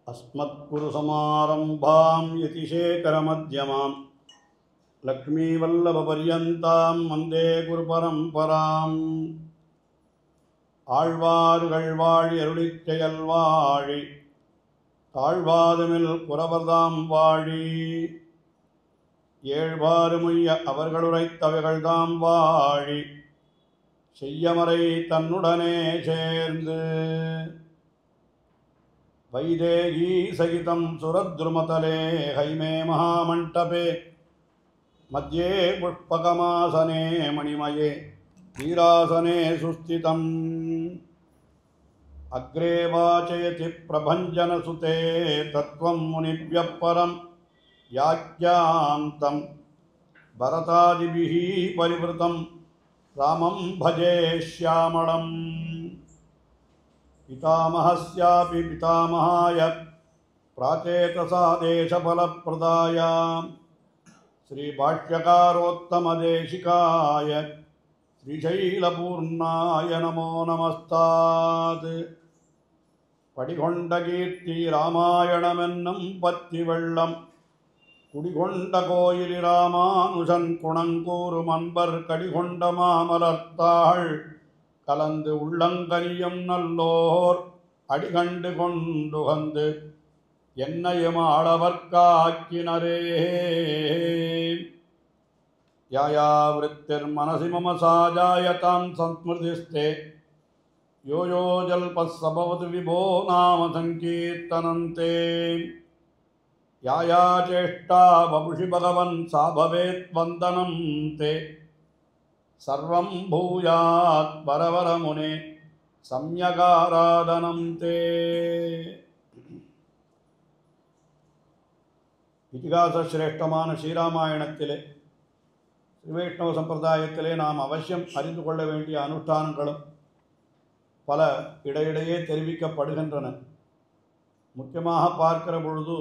अस्मत्कुरुसमारम्भां यतिशेखरमध्यमां लक्ष्मीवल्लभपर्यन्तां वन्दे गुरुपरम्पराम् ஆழ்வார்கள் வாழி அருளிச் செயல் வாழி தாழ்வாதுமில் குறவர்தாம் வாழி ஏழ்வாறுமுய்ய அவர்களுரைத்தவைகள்தாம் வாழி செய்யமறை தன்னுடனே சேர்ந்து வைதேகி சகிதம் சுரத்ருமதலே ஹைமே மகாமண்டபே மத்யே புஷ்பகமாசனே மணிமயே वीरासने सुस्थितम् अग्रे वाचयति प्रभञ्जनसुते तत्त्वं मुनिभ्यः परं व्याख्यान्तं भरतादिभिः परिवृतं रामं भजे श्यामळम् पितामहस्यापि पितामहाय प्राचेतसादेशफलप्रदाय श्रीभाष्यकारोत्तमदेशिकाय श्रीशैलपूर्णाय नमो नमस्तात् படிகொண்ட கீர்த்தி ராமாயணமென்னும் பத்தி வெள்ளம் குடிகொண்ட கோயில் ராமானுஜன் குணங்கூறும் அன்பர் கடிகொண்ட மாமலர்த்தாள் கலந்து உள்ளங்கனியும் நல்லோர் அடிகண்டு கொண்டுகந்து என்னையும் ஆளவர்க்காக்கினரே याया वृत्तिर्मनसि मम सा जायतां संस्मृतिस्ते यो यो जल्पः स भवतु विभो नाम संकीर्तनन्ते याया चेष्टा वपुषि भगवन् सा भवेत् वन्दनं ते सर्वं भूयात् परवरमुने सम्यगाराधनं ते इतिहासश्रेष्ठमान श्रीरामायणत्तिले श्रीवैष्णव संप्रदायத்திலே நாம் அவசியம் அறிந்து கொள்ள வேண்டிய அனுஷ்டானங்களும் பல இடையிடையே தெரிவிக்கப்படுகின்றன. முக்கியமாக பார்க்கிற பொழுது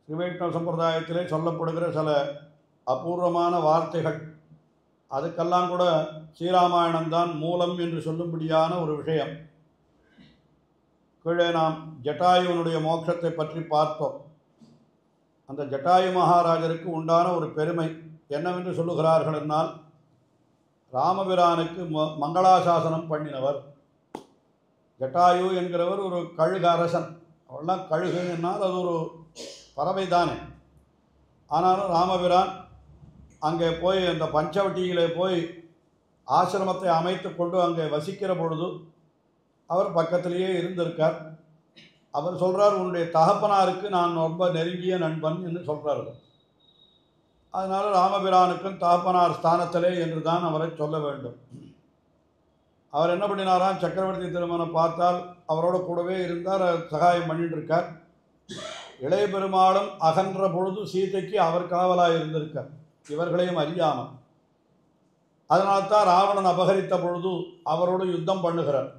ஸ்ரீவைஷ்ணவ சம்பிரதாயத்திலே சொல்லப்படுகிற சில அபூர்வமான வார்த்தைகள், அதுக்கெல்லாம் கூட ஸ்ரீராமாயணம்தான் மூலம் என்று சொல்லும்படியான ஒரு விஷயம். கீழே நாம் ஜட்டாயுனுடைய மோட்சத்தை பற்றி பார்த்தோம். அந்த ஜட்டாயு மகாராஜருக்கு உண்டான ஒரு பெருமை என்னவென்று சொல்லுகிறார்கள் என்னால், ராமபிரானுக்கு மங்களாசாசனம் பண்ணினவர். ஜட்டாயு என்கிறவர் ஒரு கழுகு அரசன். அவெல்லாம் கழுகு என்னால் அது ஒரு பறவை தானே. ஆனாலும் ராமபிரான் அங்கே போய் அந்த பஞ்சவட்டியிலே போய் ஆசிரமத்தை அமைத்து கொண்டு அங்கே வசிக்கிற பொழுது அவர் பக்கத்திலேயே இருந்திருக்கார். அவர் சொல்கிறார், உன்னுடைய தகப்பனாருக்கு நான் ரொம்ப நெருங்கிய நண்பன் என்று சொல்கிறார்கள். அதனால் ராமபிரானுக்கும் தகப்பனார் ஸ்தானத்திலே என்று தான் அவரை சொல்ல வேண்டும். அவர் என்ன பண்ணினாராம், சக்கரவர்த்தி திருமணம் பார்த்தால் அவரோட கூடவே இருந்தார், சகாயம் பண்ணிட்டு இருக்கார். இளைய பெருமாளும் அகன்ற பொழுது சீதைக்கு அவர் காவலாக இருந்திருக்கார், இவர்களையும் அறியாமல். அதனால்தான் ராவணன் அபகரித்த பொழுது அவரோடு யுத்தம் பண்ணுகிறார்.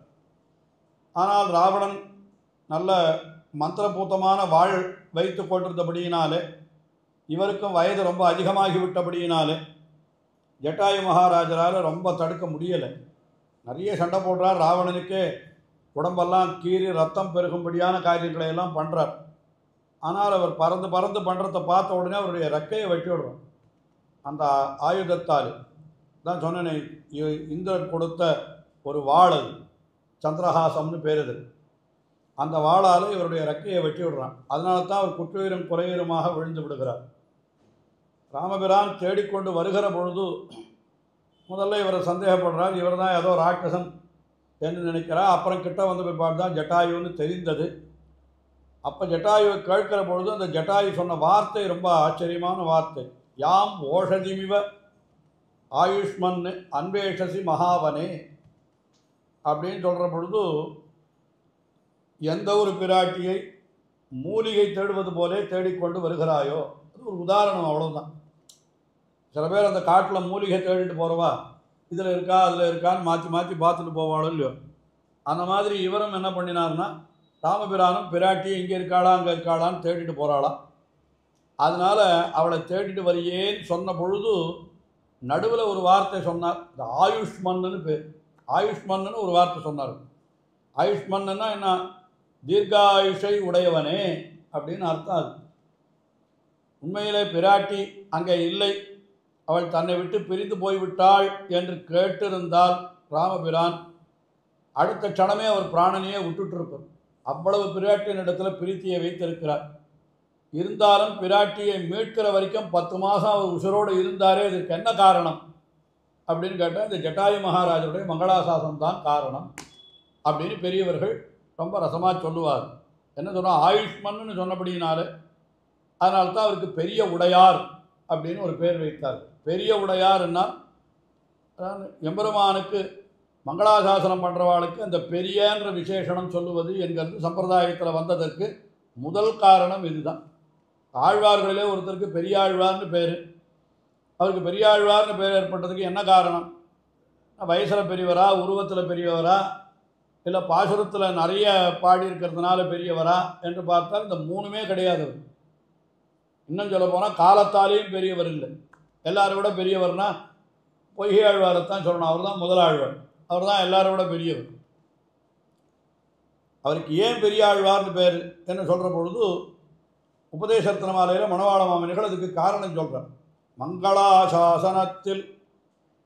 ஆனால் ராவணன் நல்ல மந்திரபூத்தமான வாழ் வைத்து கொண்டிருந்தபடியினாலே, இவருக்கும் வயது ரொம்ப அதிகமாகிவிட்டபடியினாலே ஜட்டாயு மகாராஜரால் ரொம்ப தடுக்க முடியலை. நிறைய சண்டை போடுறார். ராவணனுக்கே உடம்பெல்லாம் கீறி ரத்தம் பெருகும்படியான காரியங்களை எல்லாம் பண்ணுறார். ஆனால் அவர் பறந்து பறந்து பண்ணுறதை பார்த்த உடனே அவருடைய ரெக்கையை வெட்டி விடுறார். அந்த ஆயுதத்தால் தான் சொன்னேன், இந்திரன் கொடுத்த ஒரு வாள், அது சந்திரஹாசம்னு பேருது. அந்த வாளால் இவருடைய ரெக்கையை வெட்டி விடுறான். அதனால தான் அவர் குற்றுயிரும் குறையுருமாக விழுந்து விடுகிறார். ராமபிரான் தேடிக்கொண்டு வருகிற பொழுது முதல்ல இவரை சந்தேகப்படுறார், இவர் தான் ஏதோ ராட்சசன் என்று நினைக்கிறார். அப்புறம் கிட்ட வந்த பிற்பாடு தான் ஜட்டாயுன்னு தெரிந்தது. அப்போ ஜட்டாயுவை கேட்கிற பொழுது அந்த ஜட்டாயு சொன்ன வார்த்தை ரொம்ப ஆச்சரியமான வார்த்தை. யாம் ஓஷதிமிவ ஆயுஷ்மன் அன்வேஷசி மகாவனே அப்படின்னு சொல்கிற பொழுது, எந்த ஒரு பிராட்டியை மூலிகை தேடுவது போலே தேடிக்கொண்டு வருகிறாயோ, அது ஒரு உதாரணம், அவ்வளோதான். சில பேர் அந்த காட்டில் மூலிகை தேடிட்டு போகிறவா, இதில் இருக்கா அதில் இருக்கான்னு மாற்றி மாற்றி பார்த்துட்டு போவாளோ இல்லையோ, அந்த மாதிரி இவரும் என்ன பண்ணினார்னா, ராமபிரானும் பிராட்டியை இங்கே இருக்காளா அங்கே இருக்காளான்னு தேடிட்டு போகிறாளாம். அதனால் அவளை தேடிட்டு வரையேன்னு சொன்ன பொழுது நடுவில் ஒரு வார்த்தை சொன்னார். இந்த ஆயுஷ்மன்னு பேர். ஆயுஷ்மன்னு ஒரு வார்த்தை சொன்னார். ஆயுஷ்மன்னா என்ன, தீர்காயுஷை உடையவனே அப்படின்னு அர்த்தம். அது உண்மையிலே பிராட்டி அங்கே இல்லை, அவள் தன்னை விட்டு பிரிந்து போய்விட்டாள் என்று கேட்டிருந்தால் ராமபிரான் அடுத்த க்ஷணமே அவர் பிராணனையே விட்டுட்டிருப்பார். அவ்வளவு பிராட்டியின் இடத்துல பிரீத்தியை வைத்திருக்கிறார். இருந்தாலும் பிராட்டியை மீட்கிற வரைக்கும் 10 மாதம் அவர் உசுரோடு இருந்தாரே, இதற்கு என்ன காரணம் அப்படின்னு கேட்டால் இந்த ஜட்டாயு மகாராஜருடைய மங்களாசாசனம் தான் காரணம் அப்படின்னு பெரியவர்கள் ரொம்ப ரசமாக சொல்லுவார். என்ன சொன்னால் ஆயுஷ்மன்னு சொன்னபடினாலே அதனால்தான் அவருக்கு பெரிய உடையார் அப்படின்னு ஒரு பேர் வைத்தார். பெரிய உடையார்னா எம்பெருமானுக்கு மங்களாசாசனம் பண்ணுறவாளுக்கு அந்த பெரியன்ற விசேஷனம் சொல்லுவது என்கிறது சம்பிரதாயத்தில் வந்ததற்கு முதல் காரணம் இதுதான். ஆழ்வார்களிலே ஒருத்தருக்கு பெரியாழ்வார்னு பேர். அவருக்கு பெரியாழ்வார்னு பேர் ஏற்பட்டதுக்கு என்ன காரணம்? வயசில் பெரியவரா, உருவத்தில் பெரியவரா, இல்லை பாசுரத்தில் நிறைய பாடியிருக்கிறதுனால பெரியவரா என்று பார்த்தால் இந்த 3மே கிடையாது. இன்னும் சொல்ல போனால் காலத்தாலேயும் பெரியவர் இல்லை. எல்லாரும் விட பெரியவர்னா பொய்கை ஆழ்வாரைத்தான் சொல்லணும். அவர் தான் முதலாழ்வார், அவர் தான் எல்லாரும் விட பெரியவர். அவருக்கு ஏன் பெரியாழ்வார்னு பேர் என்று சொல்கிற பொழுது உபதேசரத்ன மாலையில் மணவாள மாமனிகள் அதுக்கு காரணம் சொல்கிறார். மங்களாசாசனத்தில்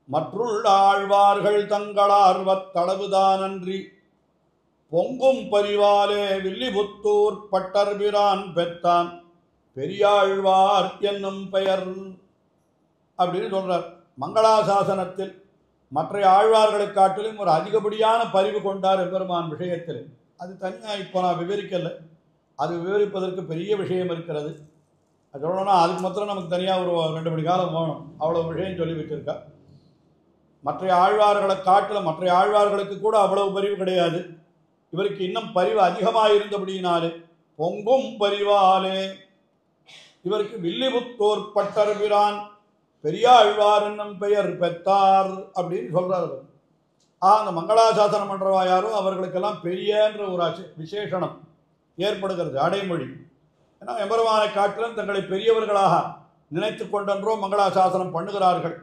மற்றுள்ள ஆழ்வார்கள் தங்களார்வத் தளவுதானன்றி பொங்கும் பரிவாலே வில்லிபுத்தூர் பட்டர்பிரான் பெற்றான் பெரியாழ்வார் என்னும் பெயர் அப்படின்னு சொல்கிறார். மங்களாசாசனத்தில் மற்ற ஆழ்வார்களை காட்டிலும் ஒரு அதிகப்படியான பரிவு கொண்டார் எம்பெருமான் விஷயத்தில். அது தனியாக இப்போ நான் விவரிக்கலை, அது விவரிப்பதற்கு பெரிய விஷயம் இருக்கிறது. அது சொல்லணும்னா அதுக்கு மாத்திரம் நமக்கு தனியாக ஒரு 2 மணி காலம் போகணும், அவ்வளோ விஷயம் சொல்லி வச்சுருக்கா. மற்ற ஆழ்வார்களை காட்டில் மற்ற ஆழ்வார்களுக்கு கூட அவ்வளவு பரிவு கிடையாது. இவருக்கு இன்னும் பரிவு அதிகமாக இருந்தபடியினாலே பொங்கும் பரிவாலே இவருக்கு வில்லிபுத்தூர் பட்டர்பிரான் பெரியாழ்வார் என்னும் பெயர் பெற்றார் அப்படின்னு சொல்கிறார். அந்த மங்களாசாசனம் பண்ணுறவா யாரோ அவர்களுக்கெல்லாம் பெரியன்ற ஒரு விசேஷனம் ஏற்படுகிறது, அடைமொழி. ஏன்னா எம்பெருமானை காட்டிலும் தங்களை பெரியவர்களாக நினைத்து கொண்டென்றோ மங்களாசாசனம் பண்ணுகிறார்கள்.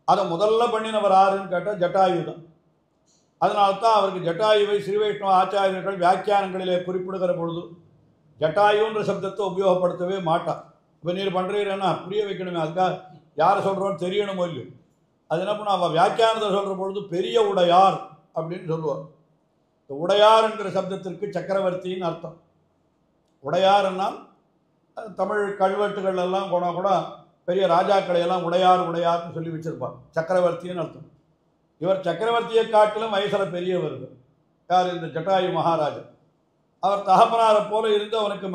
அதை முதல்ல பண்ணினவர் யாருன்னு கேட்டால் ஜட்டாயு தான். அதனால்தான் அவருக்கு ஜட்டாயுவை ஸ்ரீ வைஷ்ணவ ஆச்சாரியர்கள் வியாக்கியானங்களிலே குறிப்பிடுகிற பொழுது ஜட்டாயுன்ற சப்தத்தை உபயோகப்படுத்தவே மாட்டார். இப்போ நீர் பண்ணுறீங்கன்னா புரிய வைக்கணுமே, அதுக்காக யாரை சொல்கிறோன்னு தெரியணுமோ இல்லையோ. அது என்ன பண்ண அவள் வியாக்கியானத்தை சொல்கிற பொழுது பெரிய உடையார் அப்படின்னு சொல்லுவார். இந்த உடையார் என்கிற சப்தத்திற்கு சக்கரவர்த்தின்னு அர்த்தம். உடையார்னால் தமிழ் கல்வெட்டுகள் எல்லாம் போனால் கூட பெரிய ராஜாக்களை எல்லாம் உடையார் உடையார்னு சொல்லி வச்சுருப்பார். சக்கரவர்த்தின்னு அர்த்தம். இவர் சக்கரவர்த்தியை காட்டிலும் வயசில் பெரியவர். யார்? இந்த ஜட்டாயு மகாராஜர். அவர் தகப்பனாரை போல இருந்து அவனுக்கு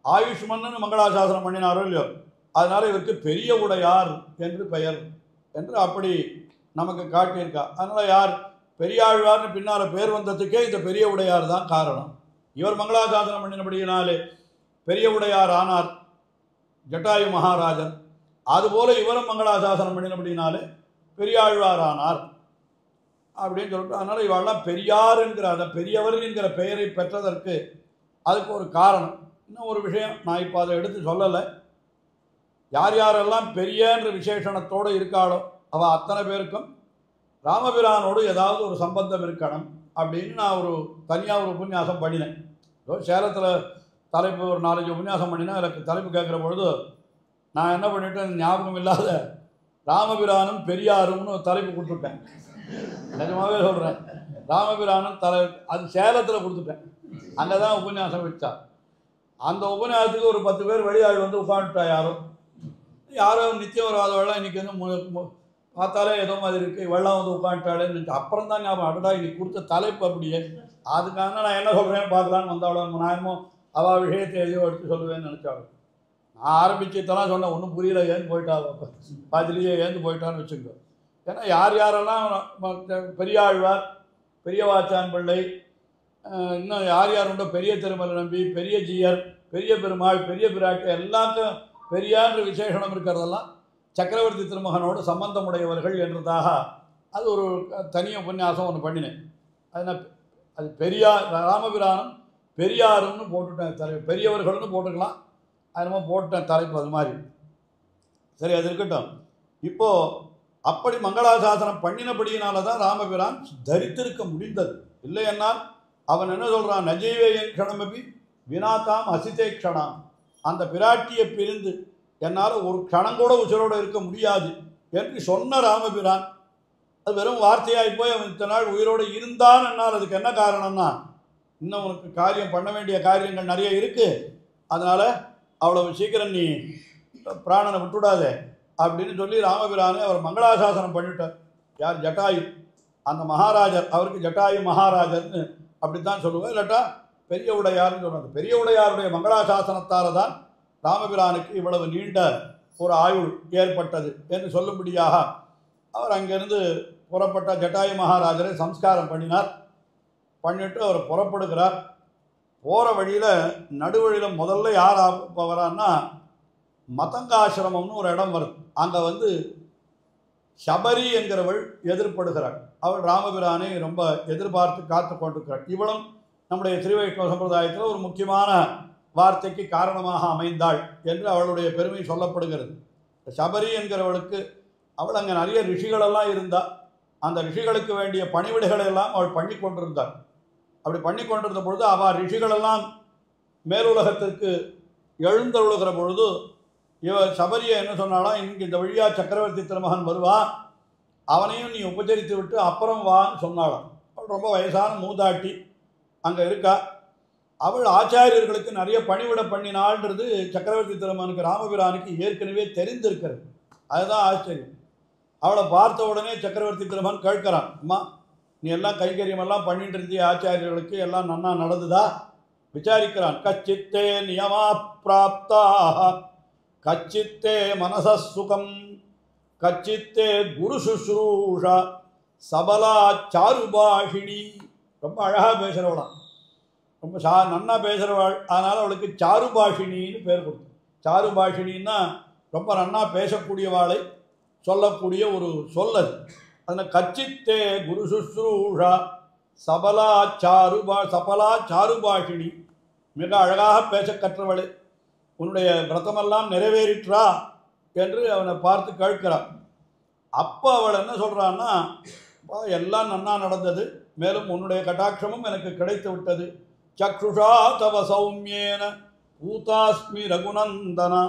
ஆயுஷ்மன்னு மங்களாசாசனம் பண்ணினாரோ இல்லையோ, அதனால் இவருக்கு பெரிய உடையார் என்று பெயர் என்று அப்படி நமக்கு காட்டியிருக்கா. அதனால் யார் பெரியாழ்வார்னு பின்னால் பேர் வந்ததுக்கே இந்த பெரிய உடையார் தான் காரணம். இவர் மங்களாசாசனம் பண்ணினபடியினாலே பெரிய உடையார் ஆனார் ஜட்டாயு மகாராஜர். அதுபோல் இவரும் மங்களாசாசனம் பண்ணினபடினாலே பெரியாழ்வார் ஆனார் அப்படின்னு சொல்லிட்டு, அதனால் இவெல்லாம் பெரியார் என்கிற அந்த பெரியவர் என்கிற பெயரை பெற்றதற்கு அதுக்கு ஒரு காரணம். இன்னும் ஒரு விஷயம் நான் இப்போ அதை எடுத்து சொல்லலை. யார் யாரெல்லாம் பெரியன்ற விசேஷணத்தோடு இருக்காளோ அவள் அத்தனை பேருக்கும் ராமபிரானோடு ஏதாவது ஒரு சம்பந்தம் இருக்கணும் அப்படின்னு நான் ஒரு தனியாக ஒரு உபன்யாசம் பண்ணினேன். சேலத்தில் தலைப்பு ஒரு 4-5 உபன்யாசம் பண்ணினேன். எனக்கு தலைப்பு கேட்குற பொழுது நான் என்ன பண்ணிட்டேன், ஞாபகம் இல்லாத ராமபிரானும் பெரியாரும்னு தலைப்பு கொடுத்துட்டேன். நிஜமாகவே சொல்கிறேன், ராமபிரானும் அது சேலத்தில் கொடுத்துட்டேன். அங்கே தான் உபன்யாசம் வச்சா. அந்த உபன்யாசத்துக்கு ஒரு 10 பேர் வெளியாள் வந்து உட்காந்துட்டா. யாரோ நித்தியம் வராதவெல்லாம் இன்றைக்கி வந்து பார்த்தாலே ஏதோ மாதிரி இருக்குது, வெள்ளம் வந்து உட்காந்துட்டாளேன்னு. அப்புறம் தான் ஞாபகம், அடடா இன்னைக்கு கொடுத்த தலைப்பு அப்படியே. அதுக்காக நான் என்ன சொல்கிறேன்னு பார்க்கலான்னு வந்தாலும் நான் என்னமோ அவள் விஷயத்தை எதையோ எடுத்து சொல்லுவேன்னு நினச்சாலும் நான் ஆரம்பிச்சதெல்லாம் சொன்னேன். ஒன்றும் புரியல, ஏந்து போயிட்டா பாதிலேயே ஏந்து போயிட்டான்னு வச்சுக்கோ. ஏன்னா யார் யாரெல்லாம் பெரியாழ்வார், பெரியவாச்சான் பிள்ளை, இன்னும் யார் யார் உண்டோ, பெரிய திருமலை நம்பி, பெரிய ஜீயர், பெரிய பெருமாள், பெரிய பிராட்டி, எல்லாருக்கும் பெரியார் விசேஷனம் இருக்கிறதெல்லாம் சக்கரவர்த்தி திருமகனோடு சம்பந்தமுடையவர்கள் என்றதாக அது ஒரு தனி உபன்யாசம் ஒன்று பண்ணினேன். அது பெரியார் ராமபிரானும் பெரியாருன்னு போட்டுட்டேன் தலைப்பு, பெரியவர்கள்னு போட்டுக்கலாம். அது போட்டேன் தலைப்பு அது மாதிரி. சரி, அது இருக்கட்டும். இப்போது அப்படி மங்களாசாசனம் பண்ணினபடியினால தான் ராமபிரான் தரித்திருக்க முடிந்தது. இல்லையென்னால் அவன் என்ன சொல்கிறான், நஜீவேயன் க்ஷணமபி வினாத்தாம் அசிதே க்ஷணாம். அந்த பிராட்டியை பிரிந்து என்னால் ஒரு க்ஷணம் கூட உசுரோடு இருக்க முடியாது என்று சொன்ன ராமபிரான் அது வெறும் வார்த்தையாகி போய் அவன் இத்தனை நாள் உயிரோடு இருந்தான். என்னால் அதுக்கு என்ன காரணம்னா, இன்னும் உனக்கு காரியம் பண்ண வேண்டிய காரியங்கள் நிறைய இருக்குது, அதனால் அவ்வளவு சீக்கிரம் நீ பிராணனை விட்டுவிடாதே அப்படின்னு சொல்லி ராமபிரானை அவர் மங்களாசாசனம் பண்ணிட்டார். யார்? ஜட்டாயு. அந்த மகாராஜர், அவருக்கு ஜட்டாயு மகாராஜர்னு அப்படித்தான் சொல்லுவார், இல்லாட்டா பெரிய உடையார்னு சொல்லுவாங்க. பெரிய உடையாருடைய மங்களாசாசனத்தால் தான் ராமபிரானுக்கு இவ்வளவு நீண்ட ஒரு ஆயுள் ஏற்பட்டது என்று சொல்லும்படியாக அவர் அங்கேருந்து புறப்பட்ட ஜட்டாயு மகாராஜரை சம்ஸ்காரம் பண்ணிட்டு அவர் புறப்படுகிறார். போகிற வழியில் நடுவழியில் முதல்ல யார் வரான்னா, மதங்காசிரமம்னு ஒரு இடம் வருது. அங்கே சபரி என்கிறவள் எதிர்படுகிறாள். அவள் ராமபிரானை ரொம்ப எதிர்பார்த்து காத்து கொண்டிருக்கிறாள். இவளும் நம்முடைய திருவைஷ்ணவ சம்பிரதாயத்தில் ஒரு முக்கியமான வார்த்தைக்கு காரணமாக அமைந்தாள் என்று அவளுடைய பெருமை சொல்லப்படுகிறது. சபரி என்கிறவளுக்கு அவள் அங்கே நிறைய ரிஷிகளெல்லாம் இருந்தாள். அந்த ரிஷிகளுக்கு வேண்டிய பணிவிடைகளை எல்லாம் அவள் பண்ணி கொண்டிருந்தாள். அப்படி பண்ணி கொண்டிருந்த பொழுது அவள் ரிஷிகளெல்லாம் மேலுலகத்திற்கு எழுந்தருளுகிற பொழுது சபரியை என்ன சொன்னாலாம், இன்றைக்கு இந்த வழியாக சக்கரவர்த்தி திருமகன் வருவான், அவனையும் நீ உபச்சரித்து விட்டு அப்புறம் வான்னு சொன்னாலாம். அவள் ரொம்ப வயசான மூதாட்டி அங்கே இருக்கா. அவள் ஆச்சாரியர்களுக்கு நிறைய பணிவிட பண்ணினாள்ன்றது சக்கரவர்த்தி திருமகனுக்கு ராமபிரானுக்கு ஏற்கனவே தெரிந்திருக்கிறது. அதுதான் ஆச்சரியம். அவளை பார்த்த உடனே சக்கரவர்த்தி திருமகன் கேட்கிறான், அம்மா நீ எல்லாம் கைகரியமெல்லாம் பண்ணிட்டு இருந்திய ஆச்சாரியர்களுக்கு எல்லாம் நன்னா நடந்துதா விசாரிக்கிறான். கச்சித்தே நியமா பிராப்தா கச்சித்தே மனசுகம் கச்சித்தே குரு சுஸ்ரூஷா சபலா சாருபாஷினி. ரொம்ப அழகாக பேசுகிறவளாம், ரொம்ப நன்னா பேசுகிறவாள். அதனால் அவளுக்கு சாருபாஷினின்னு பேர் கொடுத்து. சாருபாஷினின்னா ரொம்ப நன்னா பேசக்கூடியவாளை சொல்லக்கூடிய ஒரு சொல்லது. அதனால் கச்சித்தே குரு சுஸ்ரூஷா சபலா சாருபாஷினி, மிக அழகாக பேச கற்றவளே, உன்னுடைய விரதமெல்லாம் நிறைவேறிற்றா என்று அவனை பார்த்து கேட்கிறான். அப்போ அவள் என்ன சொல்கிறான்னா, எல்லாம் நன்னா நடந்தது, மேலும் உன்னுடைய கட்டாட்சமும் எனக்கு கிடைத்து விட்டது. சக்ஷுஷா தவ சௌமியேன பூதாஸ்மி ரகுநந்தனா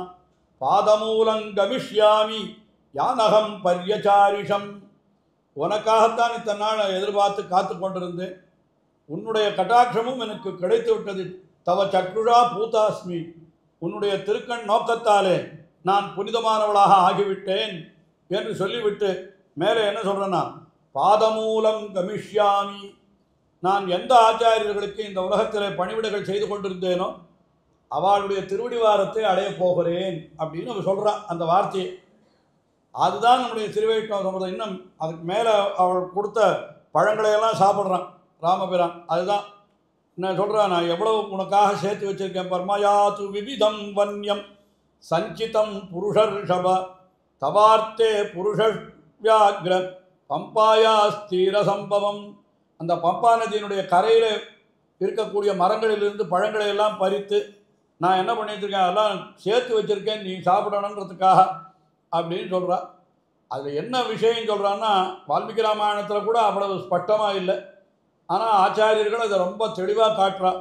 பாதமூலம் கமிஷ்யாமி யானகம் பர்யசாரிஷம். உனக்காகத்தான் இத்தனை நாள் எதிர்பார்த்து காத்து கொண்டிருந்தேன், உன்னுடைய கட்டாட்சமும் எனக்கு கிடைத்து விட்டது. தவ சக்ஷுஷா பூதாஸ்மி, உன்னுடைய திருக்கண் நோக்கத்தாலே நான் புனிதமானவளாக ஆகிவிட்டேன் என்று சொல்லிவிட்டு மேலே என்ன சொல்கிறேன்னா, பாதமூலம் கமிஷ்யாமி, நான் எந்த ஆச்சாரியர்களுக்கு இந்த உலகத்தில் பணிவிடைகள் செய்து கொண்டிருந்தேனோ அவளுடைய திருவடிவாரத்தை அடையப் போகிறேன் அப்படின்னு அவள் சொல்கிறான் அந்த வார்த்தையை. அதுதான் நம்முடைய திருவைஷ்ணவ சம்பிரதாயம். இன்னும் அதுக்கு மேலே அவள் கொடுத்த பழங்களையெல்லாம் சாப்பிட்றான் ராமபிரான். அதுதான் நான் சொல்கிறேன், நான் எவ்வளவு உனக்காக சேர்த்து வச்சுருக்கேன். பர்மயாது விவிதம் வன்யம் சஞ்சிதம் புருஷர்ஷப தவார்த்தே புருஷவ்யாக்ர பம்பாயா ஸ்தீர சம்பவம். அந்த பம்பா நதியினுடைய கரையில் இருக்கக்கூடிய மரங்களிலிருந்து பழங்களை எல்லாம் பறித்து நான் என்ன பண்ணிட்டுருக்கேன், அதெல்லாம் சேர்த்து வச்சுருக்கேன் நீ சாப்பிடணுன்றதுக்காக அப்படின்னு சொல்கிறா. அதில் என்ன விஷயம் சொல்கிறான்னா, வால்மீகி ராமாயணத்தில் கூட அவ்வளவு ஸ்பஷ்டமாக இல்லை, ஆனால் ஆச்சாரியர்கள் அதை ரொம்ப தெளிவாக காட்டுறா.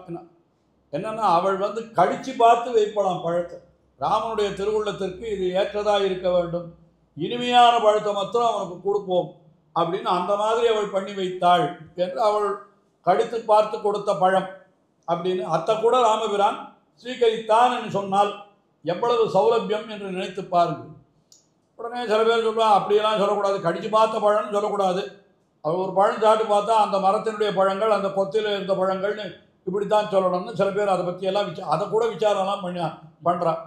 என்னென்னா, அவள் கடித்து பார்த்து வைப்பலாம் பழத்தை. ராமனுடைய திருவுள்ளத்திற்கு இது ஏற்றதாக இருக்க வேண்டும், இனிமையான பழத்தை மாத்திரம் அவனுக்கு கொடுப்போம் அப்படின்னு அந்த மாதிரி அவள் பண்ணி வைத்தாள் என்று அவள் கடித்து பார்த்து கொடுத்த பழம் அப்படின்னு அத்தை கூட ராமபிரான் ஸ்வீகரித்தான் என்று சொன்னால் எவ்வளவு சௌலபியம் என்று நினைத்து பாருங்கள். உடனே சில பேர் சொல்லுவாள், அப்படியெல்லாம் சொல்லக்கூடாது, கடித்து பார்த்த பழம்னு சொல்லக்கூடாது. அவள் ஒரு பழம் சாப்பிட்டு பார்த்தா அந்த மரத்தினுடைய பழங்கள் அந்த கொத்தியில் இருந்த பழங்கள்னு இப்படித்தான் சொல்லணும்னு சில பேர் அதை பற்றியெல்லாம் அதை கூட விசாரம்லாம் பண்ணுறான்.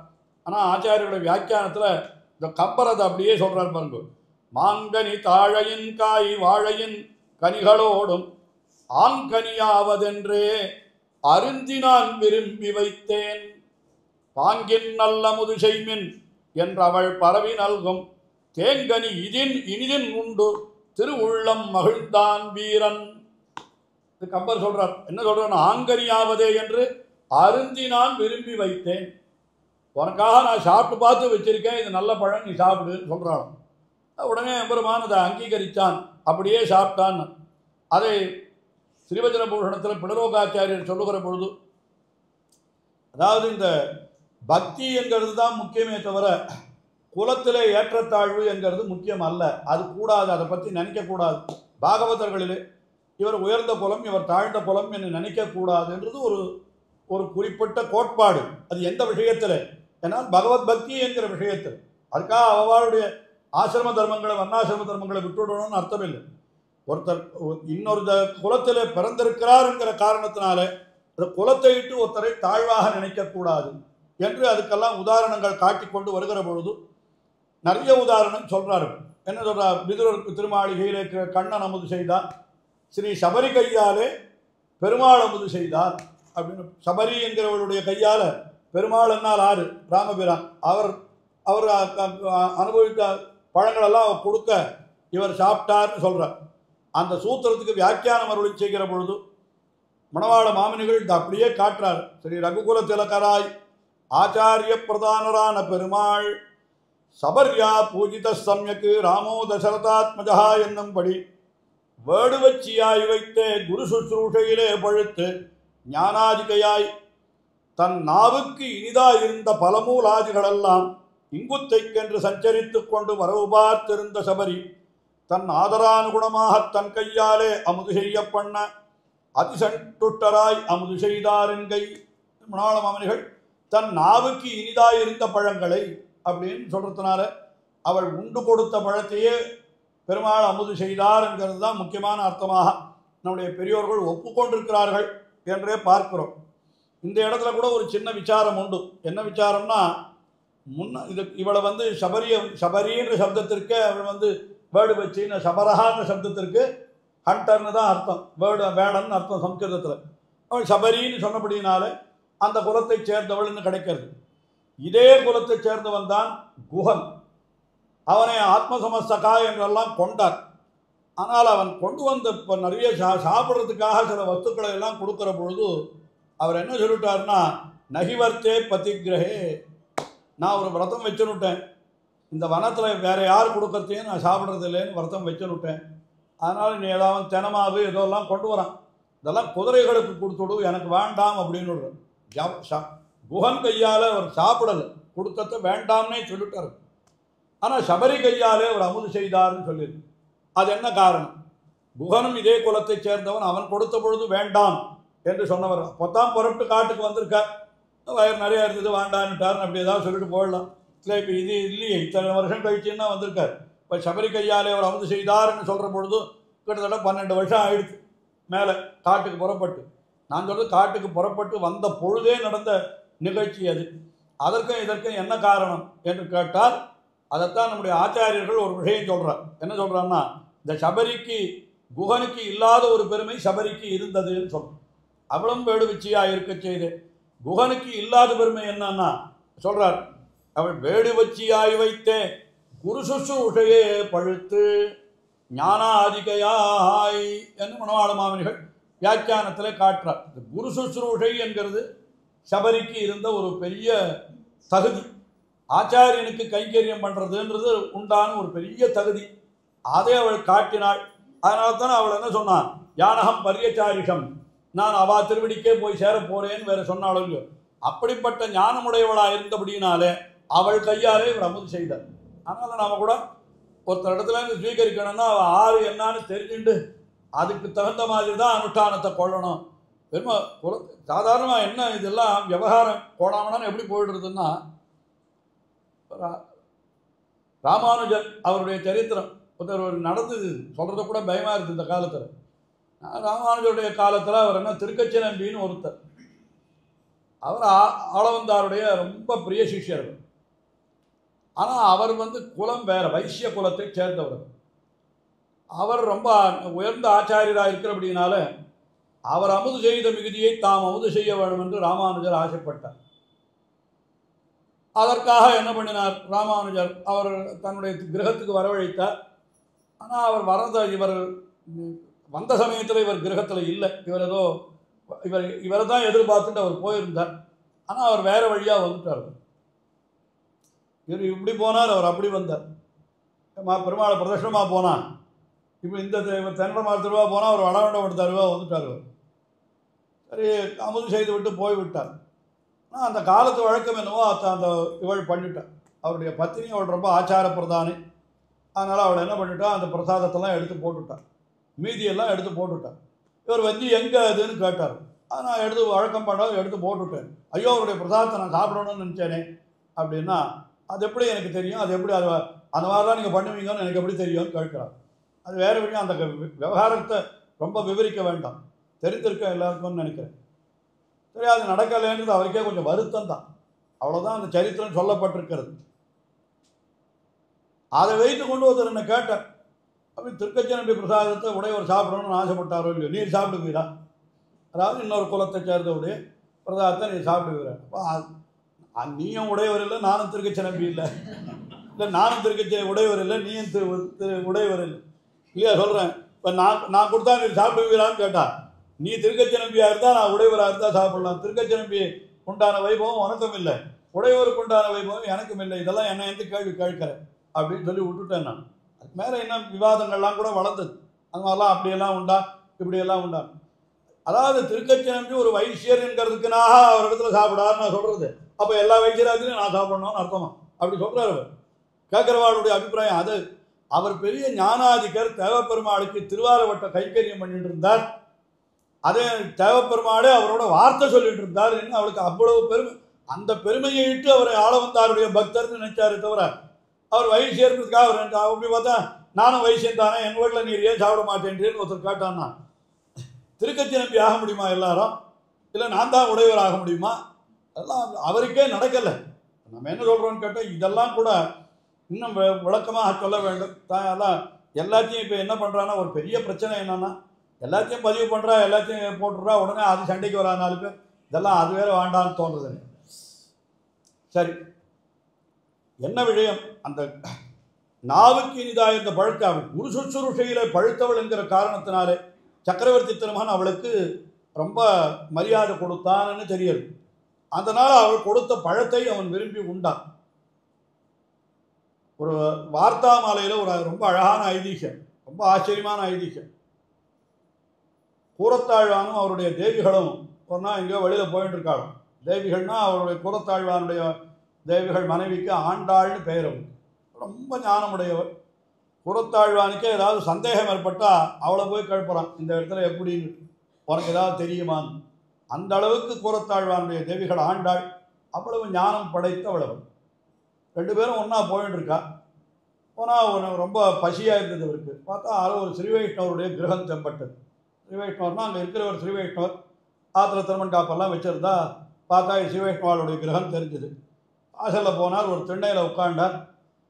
ஆனால் ஆச்சாரியர்களுடைய வியாக்கியானத்தில் இந்த கம்பர் அதை அப்படியே சொல்கிறார் பாருங்க. மாங்கனி தாழையின் காய் வாழையின் கனிகளோடும் ஆங்கனியாவதென்றே அருந்தி நான் விரும்பி வைத்தேன், பாங்கின் நல்ல முது செய்மின் என்றவள் பரவி நல்கும் தேங்கனி இனிதின் உண்டு திருவுள்ளம் மகிழ்ந்தான் வீரன். இது கம்பர் சொல்றார். என்ன சொல்றான், ஆங்கனியாவதே என்று அருந்தி நான் விரும்பி வைத்தேன், உனக்காக நான் சாப்பிட்டு பார்த்து வச்சிருக்கேன், இது நல்ல பழம் நீ சாப்பிடுன்னு சொல்கிறான். உடனே எம்பெருமான் அதை அங்கீகரித்தான், அப்படியே சாப்பிட்டான். அதை ஸ்ரீவஜன பூஷணத்தில் பிடலோகாச்சாரியர் சொல்லுகிற பொழுது, அதாவது இந்த பக்தி என்கிறது தான் முக்கியமே தவிர குலத்திலே ஏற்றத்தாழ்வு என்கிறது முக்கியம் அல்ல. அது கூடாது, அதை பற்றி நினைக்கக்கூடாது. பாகவதர்களிலே இவர் உயர்ந்த குலம், இவர் தாழ்ந்த குலம் என்று நினைக்கக்கூடாது என்றது ஒரு ஒரு குறிப்பிட்ட கோட்பாடு. அது எந்த விஷயத்தில்? ஏன்னால் பகவத் பக்தி என்கிற விஷயத்தில். அதுக்காக அவளுடைய ஆசிரம தர்மங்களை, வர்ணாசிரம தர்மங்களை விட்டுவிடணும்னு அர்த்தம் இல்லை. ஒருத்தர் இன்னொரு குலத்தில் பிறந்திருக்கிறார் என்கிற காரணத்தினால அந்த குலத்தை இட்டு ஒருத்தரை தாழ்வாக நினைக்கக்கூடாது என்று அதுக்கெல்லாம் உதாரணங்கள் காட்டிக்கொண்டு வருகிற பொழுது நிறைய உதாரணம் சொல்கிறார்கள். என்ன சொல்கிறார்? விதுரருக்கு திருமாளிகையிலே கண்ணன் அமுது செய்தார், ஸ்ரீ சபரி கையாலே பெருமாள் அமுது செய்தார் அப்படின்னு. சபரி என்கிறவருடைய கையால் பெருமாள் என்னால் ஆறு ராமபிரான். அவர் அவர் அனுபவித்த பழங்களெல்லாம் கொடுக்க இவர் சாப்பிட்டார்னு சொல்கிறார். அந்த சூத்திரத்துக்கு வியாக்கியானம் அருளி செய்கிற பொழுது மணவாள மாமனிகள் இந்த அப்படியே காட்டுறார். ஸ்ரீ ரகுகுல திலகராய் ஆச்சாரிய பிரதானரான பெருமாள் சபர்யா பூஜித சம்யக்கு ராமோ தசரதாத்மஜா என்னும்படி வேடுவச்சியாய் வைத்தே குரு சுശ്രൂഷையிலே பழுத்து ஞானாதிகையாய் தன் நாவுக்கு இனிதாயிருந்த பலமூலாதிகளெல்லாம் இங்குத்தைக்கென்று சஞ்சரித்து கொண்டு வரவு பார்த்திருந்த சபரி தன் ஆதரானுகுணமாக தன் கையாலே அமுது செய்ய பண்ண அதிசண்டுட்டராய் அமுது செய்தார் என்கை. மணவாள மாமனிகள் தன் நாவுக்கு இனிதாயிருந்த பழங்களை அப்படின்னு சொல்கிறதுனால அவள் உண்டு கொடுத்த பழத்தையே பெருமாள் அமுது செய்தார் என்கிறது தான் முக்கியமான அர்த்தமாக நம்முடைய பெரியோர்கள் ஒப்புக்கொண்டிருக்கிறார்கள் என்றே பார்க்கிறோம். இந்த இடத்துல கூட ஒரு சின்ன விசாரம் உண்டு. என்ன விசாரம்னா, இவளை சபரின்ற சப்தத்திற்கு அவள் வேர்டு வச்சு சபரஹான்ற சப்தத்திற்கு ஹண்டர்னு தான் அர்த்தம், வேடன்னு அர்த்தம் சம்ஸ்கிருதத்தில். அவள் சபரின்னு சொன்னபடினால அந்த குலத்தை சேர்ந்தவள்னு கிடைக்கிறது. இதே குலத்தை சேர்ந்தவன் தான் குஹன். அவனை ஆத்மசமஸ்தகா என்றெல்லாம் கொண்டார். ஆனால் அவன் கொண்டு வந்த இப்போ நிறைய சாப்பிட்றதுக்காக சில வஸ்துக்களை எல்லாம் கொடுக்குற பொழுது அவர் என்ன சொல்லிட்டார்னா, நகிவர்த்தே பதிகிரகே, நான் ஒரு விரதம் வச்சுன்னுட்டேன், இந்த வனத்தில் வேறு யார் கொடுக்கறதையும் நான் சாப்பிட்றது இல்லைன்னு விரதம் வச்சுன்னுட்டேன். அதனால் நீ ஏதாவது தினமாவு இதெல்லாம் கொண்டு வரான், இதெல்லாம் குதிரைகளுக்கு கொடுத்துடு, எனக்கு வேண்டாம் அப்படின்னு. குஹன் கையால் அவர் சாப்பிடலை, கொடுத்தத வேண்டாம்னே சொல்லிட்டார். ஆனால் சபரி கையாலே அவர் அமுது செய்தார்னு சொல்லியிருக்கு. அது என்ன காரணம்? குஹனும் இதே குலத்தை சேர்ந்தவன், அவன் கொடுத்த பொழுது வேண்டாம் என்று சொன்னவர். அப்போத்தான் புறப்பட்டு காட்டுக்கு வந்திருக்கார், வயிறு நிறையா இருந்தது வேண்டான்னுட்டார்னு அப்படி ஏதாவது சொல்லிட்டு போயிடலாம். இல்லை, இப்போ இது இல்லையே, இத்தனை வருஷம் கழிச்சுன்னா வந்திருக்கார். இப்போ சபரி கையாலே அவர் அமுது செய்தார்னு சொல்கிற பொழுது கிட்டத்தட்ட 12 வருஷம் ஆயிடுச்சு மேலே காட்டுக்கு புறப்பட்டு. நான் சொல்கிறது காட்டுக்கு புறப்பட்டு வந்த பொழுதே நடந்த நிகழ்ச்சி அது. அதற்கும் இதற்கும் என்ன காரணம் என்று கேட்டால், அதைத்தான் நம்முடைய ஆச்சாரியர்கள் ஒரு விஷயம் சொல்கிறார். என்ன சொல்கிறான்னா, இந்த சபரிக்கு குஹனுக்கு இல்லாத ஒரு பெருமை சபரிக்கு இருந்ததுன்னு சொல்கிறோம். அவளும் வேடுவச்சியாக இருக்க செய்து குஹனுக்கு இல்லாத பெருமை என்னன்னா சொல்கிறார், அவள் வேடுவச்சியாய் வைத்தே குரு சுശ്രൂഷையே பழுத்து ஞானாதிகையாய் என்று மணவாள மாமனிகள் வியாக்கியானத்தில் காட்டுறார். இந்த குரு சுശ്രൂஷை என்கிறது சபரிக்கு இருந்த ஒரு பெரிய தகுதி. ஆச்சாரியனுக்கு கைங்கரியம் பண்ணுறதுன்றது உண்டான ஒரு பெரிய தகுதி. அதை அவள் காட்டினாள். அதனால தான் அவள் என்ன சொன்னான், யானகம் பரியச்சாரிஷம், நான் அவா திருவடிக்கே போய் சேர போறேன்னு வேற சொன்னாலும் இல்லையோ, அப்படிப்பட்ட ஞானமுடையவளாக இருந்தபடினாலே அவள் கையாலே இவர் அமுது செய்தார். அதனால் நாம் கூட ஒருத்தர் இடத்துல இருந்து ஸ்வீகரிக்கணும்னா அவள் ஆறு என்னான்னு தெரிஞ்சுட்டு அதுக்கு தகுந்த மாதிரி தான் அனுஷ்டானத்தை கொள்ளணும். வெறும சாதாரணமாக என்ன இதெல்லாம் விவகாரம் போடாமன்னு எப்படி போயிடுறதுன்னா, ராமானுஜர் அவருடைய சரித்திரம் ஒருத்தர் நடந்தது சொல்கிறத கூட பயமாக இருக்குது இந்த காலத்தில். ராமானுஜருடைய காலத்தில் அவர் என்ன திருக்கச்சி நம்பின்னு ஒருத்தர், அவர் ஆளவந்தாருடைய ரொம்ப பிரிய சிஷ்யர்கள். ஆனால் அவர் குலம் வேறு, வைசிய குலத்தை சேர்ந்தவர். அவர் ரொம்ப உயர்ந்த ஆச்சாரியராக இருக்கிறபடினால அவர் அமுது செய்த மிகுதியை தாம் அமுது செய்ய வேண்டும் என்று ராமானுஜர் ஆசைப்பட்டார். அதற்காக என்ன பண்ணினார் ராமானுஜர், அவர் தன்னுடைய கிரகத்துக்கு வரவழைத்தார். ஆனால் அவர் இவர் வந்த சமயத்தில் இவர் கிரகத்தில் இல்லை. இவரை தான் எதிர்பார்த்துட்டு அவர் போயிருந்தார். ஆனால் அவர் வேறு வழியாக வந்துட்டார். இவர் இப்படி போனார், அவர் அப்படி வந்தார். பெருமாளை பிரதட்சணமாக போனான். இப்போ இந்த தென்னை மரத்து ரூபா போனால் ஒரு வடவண்டம் எடுத்த ரூபா வந்துட்டார். சரி அமுது செய்து விட்டு போய்விட்டார். ஆனால் அந்த காலத்து வழக்கம் என்னவோ அந்த இவள் பண்ணிட்டார். அவருடைய பத்தினி அவள் ரொம்ப ஆச்சார பிரதானி. அதனால் அவள் என்ன பண்ணிட்டா, அந்த பிரசாதத்தெல்லாம் எடுத்து போட்டுவிட்டார். மீதியெல்லாம் எடுத்து போட்டுவிட்டார். இவர் வந்து எங்கே அதுன்னு கேட்டார். நான் எடுத்து வழக்கம் பண்ணால் எடுத்து போட்டுவிட்டேன். ஐயோ அவருடைய பிரசாதத்தை நான் சாப்பிடணும்னு நினச்சேனே அப்படின்னா, அது எப்படி எனக்கு தெரியும், அது எப்படி அது அந்த மாதிரிலாம் நீங்கள் பண்ணுவீங்கன்னு எனக்கு எப்படி தெரியும்னு கேட்குறார். அது வேறு விஷயம். அந்த விவகாரத்தை ரொம்ப விவரிக்க வேண்டாம், தெரிந்திருக்க எல்லாருக்கும்னு நினைக்கிறேன். சரி, அது நடக்கலைன்றது அவருக்கே கொஞ்சம் வருத்தம் தான். அவ்வளோதான் அந்த சரித்திரம் சொல்லப்பட்டிருக்கிறது. அதை வைத்து கொண்டு ஒருத்தர் என்ன கேட்டார், அப்படி திருக்கச்சனம்பி பிரசாதத்தை உடையவர் சாப்பிடணும்னு ஆசைப்பட்டாரோ இல்லையோ, நீர் சாப்பிடுவீரா? அதாவது இன்னொரு குலத்தை சேர்ந்தவுடைய பிரசாதத்தை நீ சாப்பிடுவீரா? அப்போ நீயும் உடையவர் இல்லை, நானும் திருக்கச்சனம்பி இல்லை, இல்லை நானும் திருக்கச்ச உடையவர் இல்லை, நீயும் உடையவர் இல்லை இல்லையா சொல்கிறேன். இப்போ நான் கொடுத்தா நீ சாப்பிடுவீரான்னு கேட்டா, நீ திருக்கச்சனம்பியாக இருந்தால் நான் உடையவராக இருந்தால் சாப்பிடலாம். திருக்கச்சனம்பி உண்டான வைபவம் உனக்கும் இல்லை, உடையவருக்கு உண்டான வைபவம் எனக்கும் இல்லை. இதெல்லாம் என்ன எந்த கேள்வி கேட்கிறேன் அப்படின்னு சொல்லி விட்டுட்டேன் நான். அதுக்கு மேலே என்ன விவாதங்கள்லாம் கூட வளர்ந்தது. அது மாதிரிலாம் அப்படியெல்லாம் உண்டா, இப்படியெல்லாம் உண்டா. அதாவது திருக்கச்சனம்பி ஒரு வைசியர் என்கிறதுக்குனாக அவர் இடத்துல சாப்பிடாருன்னு நான் சொல்கிறது. அப்போ எல்லா வைசியராஜனையும் நான் சாப்பிடணும்னு அர்த்தமா அப்படி சொல்கிறார் அவர். கேட்குறவாளுடைய அபிப்பிராயம் அது. அவர் பெரிய ஞானாதிகர். தேவப்பெருமாளுக்கு திருவாரவட்ட கைங்கரியம் பண்ணிட்டு இருந்தார். அதே தேவப்பெருமாளே அவரோட வார்த்தை சொல்லிட்டு இருந்தார். என்ன அவளுக்கு அவ்வளவு பெருமை. அந்த பெருமையை இட்டு அவரை ஆள வந்தாருடைய பக்தர்னு நினைச்சாரு தவிர அவர் வைசியர்ன்றதுக்காக அவர் நினைச்சா. அப்படி பார்த்தா நானும் வைசியம் தானே, என் வீட்டில் நீர் ஏன் சாப்பிட மாட்டேன்றேன்னு ஒருத்தர் கேட்டான்னா, திருக்கச்சனம்பி ஆக முடியுமா எல்லாரும்? இல்லை நான் தான் உடையவர் ஆக முடியுமா? அதெல்லாம் அவருக்கே நடக்கலை. நம்ம என்ன சொல்கிறோன்னு கேட்டால் இதெல்லாம் கூட இன்னும் விளக்கமாக சொல்ல வேண்டும். அதான் எல்லாத்தையும் இப்போ என்ன பண்ணுறான்னா, ஒரு பெரிய பிரச்சனை என்னன்னா, எல்லாத்தையும் பதிவு பண்ணுறா, எல்லாத்தையும் போட்டுடுறா, உடனே அது சண்டைக்கு வரா 4 பேர். இதெல்லாம் அது வேறு வேண்டான்னு தோன்றுது. சரி, என்ன விஷயம்? அந்த நாவுக்கு இனிதாக இருந்த பழுக்க குரு சுற்றுருஷையிலே பழுத்தவள் என்கிற காரணத்தினாலே சக்கரவர்த்தி திருமகன் அவளுக்கு ரொம்ப மரியாதை கொடுத்தான்னு தெரியுது. அதனால் அவள் கொடுத்த பழத்தை அவன் விரும்பி உண்டான். ஒரு வார்த்தா மாலையில் ஒரு ரொம்ப அழகான ஐதீகம், ரொம்ப ஆச்சரியமான ஐதீகம். கூரத்தாழ்வானும் அவருடைய தேவிகளும் ஒரு நாள் எங்கேயோ வெளியில் போயிட்டு இருக்காள். தேவிகள்னா அவருடைய கூரத்தாழ்வானுடைய தேவிகள் மனைவிக்கு ஆண்டாள்னு பெயர். அவள் ரொம்ப ஞானமுடையவர். கூரத்தாழ்வானுக்கே ஏதாவது சந்தேகம் ஏற்பட்டால் அவளை போய் கேட்பறான், இந்த இடத்துல எப்படின்னு உனக்கு ஏதாவது தெரியுமான்னு. அந்த அளவுக்கு கூரத்தாழ்வானுடைய தேவிகள் ஆண்டாள். அவ்வளவு ஞானம் படைத்தவளவள். 2 பேரும் ஒன்றா போயிட்டு இருக்கா. போனால் ரொம்ப பசியாக இருந்தது அவருக்கு. பார்த்தா அதில் ஒரு ஸ்ரீவைஷ்ணவருடைய கிரகம் தென்பட்டது. ஸ்ரீவைஷ்ணவர்னா அங்கே இருக்கிற ஒரு ஸ்ரீவைஷ்ணவர் ஆத்திர திருமண் காப்பெல்லாம் வச்சுருந்தா பார்த்தா ஸ்ரீவைஷ்ணவாளுடைய கிரகம் தெரிஞ்சுது. வாசலில் போனால் ஒரு திண்ணையில் உட்காண்டார்.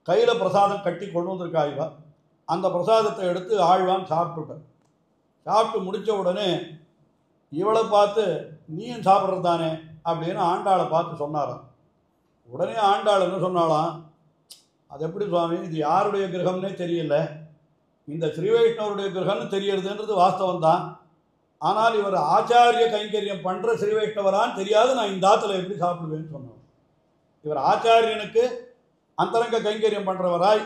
கையில் பிரசாதம் கட்டி கொண்டு வந்திருக்கா இவா. அந்த பிரசாதத்தை எடுத்து ஆழ்வான் சாப்பிட்டுட்டார். சாப்பிட்டு முடித்த உடனே இவளை பார்த்து நீயும் சாப்பிட்றது தானே அப்படின்னு ஆண்டாளை பார்த்து சொன்னாராம். உடனே ஆண்டாள் என்ன சொன்னாலாம், அது எப்படி சுவாமி, இது யாருடைய கிரகம்னே தெரியல, இந்த ஸ்ரீவைஷ்ணவருடைய கிரகம்னு தெரியறதுன்றது வாஸ்தவம் தான். ஆனால் இவர் ஆச்சாரிய கைங்கரியம் பண்ணுற ஸ்ரீவைஷ்ணவரான்னு தெரியாது, நான் இந்த ஆற்றுல எப்படி சாப்பிடுவேன்னு சொன்னார். இவர் ஆச்சாரியனுக்கு அந்தரங்க கைங்கரியம் பண்ணுறவராய்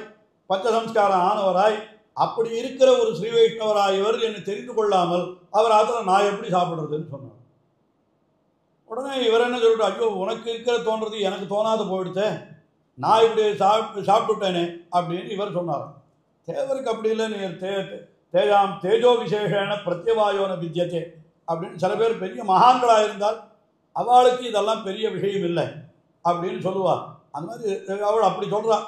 பஞ்சசம்ஸ்காரம் ஆனவராய் அப்படி இருக்கிற ஒரு ஸ்ரீவைஷ்ணவராய் இவர் என்னை தெரிந்து கொள்ளாமல் அவர் ஆற்றுல நான் எப்படி சாப்பிட்றதுன்னு சொன்னார். உடனே இவர் என்ன சொல்லிட்டு, ஐயோ உனக்கு இருக்கிற தோன்றது எனக்கு தோணாது போயிடுச்சே, நான் இப்படி சாப்பிட்டுட்டேனே அப்படின்னு இவர் சொன்னார். தேவருக்கு அப்படி இல்லை, நீர் தேஜாம் தேஜோ விசேஷன பிரத்யவாயோன வித்தியத்தே அப்படின்னு சில பேர் பெரிய மகான்களாக இருந்தால் அவளுக்கு இதெல்லாம் பெரிய விஷயம் இல்லை அப்படின்னு சொல்லுவாள். அந்த மாதிரி அவள் அப்படி சொல்கிறான்.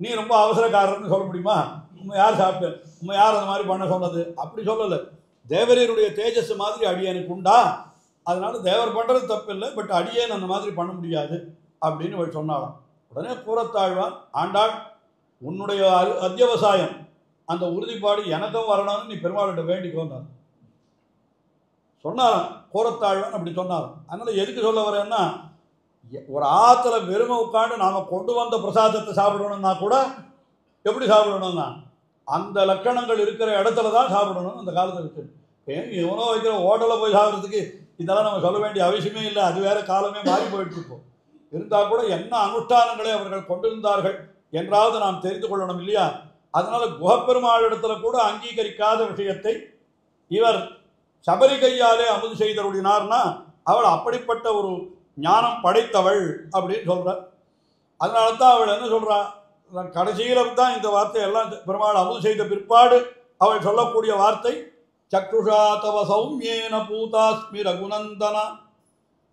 நீ ரொம்ப அவசரக்காரர்னு சொல்ல முடியுமா? உண்மை யார் சாப்பிட்டு உண்மை யார் அந்த மாதிரி பண்ண சொன்னது? அப்படி சொல்லலை. தேவரீருடைய தேஜஸ் மாதிரி அடியனுக்கு உண்டா, அதனால தேவர் பண்ணுறது தப்பு இல்லை, பட் அடியேன் அந்த மாதிரி பண்ண முடியாது அப்படின்னு அவள் சொன்னாலாம். உடனே கூரத்தாழ்வான், ஆண்டாள் உன்னுடைய அத்தியவசாயம் அந்த உறுதிப்பாடு எனக்கும் வரணும்னு நீ பெருமாள்கிட்ட வேண்டிக்கோன்னார் சொன்னாராம். கூரத்தாழ்வான் அப்படி சொன்னாராம். அதனால் எதுக்கு சொல்ல வரேன்னா, ஒரு ஆற்றுல வெறுமை உட்காந்து நாம் கொண்டு வந்த பிரசாதத்தை சாப்பிடணும்னா கூட எப்படி சாப்பிடணும்னா அந்த லட்சணங்கள் இருக்கிற இடத்துல தான் சாப்பிடணும்னு அந்த காலத்தில் இருக்குது. ஏன் இவனோ வைக்கிற ஹோட்டலில் போய் சாப்பிட்றதுக்கு இதெல்லாம் நம்ம சொல்ல வேண்டிய அவசியமே இல்லை. அது வேறு காலமே மாறி போயிட்டு இருக்கோம். இருந்தால் கூட என்ன அனுஷ்டானங்களை அவர்கள் கொண்டிருந்தார்கள் என்றாவது நாம் தெரிந்து கொள்ளணும் இல்லையா? அதனால் குகப்பெருமாளிடத்தில் கூட அங்கீகரிக்காத விஷயத்தை இவர் சபரி கையாலே அமுது செய்தருளினார்னா அவள் அப்படிப்பட்ட ஒரு ஞானம் படைத்தவள் அப்படின்னு சொல்கிறார். அதனால தான் அவள் என்ன சொல்கிறா, கடைசியில் தான் இந்த வார்த்தையெல்லாம் பெருமாள் அமுது செய்த பிற்பாடு அவள் சொல்லக்கூடிய வார்த்தை சக்ருஷா தவ சௌமியேன பூதாஸ்மி ரகுநந்தன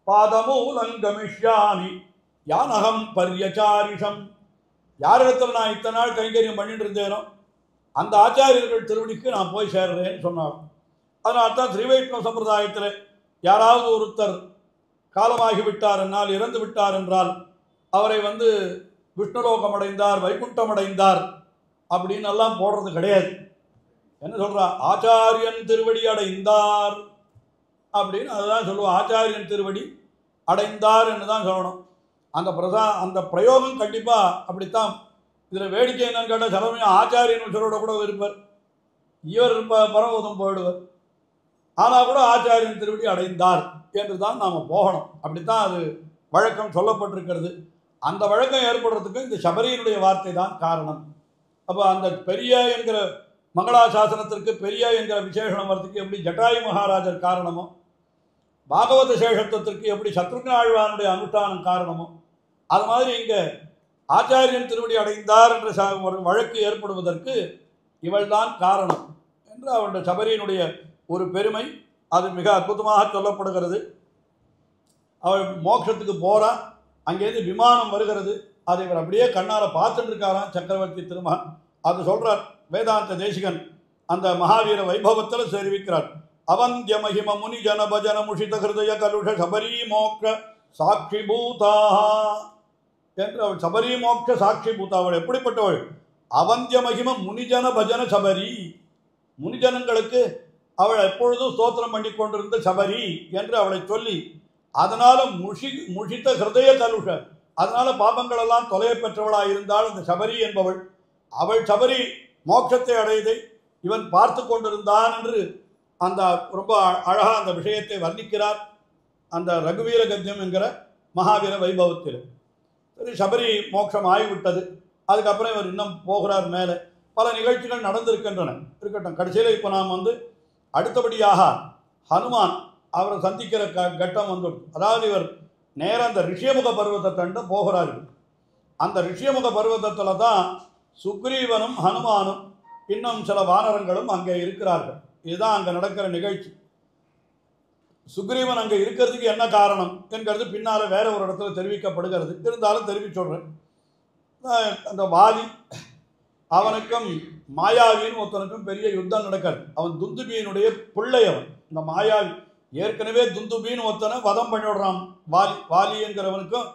பாதமூலங்கமிஷ்யாமி யானகம் பர்யசாரிஷம். யாரிடத்தில் நான் இத்தனை நாள் கைங்கரியம் பண்ணிட்டு இருந்தேனோ அந்த ஆச்சாரியர்கள் திருவடிக்கு நான் போய் சேர்றேன்னு சொன்னார். அதனால தான் ஸ்ரீவைஷ்ணவ சம்பிரதாயத்தில் யாராவது ஒருத்தர் காலமாகிவிட்டார் என்னால், இறந்து விட்டார் என்றால் அவரை விஷ்ணுலோகம் அடைந்தார், வைகுண்டம் அடைந்தார் அப்படின்னு எல்லாம் போடுறது கிடையாது. என்ன சொல்கிறா, ஆச்சாரியன் திருவடி அடைந்தார் அப்படின்னு அதுதான் சொல்லுவோம். ஆச்சாரியன் திருவடி அடைந்தார் என்று தான் சொல்லணும். அந்த பிரயோகம் கண்டிப்பாக அப்படித்தான். இதில் வேடிக்கை என்னன்னு கேட்டால் சில சமயம் ஆச்சாரியன் உச்சரோட கூட இருப்பார், இவர் பரமபதம் போயிடுவார். ஆனால் கூட ஆச்சாரியன் திருவடி அடைந்தார் என்று தான் நாம் போகணும். அப்படித்தான் அது வழக்கம் சொல்லப்பட்டிருக்கிறது. அந்த வழக்கம் ஏற்படுறதுக்கு இந்த சபரியினுடைய வார்த்தை தான் காரணம். அப்போ அந்த பெரிய என்கிற மங்களாசாசனத்திற்கு பெரிய என்கிற விசேஷனம் வரத்துக்கு எப்படி ஜட்டாயு மகாராஜர் காரணமோ, பாகவத சேஷத்துவத்திற்கு எப்படி சத்ருக்ன ஆழ்வானுடைய அனுஷ்டானம் காரணமோ, அது மாதிரி இங்கே ஆச்சாரியன் திருவடி அடைந்தார் என்ற ஒரு வழக்கு ஏற்படுவதற்கு இவள்தான் காரணம் என்று அவருடைய சபரியினுடைய ஒரு பெருமை அது மிக அற்புதமாக சொல்லப்படுகிறது. அவள் மோட்சத்துக்கு போகிறா, அங்கேருந்து விமானம் வருகிறது, அதை இவர் அப்படியே கண்ணால் பார்த்துட்டு இருக்காராம் சக்கரவர்த்தி திருமகன். அது சொல்கிறார் வேதாந்த தேசிகன் அந்த மகாவீர வைபவத்தில் தெரிவிக்கிறார். அவந்திய மகிம முனி ஜன பஜன முஷித ஹிருதய கலுஷ சபரி மோக்ஷ சாட்சி பூதா என்று அவள் சபரி மோக்ஷ சாட்சி பூதா. அவள் எப்படிப்பட்டவள்? அவந்திய மகிம முனிஜன பஜன சபரி. முனிஜனங்களுக்கு அவள் எப்பொழுதும் ஸ்தோத்திரம் பண்ணி கொண்டிருந்த சபரி என்று அவளை சொல்லி, அதனால முஷித்த ஹிருதய கலுஷ, அதனால பாபங்களெல்லாம் தொலைய பெற்றவளாக இருந்தால் அந்த சபரி என்பவள். அவள் சபரி மோட்சத்தை அடையதை இவன் பார்த்து கொண்டிருந்தான் என்று அந்த ரொம்ப அழகாக அந்த விஷயத்தை வர்ணிக்கிறார் அந்த ரகுவீர கத்தியம் என்கிற மகாவீர வைபவத்தில். சரி, சபரி மோட்சம் ஆகிவிட்டது. அதுக்கப்புறம் இவர் இன்னும் போகிறார் மேலே. பல நிகழ்ச்சிகள் நடந்திருக்கின்றன. இருக்கட்டும், கடைசியில் இப்போ நாம் அடுத்தபடியாக ஹனுமான் அவரை சந்திக்கிற கட்டம் வந்துடும். அதாவது இவர் நேரம் அந்த ரிஷியமுக பர்வத்தை தண்டு போகிறார்கள். அந்த ரிஷியமுக பர்வதத்தில் தான் சுக்ரீவனும் ஹனுமானும் இன்னும் சில வானரங்களும் அங்கே இருக்கிறார்கள். இதுதான் அங்கே நடக்கிற நிகழ்ச்சி. சுக்ரீவன் அங்கே இருக்கிறதுக்கு என்ன காரணம் என்கிறது பின்னால் வேற ஒரு இடத்துல தெரிவிக்கப்படுகிறது. இருந்தாலும் தெரிவிச்சு சொல்கிறேன். அந்த வாலி அவனுக்கும் மாயாவின்னு ஒருத்தனுக்கும் பெரிய யுத்தம் நடக்காது. அவன் துந்துபியினுடைய பிள்ளை. அவன் இந்த மாயாவி ஏற்கனவே துந்துபின்னு ஒருத்தனை வதம் பண்ணிவிடுறான். வாலி என்கிறவனுக்கும்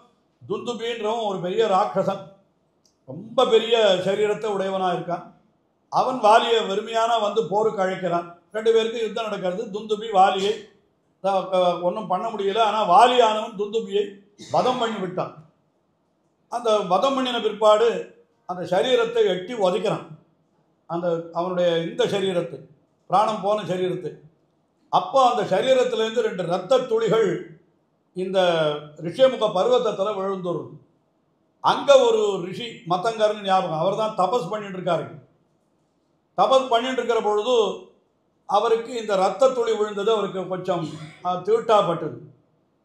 துந்துபின்றவன் ஒரு பெரிய ராட்சசன், ரொம்ப பெரிய சரீரத்தை உடையவனாக இருக்கான். அவன் வாலியை வெறுமையான போருக்கு அழைக்கிறான். ரெண்டு பேருக்கு யுத்தம் நடக்கிறது. துந்துபி வாலியை ஒன்றும் பண்ண முடியல. ஆனால் வாலியானவன் துந்துபியை வதம் பண்ணி விட்டான். அந்த வதம் பண்ணின பிற்பாடு அந்த சரீரத்தை எட்டி உதைக்கிறான். அந்த அவனுடைய இந்த சரீரத்தை, பிராணம் போன சரீரத்தை. அப்போ அந்த சரீரத்திலேருந்து 2 இரத்த துளிகள் இந்த ரிஷியமுக பர்வதத்தில் விழுந்துடுறது. அங்கே ஒரு ரிஷி மத்தங்கர்னு ஞாபகம், அவர் தான் தபஸ் பண்ணிட்டு இருக்காரு. தபஸ் பண்ணிட்டு இருக்கிற பொழுது அவருக்கு இந்த இரத்த துளி விழுந்தது அவருக்கு கொஞ்சம் தீட்டாப்பட்டது.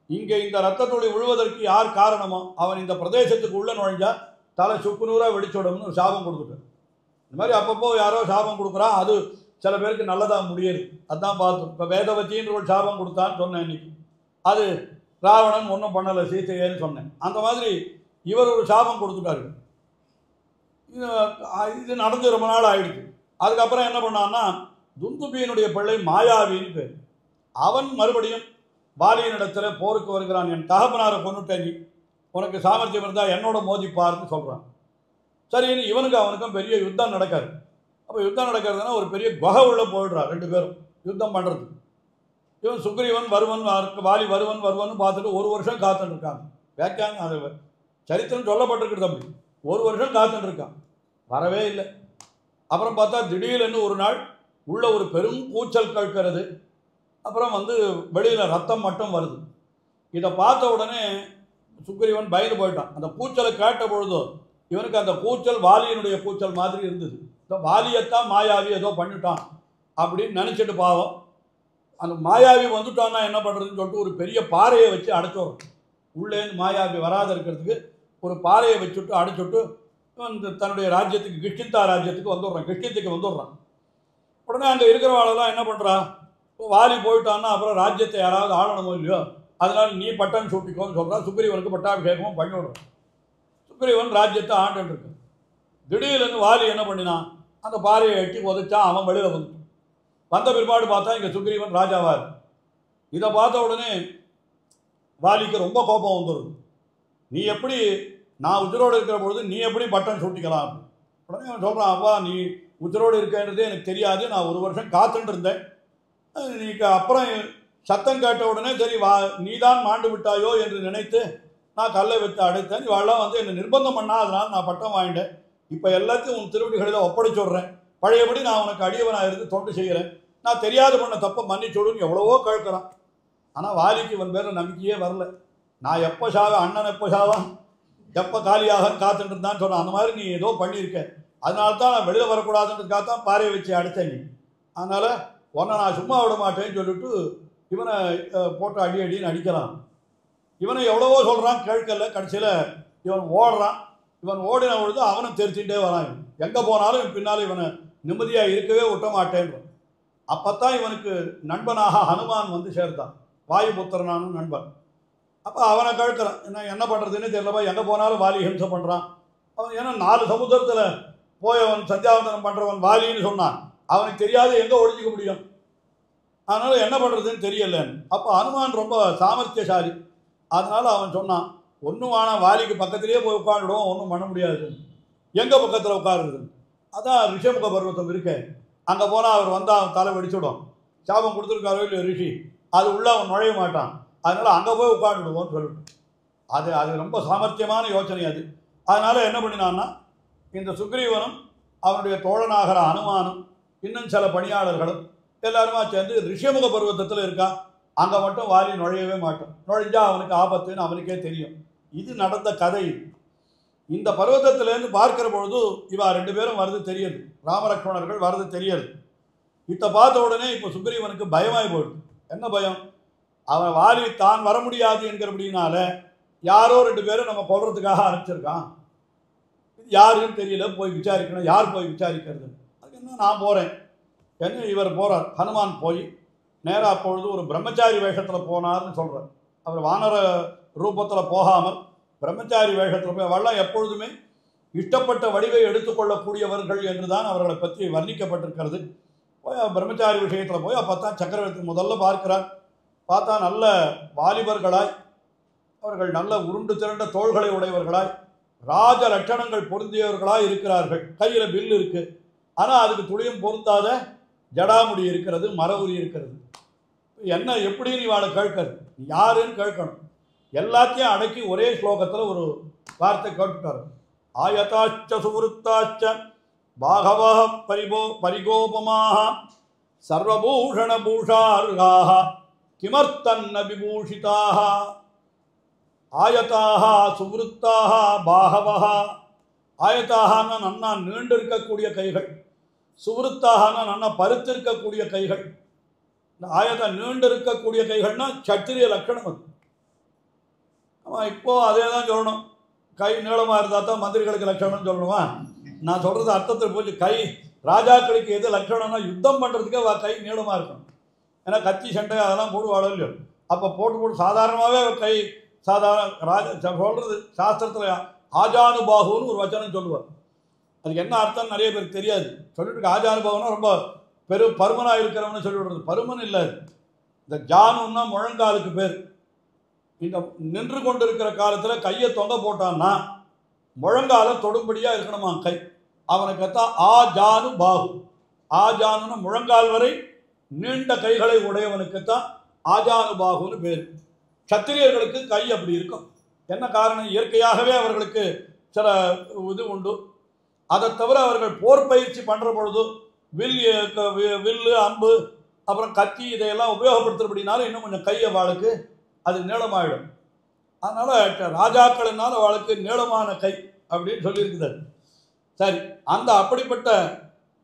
இங்கே இந்த இரத்த துளி விழுவதற்கு யார் காரணமோ அவன் இந்த பிரதேசத்துக்கு உள்ள நுழைஞ்சா தலை சுக்குநூறாக வெடிச்சுடணும்னு சாபம் கொடுத்துட்டார். இந்த மாதிரி அப்பப்போ யாரோ சாபம் கொடுக்குறா, அது சில பேருக்கு நல்லதாக முடியாது. அதுதான் பார்த்தோம். இப்போ வேதவத்தின்ற ஒரு சாபம் கொடுத்தான்னு சொன்னேன் இன்னைக்கு. அது ராவணன் ஒன்றும் பண்ணலை சீத்தையேன்னு சொன்னேன். அந்த மாதிரி இவர் ஒரு சாபம் கொடுத்துட்டாரு. இது நடந்து ரொம்ப நாள் ஆயிடுச்சு. அதுக்கப்புறம் என்ன பண்ணான்னா துந்துபியினுடைய பிள்ளை மாயாவின்னு பேர். அவன் மறுபடியும் வாலியினிடத்தில் போருக்கு வருகிறான். என் தகப்பனாரை கொண்டுட்டேன், நீ உனக்கு சாமர்த்தியம் இருந்தால் என்னோட மோதிப்பார்னு சொல்கிறான். சரின்னு இவனுக்கு அவனுக்கும் பெரிய யுத்தம் நடக்காது. அப்போ யுத்தம் நடக்கிறதுனா ஒரு பெரிய குகை உள்ள போயிடுறான் 2 பேரும் யுத்தம் பண்ணுறதுக்கு. இவன் சுக்ரீவன் வருவன் வாலி வருவன் பார்த்துட்டு 1 வருஷம் காத்துட்டு இருக்காங்க. வேக்காங்க அது சரித்திரம் சொல்லப்பட்டிருக்கிறது. அப்படி 1 வருஷம் காத்துட்டு இருக்கான், வரவே இல்லை. அப்புறம் பார்த்தா திடீர்னு ஒரு நாள் உள்ள ஒரு பெரும் கூச்சல் கேட்கிறது. அப்புறம் வெளியில் ரத்தம் மட்டும் வருது. இதை பார்த்த உடனே சுக்ரீவன் பயந்து போயிட்டான். அந்த கூச்சலை கேட்ட பொழுதோ இவனுக்கு அந்த கூச்சல் வாலியினுடைய கூச்சல் மாதிரி இருந்தது. இந்த வாலியத்தான் மாயாவி ஏதோ பண்ணிட்டான் அப்படின்னு நினச்சிட்டு பாவம் அந்த மாயாவி வந்துட்டான்னா என்ன பண்ணுறதுன்னு சொல்லிட்டு ஒரு பெரிய பாறையை வச்சு அடைச்சோம். உள்ளேருந்து மாயாவி வராத இருக்கிறதுக்கு ஒரு பாறையை வச்சுட்டு அடைச்சுட்டு தன்னுடைய ராஜ்யத்துக்கு கிஷ்கிந்தா ராஜ்யத்துக்கு வந்துடுறான், கிஷ்கிந்துக்கு வந்துடுறான். உடனே அங்கே இருக்கிறவாளெல்லாம் என்ன பண்ணுறா, வாலி போயிட்டான்னா அப்புறம் ராஜ்யத்தை யாராவது ஆளணுமோ இல்லையோ, அதனால நீ பட்டம் சூட்டிக்கோன்னு சொல்கிறான். சுக்ரீவனுக்கு பட்டாபிஷேகமும் பண்ணி விடுறான். சுக்ரீவன் ராஜ்யத்தை ஆண்டுன்னு இருக்கு. திடீர்னு வாலி என்ன பண்ணினான், அந்த பாறையை எட்டி உதைச்சான். அவன் வெளியில் வந்துட்டான். வந்த பிற்பாடு பார்த்தா இங்கே சுக்ரீவன் ராஜாவா இருக்கு. இதை பார்த்த உடனே வாலிக்கு ரொம்ப கோபம் வந்துடுது. நீ எப்படி, நான் உயிரோடு இருக்கிற பொழுது நீ எப்படி பட்டம் சூட்டிக்கலாம்? உடனே அவன் சொல்கிறான், அவ்வா நீ உயிரோடு இருக்கன்றதே எனக்கு தெரியாது, நான் ஒரு வருஷம் காத்துட்டு இருந்தேன். நீ அப்புறம் சத்தம் கேட்ட உடனே சரி நீ தான் மாண்டு விட்டாயோ என்று நினைத்து நான் கல்லை வைத்து அடைத்தேன். இவெல்லாம் வந்து என்னை நிர்பந்தம் பண்ணா, அதனால் நான் பட்டம் வாங்கிட்டேன். இப்போ எல்லாத்தையும் உன் திருவடிகளில் ஒப்படைச்சு விட்றேன். பழையபடி நான் உனக்கு அடியவனாக இருந்து தொண்டு செய்கிறேன். நான் தெரியாத பண்ண தப்பை மன்னிச்சுடுன்னு எவ்வளவோ கேட்குறான். ஆனால் வாலிக்கு இவன் பேரில் நம்பிக்கையே வரல. நான் எப்போ சாவேன், அண்ணன் எப்போ சாவான், எப்போ காலியாக காத்துட்டு இருந்தான்னு சொன்னான். அந்த மாதிரி நீ ஏதோ பண்ணியிருக்க, அதனால தான் நான் வெளியில் வரக்கூடாதுன்றதுக்காக தான் பாறையை வச்சு அடைத்தேன் நீ. அதனால் உன்னை நான் சும்மா விட மாட்டேன்னு சொல்லிட்டு இவனை போட்டு அடி அடின்னு அடிக்கிறான். இவனை எவ்வளவோ சொல்கிறான், கேட்கல. கடைசியில் இவன் ஓடுறான். இவன் ஓடின பொழுது அவனும் தெரிச்சுட்டே வரான். எங்கே போனாலும் பின்னால் இவனை நிம்மதியாக இருக்கவே விட்ட மாட்டேன். அப்போ தான் இவனுக்கு நண்பனாக ஹனுமான் வந்து சேர்த்தான், வாயுபுத்திரனான நண்பன். அப்போ அவனை கேட்குறான், என்ன பண்ணுறதுன்னு தெரியலப்பா, எங்கே போனாலும் வாலி ஹிம்சை பண்ணுறான். அவன் ஏன்னா 4 சமுத்திரத்தில் போய் அவன் சந்தியாவந்தனம் பண்ணுறவன் வாலின்னு சொன்னான். அவனுக்கு தெரியாது எங்கே ஒழிஞ்சிக்க முடியும், அதனால் என்ன பண்ணுறதுன்னு தெரியலன்னு. அப்போ ஹனுமான் ரொம்ப சாமர்த்தியசாலி. அதனால் அவன் சொன்னான், ஒன்றும் ஆனால் வாலிக்கு பக்கத்துலேயே போய் உட்காந்துடுவோம், ஒன்றும் பண்ண முடியாது. எங்கே பக்கத்தில் உட்காருது, அதான் ரிஷமுக பர்வத்தம் இருக்கு, அங்கே போனால் அவர் வந்தால் அவன் தலை வெடிச்சுடும். சாபம் கொடுத்துருக்காரோ இல்லை ரிஷி, அது உள்ளே அவன் நுழைய மாட்டான், அதனால் அங்கே போய் உட்காந்துடுவோன்னு சொல்லிட்டு. அது ரொம்ப சாமர்த்தியமான யோசனை அது. அதனால் என்ன பண்ணினான்னா, இந்த சுக்ரீவனும் அவனுடைய தோழனாகிற அனுமானும் இன்னும் சில பணியாளர்களும் எல்லாருமா சேர்ந்து ரிஷமுக பர்வத்தத்தில் இருக்கான். அங்கே மட்டும் வாலி நுழையவே மாட்டான். நுழைஞ்சா அவனுக்கு ஆபத்துன்னு அவனுக்கே தெரியும். இது நடந்த கதை. இந்த பர்வத்தத்திலேருந்து பார்க்கிற பொழுது இவா 2 பேரும் வருது தெரியுது, ராமலக்ஷ்மணர்கள் வருது தெரியுது. இதை பார்த்த உடனே இப்போ சுக்ரீவனுக்கு பயமாகி போயிடுது. என்ன பயம், அவன் வாலி தான் வர முடியாது என்கிறபடினால யாரோ 2 பேரும் நம்ம கொல்றதுக்காக அனுப்பிச்சிருக்கான். யாருன்னு தெரியல, போய் விசாரிக்கணும். யார் போய் விசாரிக்கிறது? அதுக்கு என்ன, நான் போகிறேன் என்ன. இவர் போகிறார், ஹனுமான் போய் நேராக அப்பொழுது ஒரு பிரம்மச்சாரி வேஷத்தில் போனார்னு சொல்கிறார். அவர் வானர ரூபத்தில் போகாமல் பிரம்மச்சாரி வேஷத்தில் போய், அவெல்லாம் எப்பொழுதுமே இஷ்டப்பட்ட வடிவை எடுத்துக்கொள்ளக்கூடியவர்கள் என்று தான் அவர்களை பற்றி வர்ணிக்கப்பட்டிருக்கிறது. போய் பிரம்மச்சாரி விஷயத்தில் போய் அப்போ தான் சக்கரவர்த்தி முதல்ல பார்க்கிறார். பார்த்தா நல்ல வாலிபர்களாய், அவர்கள் நல்ல உருண்டு திரண்ட தோள்களை உடையவர்களாய், ராஜ லட்சணங்கள் பொருந்தியவர்களாய் இருக்கிறார்கள். கையில் பில் இருக்குது, ஆனால் அதுக்கு துளியும் பொருந்தாத ஜடாமுடி இருக்கிறது, மரவுரி இருக்கிறது. என்ன எப்படின்னு இவாளை கேட்கறது, யாருன்னு கேட்கணும். எல்லாத்தையும் அடக்கி ஒரே ஸ்லோகத்தில் ஒரு வார்த்தை கேட்டுட்டார். ஆயதாச்ச சுவருத்தாச்ச பாகவ பரிகோபமாக சர்வபூஷண பூஷார்காக கிமர்த்தன்ன விபூஷிதாக. ஆயதாக சுவருத்தாக பாகவக. ஆயத்தாகனா நன்னா நீண்டு இருக்கக்கூடிய கைகள், சுவருத்தாகனா நன்னா பருத்திருக்கக்கூடிய கைகள். இந்த ஆயத்தா நீண்டு இருக்கக்கூடிய கைகள்னா சத்திரிய லட்சணம் அது. ஆமாம், இப்போது அதே தான் சொல்லணும். கை நீளமாக இருந்தால் தான் மந்திரிகளுக்கு லட்சணம்னு சொல்லணுமா? நான் சொல்கிறது அர்த்தத்தில் போச்சு. கை ராஜாக்களுக்கு எது லட்சணம்னா யுத்தம் பண்ணுறதுக்கே கை நீளமாக இருக்கணும். ஏன்னா கத்தி சண்டை அதெல்லாம் போடுவாளோ இல்லையோ, அப்போ போட்டு சாதாரணமாகவே கை சாதாரண ராஜா சொல்கிறது சாஸ்திரத்தில் ஆஜானுபாகுன்னு ஒரு வச்சனம் சொல்லுவார். அதுக்கு என்ன அர்த்தம் நிறைய பேருக்கு தெரியாது. சொல்லிட்டு ஆஜானுபாகுன்னா ரொம்ப பருமனாக இருக்கிறவன்னு சொல்லிவிடுறது. பருமன் இல்லை, இந்த ஜானுன்னா முழங்காலுக்கு பேர். இந்த நின்று கொண்டு இருக்கிற காலத்தில் கையை தொங்க போட்டான்னா முழங்கால தொடும்படியாக இருக்கணுமா கை. அவனுக்குத்தான் ஆஜானு பாகு. ஆஜானுன்னா முழங்கால் வரை நீண்ட கைகளை உடையவனுக்குத்தான் ஆஜானு பாகுன்னு பேர். சத்திரியர்களுக்கு கை அப்படி இருக்கும். என்ன காரணம், இயற்கையாகவே அவர்களுக்கு சில இது உண்டு. அதை தவிர அவர்கள் போர் பயிற்சி பண்ணுற பொழுது வில்லு அம்பு அப்புறம் கத்தி இதையெல்லாம் உபயோகப்படுத்துறபடினாலும் இன்னும் கொஞ்சம் கை அவளுக்கு அது நீளமாயிடும். அதனால் ராஜாக்களினால அவளுக்கு நீளமான கை அப்படின்னு சொல்லியிருக்குது. சரி, அந்த அப்படிப்பட்ட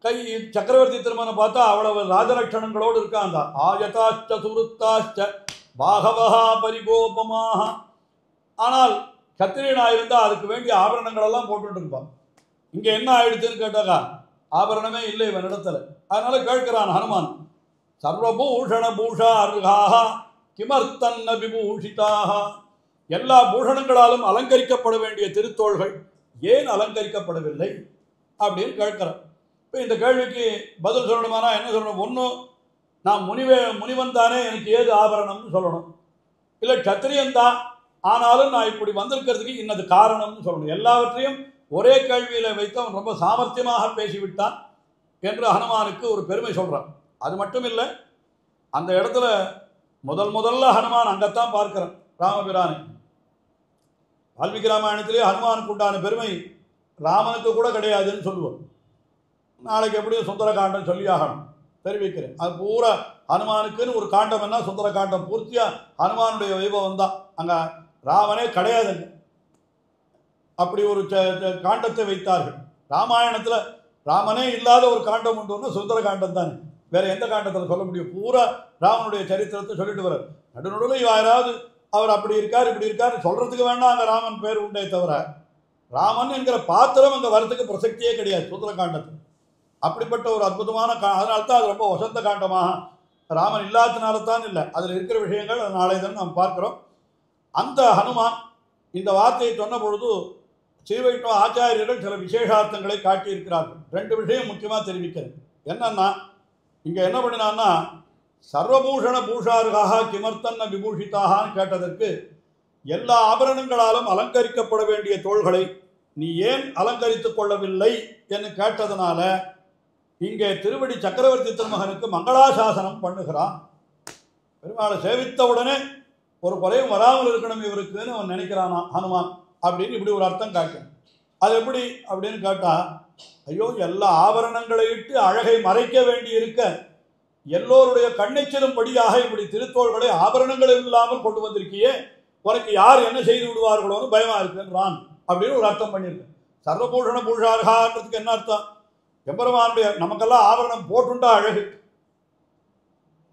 கை சக்கரவர்த்தி திருமணம் பார்த்தா அவ்வளவு ராஜலட்சணங்களோடு இருக்கான். அந்த ஆயதாச்ச சுருத்தாச்ச பாகவஹா பரிகோபமாக. ஆனால் சத்திரியனாக இருந்தால் அதுக்கு வேண்டிய ஆபரணங்கள் எல்லாம் போட்டுட்டு இருப்பான். இங்கே என்ன ஆயிடுச்சுன்னு கேட்டாக்கா ஆபரணமே இல்லை இவனிடத்துல. அதனால கேட்கிறான் ஹனுமான், சர்வபூஷண பூஷார்காக கிமர்த்தன்ன விபூஷிதாக. எல்லா பூஷணங்களாலும் அலங்கரிக்கப்பட வேண்டிய திருத்தோள்கள் ஏன் அலங்கரிக்கப்படவில்லை அப்படின்னு கேட்கிறான். இப்போ இந்த கேள்விக்கு பதில் சொல்லணுமானா என்ன சொல்லணும்? ஒன்று, நான் முனிவன் தானே, எனக்கு ஏது ஆபரணம்னு சொல்லணும். இல்லை சத்திரியன்தான், ஆனாலும் நான் இப்படி வந்திருக்கிறதுக்கு இன்னது காரணம்னு சொல்லணும். எல்லாவற்றையும் ஒரே கேள்வியில் வைத்து அவன் ரொம்ப சாமர்த்தியமாக பேசிவிட்டான் என்று ஹனுமானுக்கு ஒரு பெருமை சொல்கிறான். அது மட்டும் இல்லை, அந்த இடத்துல முதல்ல ஹனுமான் அங்கத்தான் பார்க்கிறான் ராமபிரானை. வால்மீகி ராமாயணத்திலே ஹனுமானுக்கு உண்டான பெருமை ராமனுக்கு கூட கிடையாதுன்னு சொல்லுவோம். நாளைக்கு எப்படியும் சுந்தர காண்டம் சொல்லி ஆகணும், தெரிவிக்கிறேன். அது பூரா ஹனுமானுக்குன்னு ஒரு காண்டம் என்ன, சுந்தர காண்டம் பூர்த்தியாக ஹனுமானுடைய வைபவம் தான். அங்கே ராமனே கிடையாதுங்க. அப்படி ஒரு காண்டத்தை வைத்தார்கள். ராமாயணத்தில் ராமனே இல்லாத ஒரு காண்டம் உண்டுன்னா சுந்தர காண்டம் தானே, வேற எந்த காண்டத்தில் சொல்ல முடியும்? பூரா ராமனுடைய சரித்திரத்தை சொல்லிட்டு வர்றார். நடுநடுவில் யாராவது அவர் அப்படி இருக்கார் இப்படி இருக்கார் சொல்றதுக்கு வேண்டாம் அங்கே ராமன் பேர் உண்டே தவிர ராமன் என்கிற பாத்திரம் அங்கே வரத்துக்கு பிரசக்தியே கிடையாது சுந்தர காண்டத்தில். அப்படிப்பட்ட ஒரு அற்புதமான அதனால்தான் அது ரொம்ப வசந்த காண்டமாக ராமன் இல்லாததுனால தான் இல்லை, அதில் இருக்கிற விஷயங்கள் நாளை தான் நாம் பார்க்கிறோம். அந்த ஹனுமான் இந்த வார்த்தையை சொன்ன பொழுது ஸ்ரீவைஷ்ணவ ஆச்சாரியர்கள் சில விசேஷார்த்தங்களை காட்டியிருக்கிறார்கள். ரெண்டு விஷயம் முக்கியமாக தெரிவிக்கிறது. என்னன்னா, இங்கே என்ன பண்ணினான்னா, சர்வபூஷண பூஷார்காக கிமர்த்தன்ன விபூஷிதாகான்னு கேட்டதற்கு, எல்லா ஆபரணங்களாலும் அலங்கரிக்கப்பட வேண்டிய தோள்களை நீ ஏன் அலங்கரித்துக் கொள்ளவில்லை என்று கேட்டதனால இங்கே திருவடி சக்கரவர்த்தி திருமகனுக்கு மங்களாசாசனம் பண்ணுகிறான். பெருமாளை சேவித்தவுடனே ஒரு குறையும் வராமல் இருக்கணும் இவருக்குன்னு அவன் நினைக்கிறானா ஹனுமான் அப்படின்னு இப்படி ஒரு அர்த்தம் காட்டும். அது எப்படி அப்படின்னு கேட்டால், ஐயோ எல்லா ஆபரணங்களை இட்டு அழகை மறைக்க வேண்டி இருக்க எல்லோருடைய கண்ணைச்சிலும்படியாக இப்படி திருத்தோள்களை ஆபரணங்களும் இல்லாமல் கொண்டு வந்திருக்கியே, உனக்கு யார் என்ன செய்து விடுவார்களோன்னு பயமா இருக்குன்றான் அப்படின்னு ஒரு அர்த்தம் பண்ணியிருக்கேன். சர்வபூஷண பூஷார்கான்றதுக்கு என்ன அர்த்தம்? எம்பெருமானுடைய நமக்கெல்லாம் ஆபரணம் போட்டுண்டா அழகு,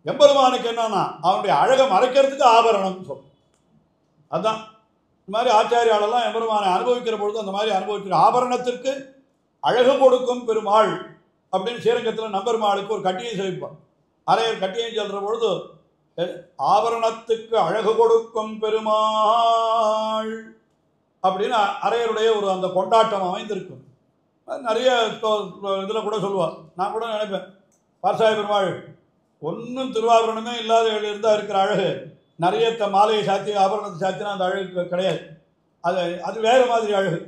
எம்பெருமானுக்கு என்னன்னா அவனுடைய அழகை மறைக்கிறதுக்கு ஆபரணம் சொல்லும். அதுதான் இந்த மாதிரி ஆச்சாரியாலெல்லாம் எம்பெருமானை அனுபவிக்கிற பொழுது அந்த மாதிரி அனுபவிக்கிற ஆபரணத்திற்கு அழகு கொடுக்கும் பெருமாள் அப்படின்னு ஸ்ரீரங்கத்தில் நம்பெருமாளுக்கு ஒரு கட்டியை சேவிப்பான். அரையர் கட்டியை சொல்கிற பொழுது ஆபரணத்துக்கு அழகு கொடுக்கும் பெருமாள் அப்படின்னு அரையருடைய ஒரு அந்த கொண்டாட்டம் அமைந்திருக்கும். நிறைய இதில் கூட சொல்லுவாள். நான் கூட நினைப்பேன், பார்சாய பெருமாள் ஒன்றும் திருவாபரணமே இல்லாத இருந்தால் இருக்கிற அழகு நிறைய மாலையை சாத்தி ஆபரணத்தை சாத்தினா அந்த அழகு கிடையாது. அது வேறு மாதிரி அழகு.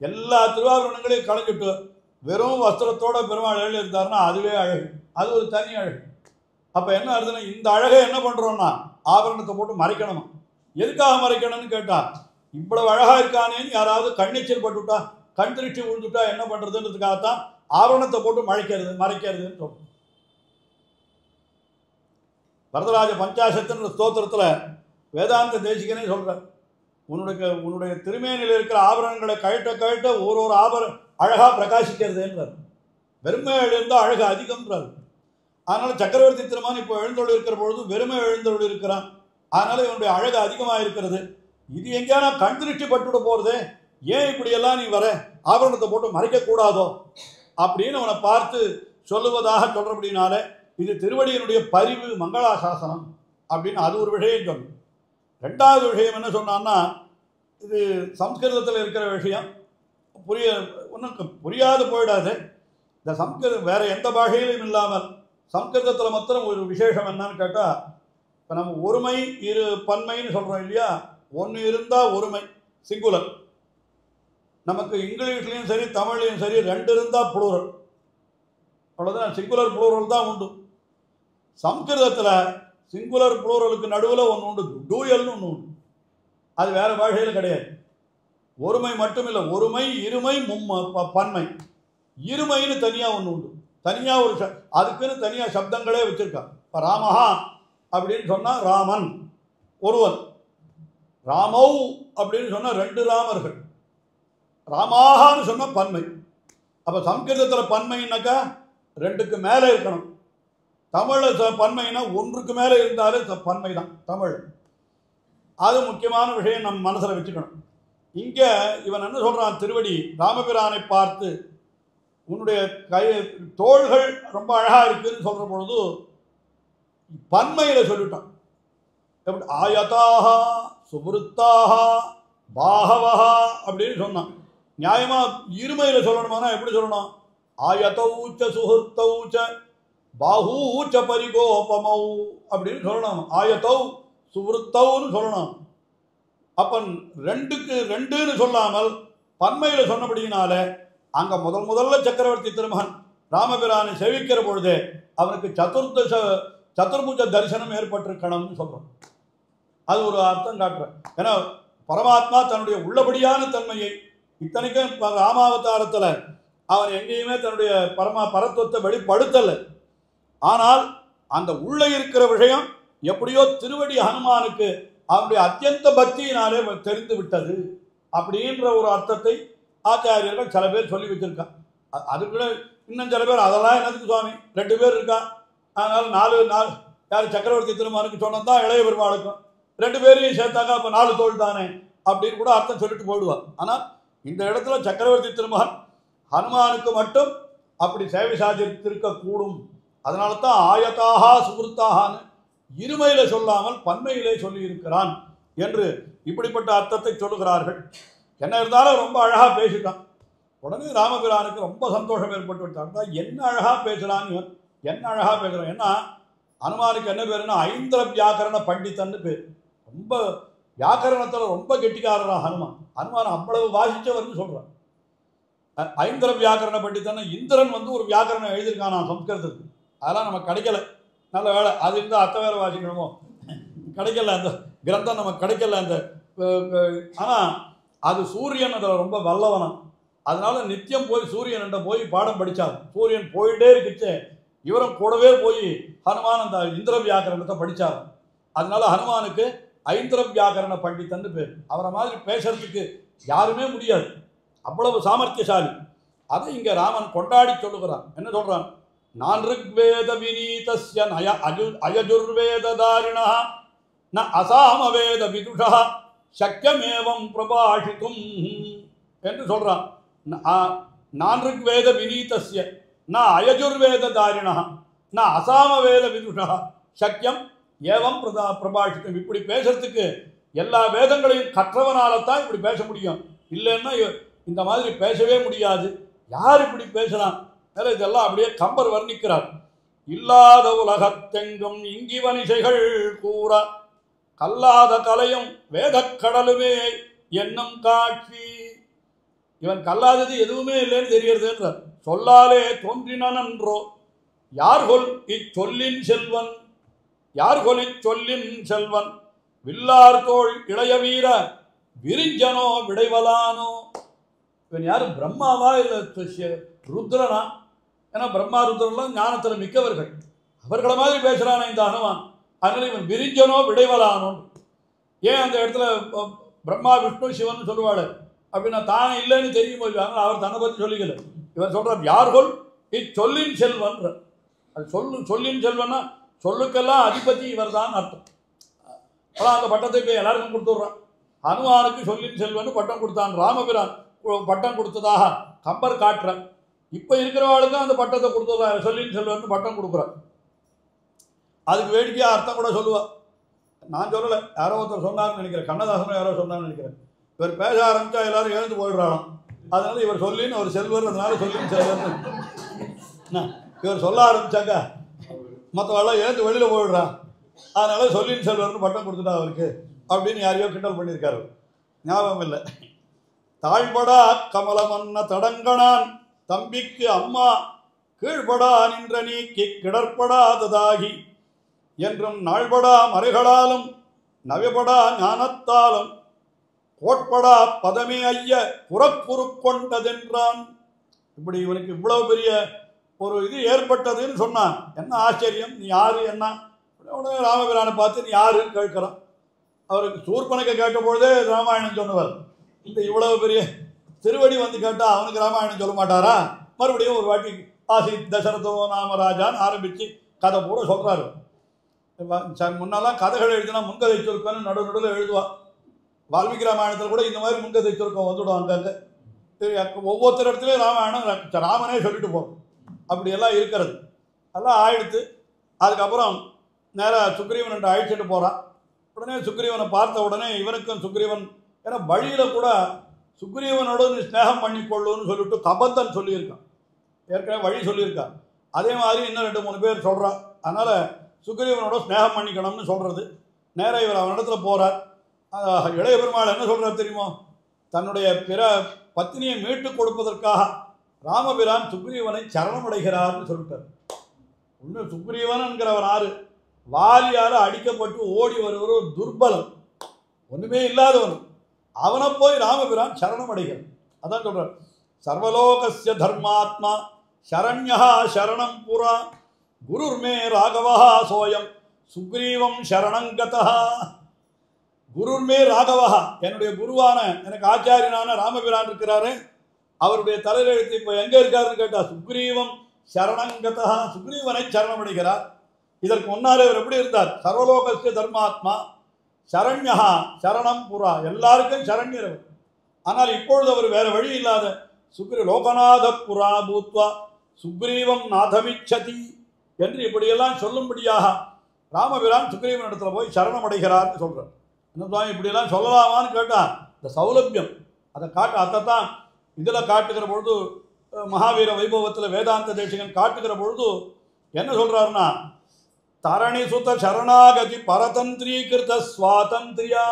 எல்லா திருவாபரணங்களையும் களைஞ்சிட்டு வெறும் வஸ்திரத்தோட பெருமாள் எழுதி இருந்தாருன்னா அதுவே அழகு, அது ஒரு தனி அழகு. அப்போ என்ன ஆகுதுன்னா, இந்த அழகை என்ன பண்ணுறோன்னா ஆபரணத்தை போட்டு மறைக்கணுமா? எதுக்காக மறைக்கணும்னு கேட்டால், இவ்வளவு அழகாக இருக்கானேன்னு யாராவது கண்ணெச்சல் பட்டுவிட்டா, கண் திருஷ்டி விழுந்துட்டா என்ன பண்ணுறதுன்றதுக்காகத்தான் ஆபரணத்தை போட்டு மறைக்கிறதுன்னு சொல்கிறோம். வரதராஜ பஞ்சாசத்துன்ற ஸ்தோத்திரத்தில் வேதாந்த தேசிகனே சொல்கிறார், உன்னுடைய திருமேனியில் இருக்கிற ஆபரணங்களை கழட்ட ஒரு அழகாக பிரகாசிக்கிறதுன்றார். வெறுமை எழுந்தால் அழகு அதிகம்ன்றார். அதனால் சக்கரவர்த்தி திருமான் இப்போ எழுந்தொழி இருக்கிற பொழுது வெறுமை எழுந்தொழி இருக்கிறான். அதனால் இவனுடைய அழகு அதிகமாக இருக்கிறது. இது எங்கேயானா கண் திருஷ்டி பட்டுவிட போகிறதே, ஏன் இப்படியெல்லாம் நீ வர ஆபரணத்தை போட்டு மறைக்கக்கூடாதோ அப்படின்னு அவனை பார்த்து சொல்லுவதாக சொல்கிறபடினால இது திருவடியினுடைய பரிவு மங்களாசாசனம் அப்படின்னு அது ஒரு விஷயம் சொல்லணும். ரெண்டாவது விஷயம் என்ன சொன்னான்னா, இது சம்ஸ்கிருதத்தில் இருக்கிற விஷயம், ஒன்றும் புரியாது போயிடாது. இந்த சம்ஸ்கிருதம் வேறு எந்த பாஷையிலும் இல்லாமல் சம்ஸ்கிருதத்தில் மாத்திரம் ஒரு விசேஷம் என்னன்னு கேட்டால், இப்போ நம்ம ஒருமை இரு பன்மைன்னு சொல்கிறோம் இல்லையா, ஒன்று இருந்தால் ஒருமை சிங்குலர். நமக்கு இங்கிலீஷ்லேயும் சரி தமிழ்லையும் சரி ரெண்டு இருந்தால் புளூரல், அவ்வளோதான். சிங்குலர் புளூரல் தான் உண்டு. சம்ஸ்கிருதத்தில் சிங்குலர் புளூரலுக்கு நடுவில் ஒன்று உண்டு, டூயல்னு ஒன்று உண்டு. அது வேறு பாஷையில் கிடையாது. ஒருமை மட்டும் இல்லை, ஒருமை இருமை பன்மை. இருமைன்னு தனியாக ஒன்று உண்டு, தனியாக ஒரு அதுக்குன்னு தனியாக சப்தங்களே வச்சுருக்காங்க. இப்போ ராமஹா அப்படின்னு சொன்னால் ராமன் ஒருவன், ராமவ் அப்படின்னு சொன்னால் ரெண்டு ராமர்கள், ராமாகான்னு சொன்னால் பன்மை. அப்போ சம்ஸ்கிருதத்தில் பன்மைன்னாக்கா 2க்கு மேலே இருக்கணும். தமிழில் பன்மைனா 1க்கு மேலே இருந்தாலே பன்மை தான் தமிழ். அது முக்கியமான விஷயம் நம்ம மனசில் வச்சுக்கணும். இங்கே இவன் என்ன சொல்கிறான், திருவடி ராமபிரானை பார்த்து உன்னுடைய தோள்கள் ரொம்ப அழகாக இருக்குதுன்னு சொல்கிற பொழுது பன்மையில் சொல்லிட்டான். எப்படி ஆயதாக சுபுருத்தாக பாகவஹா அப்படின்னு சொன்னான். நியாயமாக இருமையில் சொல்லணுமானா எப்படி சொல்லணும், ஆயதௌச்ச சுஹுர்த்தௌச்ச பாஹூச்ச பரிகோபமௌ அப்படின்னு சொல்லணும். ஆயத்தௌ சுவருத்தௌன்னு சொல்லணும். அப்போ 2க்கு 2ன்னு சொல்லாமல் பன்மையில் சொன்னபடியினால அங்கே முதல்ல சக்கரவர்த்தி திருமகன் ராமபிரானை சேவிக்கிற பொழுதே அவனுக்கு சதுர்புஜ தரிசனம் ஏற்பட்டிருக்கணும்னு சொல்கிறோம். அது ஒரு அர்த்தம் காட்டுறேன். ஏன்னா பரமாத்மா தன்னுடைய உள்ளபடியான தன்மையை இத்தனைக்கும் ராமாவதாரத்தில் அவன் எங்கேயுமே தன்னுடைய பரத்துவத்தை வெளிப்படுத்தலை. ஆனால் அந்த உள்ளே இருக்கிற விஷயம் எப்படியோ திருவடி ஹனுமானுக்கு அவனுடைய அத்தியந்த பக்தியினாலே தெரிந்து விட்டது அப்படின்ற ஒரு அர்த்தத்தை ஆச்சாரியர்கள் சில பேர் சொல்லி வச்சிருக்கான். அதுக்குள்ள இன்னும் சில பேர் அதெல்லாம் என்னதுக்கு சுவாமி 2 பேர் இருக்கா, அதனால் 4 யார் சக்கரவர்த்தி திருமானுக்கு சொன்னதான் இளைய பெருமாளுக்கும் 2 பேரையும் சேர்த்தாக்கா அப்போ 4 தோள் தானே அப்படின்னு கூட அர்த்தம் சொல்லிட்டு போயிடுவார். ஆனால் இந்த இடத்துல சக்கரவர்த்தி திருமகன் ஹனுமானுக்கு மட்டும் அப்படி சேவை சாதித்திருக்கக்கூடும். அதனால தான் ஆயதாக சுகுருத்தாகான்னு இருமையில் சொல்லாமல் பன்மையிலே சொல்லியிருக்கிறான் என்று இப்படிப்பட்ட அர்த்தத்தை சொல்லுகிறார்கள். என்ன இருந்தாலும் ரொம்ப அழகாக பேசிட்டான். உடனே ராமபிரானுக்கு ரொம்ப சந்தோஷம் ஏற்பட்டு விட்டான். என்ன அழகாக பேசுகிறான் இவன், என்ன அழகாக பேசுகிறான். ஏன்னா ஹனுமானுக்கு என்ன பேருன்னா ஐந்திர வியாக்கரண பண்டிதன்னு பேர். ரொம்ப வியாக்கரணத்தில் ரொம்ப கெட்டிக்காரரான் ஹனுமான் அவ்வளவு வாசித்தவர்னு சொல்கிறான். ஐந்திர வியாக்கரண பண்டிதன்னு இந்திரன் ஒரு வியாக்கரணம் எழுதியிருக்கான் நான் சம்ஸ்கிருதத்துக்கு. அதெல்லாம் நம்ம கிடைக்கல, நல்ல வேலை. அது இருந்தால் அத்தை வேலை வாசிக்கணுமோ, கிடைக்கல அந்த கிரந்தம் நமக்கு கிடைக்கல அந்த. ஆனால் அது சூரியன் அதில் ரொம்ப வல்லவனம். அதனால நித்தியம் போய் சூரியன்கிட்ட போய் பாடம் படித்தார். சூரியன் போயிட்டே இருக்குச்சு, இவரும் கூடவே போய் ஹனுமான் அந்த இந்திர வியாக்கரணத்தை படித்தார். அதனால ஹனுமானுக்கு ஐந்திர வியாக்கரண பண்டிதன்னு பேர். அவரை மாதிரி பேசுறதுக்கு யாருமே முடியாது, அவ்வளவு சாமர்த்தியசாலி. அதை இங்கே ராமன் கொண்டாடி சொல்லுகிறான். என்ன சொல்கிறான், நான் ருக்வேத வினீதஸ்ய நய அயஜுர்வேததாரிணா ந அசாமவேத விதுஷா சக்கியமேவம் பிரபாஷித்தும் என்று சொல்கிறான். நான் ருக்வேத வினீதஸ்ய ந அயஜுர்வேததாரிணா ந அசாமவேத விதுஷா சக்கியம் ஏவம் பிரபாஷித்தும். இப்படி பேசுறதுக்கு எல்லா வேதங்களையும் கற்றவனால தான் இப்படி பேச முடியும், இல்லைன்னா இந்த மாதிரி பேசவே முடியாது. யார் இப்படி பேசலாம்? இதெல்லாம் அப்படியே கம்பர் வர்ணிக்கிறார். இல்லாத உலகத்தெங்கும் இங்கிவனிசைகள் கூற கல்லாத கலையும் வேதக்கடலுமே என்னும் காட்சி. இவன் கல்லாதது எதுவுமே இல்லைன்னு தெரிகிறதுன்றார். சொல்லாலே தோன்றினன்றோ யார்கொல் இச்சொல்லின் செல்வன், யார்கொல் இச்சொல்லின் செல்வன் வில்லார் தோள் இளைய வீர விரிஞ்சனோ விடைவலானோ. இவன் யார், பிரம்மாவா இல்லை ருத்ரனா? ஏன்னா பிரம்மா ருத்ரன்லாம் ஞானத்தில் மிக்கவர்கள், அவர்களை மாதிரி பேசுகிறானே இந்த ஹனுமான். அதனால் இவன் விரிஞ்சனோ விடைவலானோ. ஏன் அந்த இடத்துல பிரம்மா விஷ்ணு சிவன் சொல்லுவாள் அப்படின்னா தானே இல்லைன்னு தெரியும் போது அவர் தன்னை பற்றி சொல்லிக்கல. இவர் சொல்கிறார் யார்கொல் இச்சொல்லின் செல்வன்ற. அது சொல்லின் செல்வன்னா சொல்லுக்கெல்லாம் அதிபதி இவர் தான் அர்த்தம். அப்புறம் அந்த பட்டத்தை இப்போ எல்லாருக்கும் கொடுத்துட்றான். ஹனுமானுக்கு சொல்லின் செல்வன்னு பட்டம் கொடுத்தான் ராமபிரான். பட்டம் கொடுத்ததாக கம்பர் காட்டுறான். இப்போ இருக்கிறவாளுக்கும் அந்த பட்டத்தை கொடுத்ததா சொல்லின்னு செல்வன்னு பட்டம் கொடுக்குறான். அதுக்கு வேடிக்கையாக அர்த்தம் கூட சொல்லுவாள். நான் சொல்லலை, யாரோ ஒருத்தர் சொன்னார்னு நினைக்கிறேன், கண்ணதாசனும் யாரோ சொன்னார்னு நினைக்கிறேன். இவர் பேச ஆரம்பித்தா எல்லாரும் எழுந்து போயிடுறாராம். அதனால இவர் சொல்லின்னு ஒரு செல்வர், அதனால சொல்லின்னு செல்வர்னு இவர் சொல்ல ஆரம்பித்தாக்கா மற்றவெல்லாம் எழுந்து வெளியில் போயிடுறான். அதனால சொல்லின்னு செல்வர்னு பட்டம் கொடுத்துட்டா அவருக்கு அப்படின்னு யாரையோ கிண்டல் பண்ணியிருக்காரு, ஞாபகம் இல்லை. தாழ்படா கமலமன்ன தடங்கணான் தம்பிக்கு அம்மா கீழ்படா நின்ற நீக்கி கிடற்படாததாகி என்றும் நாள்படா மறைகளாலும் நவிபடா ஞானத்தாலும் கோட்படா பதமே ஐய புறக்குறு கொண்டதென்றான். இப்படி இவனுக்கு இவ்வளவு பெரிய ஒரு இது ஏற்பட்டதுன்னு சொன்னான். என்ன ஆச்சரியம், நீ யாரு என்ன? உடனே ராமபிரானை பார்த்து நீ யாருன்னு கேட்கிறான். அவருக்கு சூர்பனக்கை கேட்டபொழுதே ராமாயணம் சொன்னவர். இந்த இவ்வளவு பெரிய திருவடி வந்து கேட்டால் அவனுக்கு ராமாயணம் சொல்ல மாட்டாரா? மறுபடியும் ஒரு வாட்டி ஆசித் தசரதோ நாம ராஜான்னு ஆரம்பித்து கதை பூரா சொல்கிறாரு. முன்னெல்லாம் கதைகள் எழுதினா முன்கதை சுருக்கம்னு நடுவில் எழுதுவா. வால்மீகி ராமாயணத்தில் கூட இந்த மாதிரி முன்கதை சுருக்கம் வந்துடும். அங்கங்கே ஒவ்வொருத்தர் இடத்துலையும் ராமாயணம் ராமனே சொல்லிட்டு போகும். அப்படியெல்லாம் இருக்கிறது. எல்லாம் ஆயிடுத்து. அதுக்கப்புறம் நேராக சுக்ரீவன் அழைச்சிட்டு போகிறான். உடனே சுக்ரீவனை பார்த்த உடனே இவனுக்கும் சுக்ரீவன் ஏன்னா வழியில் கூட சுக்ரீவனோடு நீ ஸ்நேகம் பண்ணிக்கொள்ளுன்னு சொல்லிட்டு கபந்தன் சொல்லியிருக்கான். ஏற்கனவே வழி சொல்லியிருக்கான். அதே மாதிரி இன்னும் 2-3 பேர் சொல்கிறான். அதனால் சுக்ரீவனோட ஸ்நேகம் பண்ணிக்கணும்னு சொல்கிறது. நேராக இவர் அவனிடத்துல போகிறார். இளைய பெருமாள் என்ன சொல்கிறார் தெரியுமோ? தன்னுடைய பிற பத்தினியை மீட்டு கொடுப்பதற்காக ராமபிரான் சுக்ரீவனை சரணமடைகிறார்னு சொல்லிட்டார். இன்னும் சுக்ரீவன் என்கிறவன் ஆறு வாலியால் அடிக்கப்பட்டு ஓடி வருகிற ஒரு துர்பலம், ஒன்றுமே இல்லாதவன். அவனை போய் ராமபிரான் சரணம் அடைகிறான். அதான் சொல்கிறார், சர்வலோகஸ்ய தர்மாத்மா சரண்யா சரணம் புரா குருர்மே ராகவா சோயம் சுக்ரீவம் சரணங்கதா. குருர்மே ராகவா, என்னுடைய குருவான எனக்கு ஆச்சாரியனான ராமபிரான் இருக்கிறாரு. அவருடைய தலையெழுத்து இப்போ எங்கே இருக்காருன்னு கேட்டால் சுக்ரீவம் சரணங்கதா, சுக்ரீவனை சரணமடைகிறார். இதற்கு முன்னாலே அவர் எப்படி இருந்தார்? சர்வலோகஸ்ய தர்மாத்மா சரண்யா சரணம் புரா, எல்லாருக்கும் சரண்யர். ஆனால் இப்பொழுது அவர் வேற வழி இல்லாத லோகநாத புரா பூத்வா சுக்ரீவம் நாதமிச்சதி என்று இப்படியெல்லாம் சொல்லும்படியாக ராமபிரான் சுக்ரீவன் இடத்துல போய் சரணம் அடைகிறார்னு சொல்கிறார். என்ன சுவாமி இப்படியெல்லாம் சொல்லலாமான்னு கேட்டால் இந்த சௌலபியம் அதை அதைத்தான் இதில் காட்டுகிற பொழுது மகாவீர வைபவத்தில் வேதாந்த தேசிகன் காட்டுகிற பொழுது என்ன சொல்கிறாருன்னா, தரணி சுத்த சரணாகதி பரதந்திரீகிருத சுவாதந்திரியா,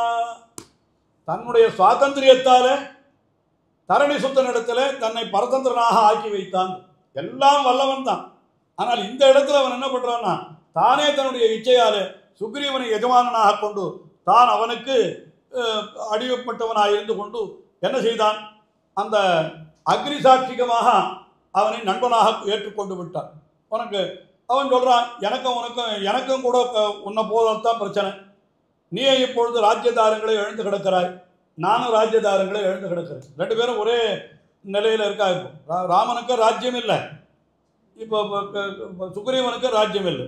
தன்னுடைய சுவாதந்திரியத்தால் தரணி சுத்தனிடத்தில் தன்னை பரதந்திரனாக ஆக்கி வைத்தான். எல்லாம் வல்லவன் தான். ஆனால் இந்த இடத்துல அவன் என்ன பண்ணுறான்னா, தானே தன்னுடைய இச்சையால் சுக்ரீவனை எஜமானனாக கொண்டு தான் அவனுக்கு அடிமைப்பட்டவனாக இருந்து கொண்டு என்ன செய்தான்? அந்த அக்னி சாட்சிகமாக அவனை நண்பனாக ஏற்றுக்கொண்டு விட்டான். உனக்கு அவன் சொல்கிறான், எனக்கும் கூட உன்னை போதான் பிரச்சனை. நீ இப்பொழுது ராஜ்யதாரங்களை எழுந்து கிடக்கிறாய், நானும் ராஜ்யதாரங்களை எழுந்து கிடக்கிறேன். 2 பேரும் ஒரே நிலையில் இருக்கா. இப்போ ராமனுக்கு ராஜ்யம் இல்லை, இப்போ சுக்ரீவனுக்கு ராஜ்யம் இல்லை.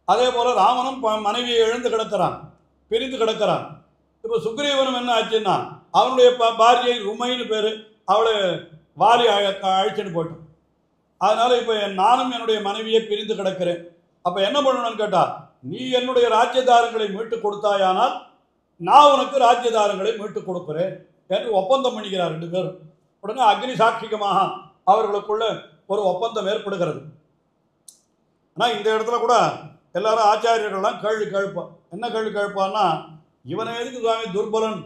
அதே போல் ராமனும் மனைவியை எழுந்து கிடக்கிறான், பிரிந்து கிடக்கிறான். இப்போ சுக்ரீவனும் என்ன ஆச்சுன்னா, அவனுடைய பாரியை ருமைன்னு பேர், அவளை வாரி அழைச்சிட்டு போயிட்டான். அதனால் இப்போ நானும் என்னுடைய மனைவியை பிரிந்து கிடக்கிறேன். அப்போ என்ன பண்ணணும்னு கேட்டால், நீ என்னுடைய ராஜ்யதாரங்களை மீட்டு கொடுத்தாயானால் நான் உனக்கு ராஜ்யதாரங்களை மீட்டு கொடுக்குறேன் என்று ஒப்பந்தம் பண்ணிக்கிறார் 2 பேரும். உடனே அக்னி சாட்சிகமாக அவர்களுக்குள்ள ஒரு ஒப்பந்தம் ஏற்படுகிறது. ஆனால் இந்த இடத்துல கூட எல்லாரும் ஆச்சாரியர்கள்லாம் கேள்வி கேட்பான். என்ன கேள்வி கேட்பான்னா, இவனை எதுக்கு சுவாமி துர்பலன்,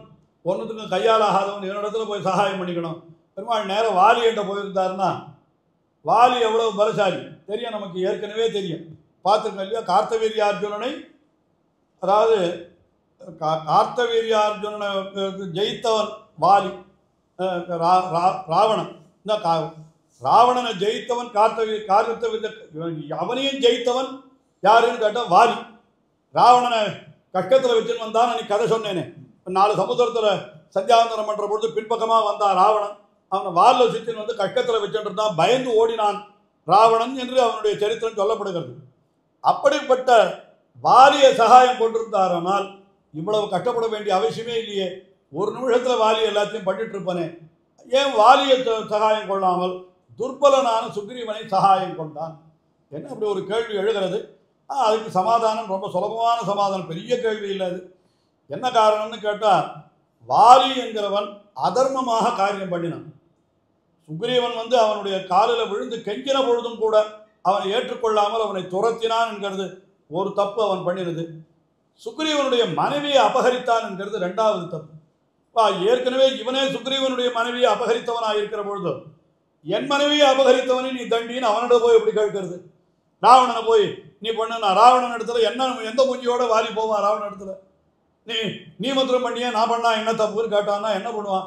ஒன்றுத்துக்கும் கையால் ஆகாதவன் இவனிடத்துல போய் சகாயம் பண்ணிக்கணும்? பெருமாள் நேரம் வாலி என்ற போயிருந்தாருன்னா, வாலி எவ்வளவு பலசாலி தெரியும், நமக்கு ஏற்கனவே தெரியும், பார்த்துருக்கோம் இல்லையா? கார்த்தவீரியார்ஜுனனை, அதாவது கார்த்தவீரியார்ஜுனனை ஜெயித்தவன் வாலி, ராவணன். இந்த ராவணனை ஜெயித்தவன் அவனையும் ஜெயித்தவன் யாருன்னு கேட்டால் வாலி. ராவணனை கஷ்டத்தில் வச்சுன்னு வந்தான். அன்னைக்கு கதை சொன்னேனே, 4 சமுத்திரத்தில் சந்தியாவந்தனம் பண்ணுற பொழுது பின்பக்கமாக வந்தான் ராவணன். அவனை வாலில் சுற்றின்னு வந்து கஷ்டத்தில் வச்சுட்டு இருந்தான், பயந்து ஓடினான் ராவணன் என்று அவனுடைய சரித்திரம் சொல்லப்படுகிறது. அப்படிப்பட்ட வாலியை சகாயம் கொண்டிருந்தாரானால் இவ்வளவு கஷ்டப்பட வேண்டிய அவசியமே இல்லையே. ஒரு நிமிஷத்தில் வாலி எல்லாத்தையும் பண்ணிட்டு இருப்பானே. ஏன் வாலியை சகாயம் கொள்ளாமல் துர்பலனான சுக்ரீவனை சகாயம் கொண்டான்? என்ன அப்படி ஒரு கேள்வி எழுகிறது. அதுக்கு சமாதானம் ரொம்ப சுலபமான சமாதானம், பெரிய கேள்வி இல்லை. அது என்ன காரணம்னு கேட்டால், வாலி என்கிறவன் அதர்மமாக காரியம் பண்ணினான். சுக்ரீவன் வந்து அவனுடைய காலில் விழுந்து கெஞ்சின பொழுதும் கூட அவனை ஏற்றுக்கொள்ளாமல் அவனை துரத்தினான் என்கிறது ஒரு தப்பு அவன் பண்ணினது. சுக்ரீவனுடைய மனைவியை அபகரித்தான் என்கிறது 2வது தப்பு. ஏற்கனவே இவனே சுக்ரீவனுடைய மனைவியை அபகரித்தவனாக இருக்கிற பொழுது என் மனைவியை அபகரித்தவனை நீ தண்டின்னு அவனிட போய் எப்படி கேட்கறது? ராவணனை போய் நீ பண்ணுனா, ராவணன் இடத்துல எந்த மூஞ்சியோட வாலி போவான்? ராவணன் இடத்துல நீ மாத்திரம் பண்ணியே நான் பண்ணா என்ன தப்புன்னு கேட்டான்னா என்ன பண்ணுவான்?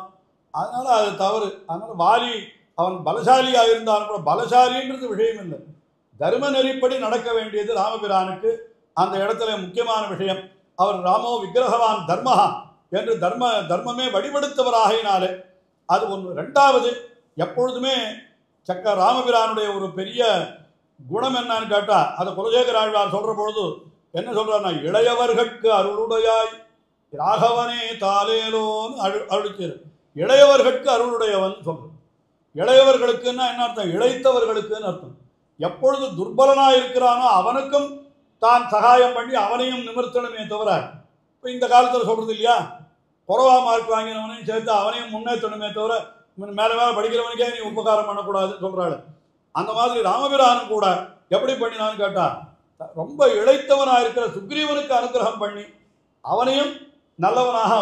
அதனால் அது தவறு. அதனால் வாலி அவன் பலசாலியாக இருந்தாலும் கூட, பலசாலின்றது விஷயம் இல்லை, தர்ம நெறிப்படி நடக்க வேண்டியது ராமபிரானுக்கு அந்த இடத்துல முக்கியமான விஷயம். அவர் ராமோ விக்கிரகவான் தர்மஹா என்று தர்மமே வழிபடுத்தவராகினாலே அது ஒன்று. 2வது, எப்பொழுதுமே ராமபிரானுடைய ஒரு பெரிய குணம் என்னன்னு கேட்டால் அதை குலசேகர ஆழ்வார் சொல்கிற பொழுது என்ன சொல்கிறாருன்னா, இளையவர்கட்கு அருளுடையாய் ராகவனே தாலேலோன்னு அருளிச்சார். இளையவர்கட்கு அருளுடையவன் சொல்கிறார். இளையவர்களுக்குன்னா என்ன அர்த்தம்? இளைத்தவர்களுக்குன்னு அர்த்தம். எப்பொழுது துர்பலனாக இருக்கிறானோ அவனுக்கும் தான் சகாயம் பண்ணி அவனையும் நிமிர்த்தணுமே தவிர, இப்போ இந்த காலத்தில் சொல்கிறது இல்லையா, குறவா மார்க் வாங்கினவனையும் சேர்த்து அவனையும் முன்னேற்றணுமே தவிர மேலே மேலே படிக்கிறவனுக்கே நீ உபகாரம் பண்ணக்கூடாதுன்னு சொல்கிறாள். அந்த மாதிரி ராமபிரானும் கூட எப்படி பண்ணினான்னு கேட்டால், ரொம்ப இளைத்தவனாக இருக்கிற சுக்ரீவனுக்கு அனுகிரகம் பண்ணி அவனையும் நல்லவனாக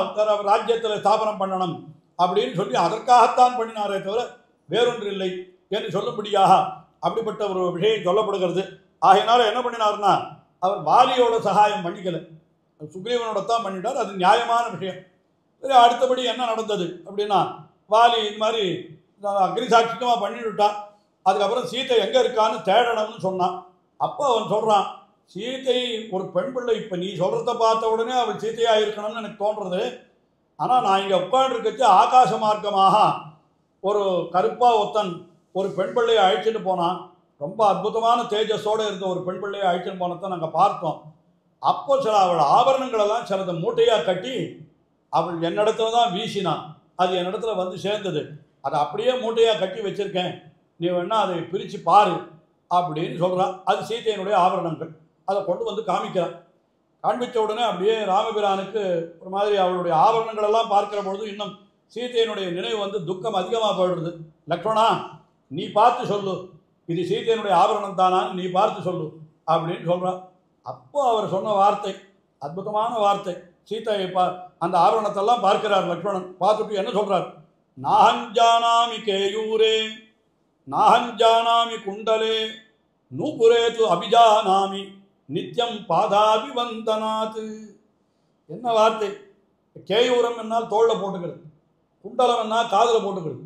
ராஜ்யத்தில் ஸ்தாபனம் பண்ணணும் அப்படின்னு சொல்லி அதற்காகத்தான் பண்ணினாரே தவிர வேறொன்று இல்லை என்று சொல்லும்படியாக அப்படிப்பட்ட ஒரு விஷயம் சொல்லப்படுகிறது. ஆகையினால என்ன பண்ணினார்னா, அவர் வாலியோட சகாயம் பண்ணிக்கல, சுக்ரீவனோட தான் பண்ணிட்டார். அது நியாயமான விஷயம். சரி, அடுத்தபடி என்ன நடந்தது அப்படின்னா, வாலி இந்த மாதிரி அக்னிசாட்சியமாக பண்ணிவிட்டான். அதுக்கப்புறம் சீத்தை எங்கே இருக்கான்னு தேடணும்னு சொன்னான். அப்போ அவன் சொல்கிறான், சீத்தை ஒரு பெண் பிள்ளை, இப்போ நீ சொல்கிறத பார்த்த உடனே அவள் சீத்தையாக இருக்கணும்னு எனக்கு தோன்றுறது. ஆனால் நான் இங்கே உட்காண்டிருக்கச்சு ஆகாச மார்க்கமாக ஒரு கருப்பாக ஒத்தன் ஒரு பெண் பிள்ளையை அழைச்சிட்டு போனான். ரொம்ப அற்புதமான தேஜஸோடு இருந்த ஒரு பெண் பிள்ளையை அழைச்சிட்டு போனதை நாங்கள் பார்த்தோம். அப்போ சில அவள் ஆபரணங்களெல்லாம் சிலதை மூட்டையாக கட்டி அவள் என்னிடத்துல தான் வீசினான். அது என்னிடத்துல வந்து சேர்ந்தது. அதை அப்படியே மூட்டையாக கட்டி வச்சுருக்கேன், நீ வேணா அதை பிரித்து பாரு அப்படின்னு சொல்கிறான். அது சீத்தையினுடைய ஆபரணங்கள். அதை கொண்டு வந்து காமிக்கிறான். காண்பித்த உடனே அப்படியே ராமபிரானுக்கு ஒரு மாதிரி அவளுடைய ஆபரணங்களெல்லாம் பார்க்கிற பொழுது இன்னும் சீத்தையினுடைய நினைவு வந்து துக்கம் அதிகமாக போயிடுது. லக்ஷ்மணா, நீ பார்த்து சொல்லு, இது சீத்தையினுடைய ஆபரணம் தானான்னு நீ பார்த்து சொல்லு அப்படின்னு சொல்கிறான். அப்போ அவர் சொன்ன வார்த்தை அற்புதமான வார்த்தை. சீத்தையை அந்த ஆபரணத்தெல்லாம் பார்க்கிறார் லக்ஷ்மணன். பார்த்துட்டு என்ன சொல்கிறார், நாஹஞ்சானாமி கேயூரே நாஹஞ்சானாமி குண்டலே நூபுரேது அபிஜானாமி நித்தியம் பாதாபிவந்தனாத். என்ன வார்த்தை! கேயூரம் என்னால் தோளில் போட்டுக்கிறது, குண்டலம் என்னால் காதில் போட்டுக்கிறது.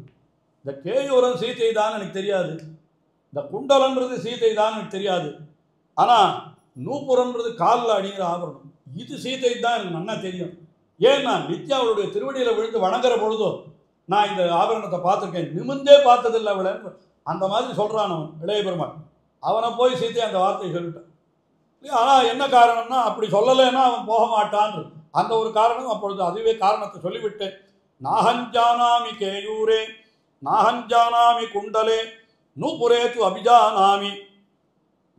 இந்த கேயூரம் சீத்தை தான் எனக்கு தெரியாது, இந்த குண்டலன்றது சீத்தை தான் எனக்கு தெரியாது. ஆனால் நூபுரன்றது காலில் அணிகிற ஆபரணம், இது சீத்தை தான் எனக்கு நல்லா தெரியும். ஏன்னா நித்யா அவளுடைய திருவடியில் விழுந்து வணங்குற பொழுதோ நான் இந்த ஆபரணத்தை பார்த்துருக்கேன், நிமிந்தே பார்த்ததில்லை அவளை. அந்த மாதிரி சொல்கிறான் அவன் இளைய பெருமாள். அவனை போய் சீத்தை அந்த வார்த்தையை சொல்லிட்டான். ஆனால் என்ன காரணம்னா, அப்படி சொல்லலைன்னா அவன் போக மாட்டான். அந்த ஒரு காரணம். அப்பொழுது அதுவே காரணத்தை சொல்லிவிட்டு, நாஹஞ்சானாமி கேயூரே நாஹஞ்சானாமி குண்டலே நூபுரேது அபிஜானாமி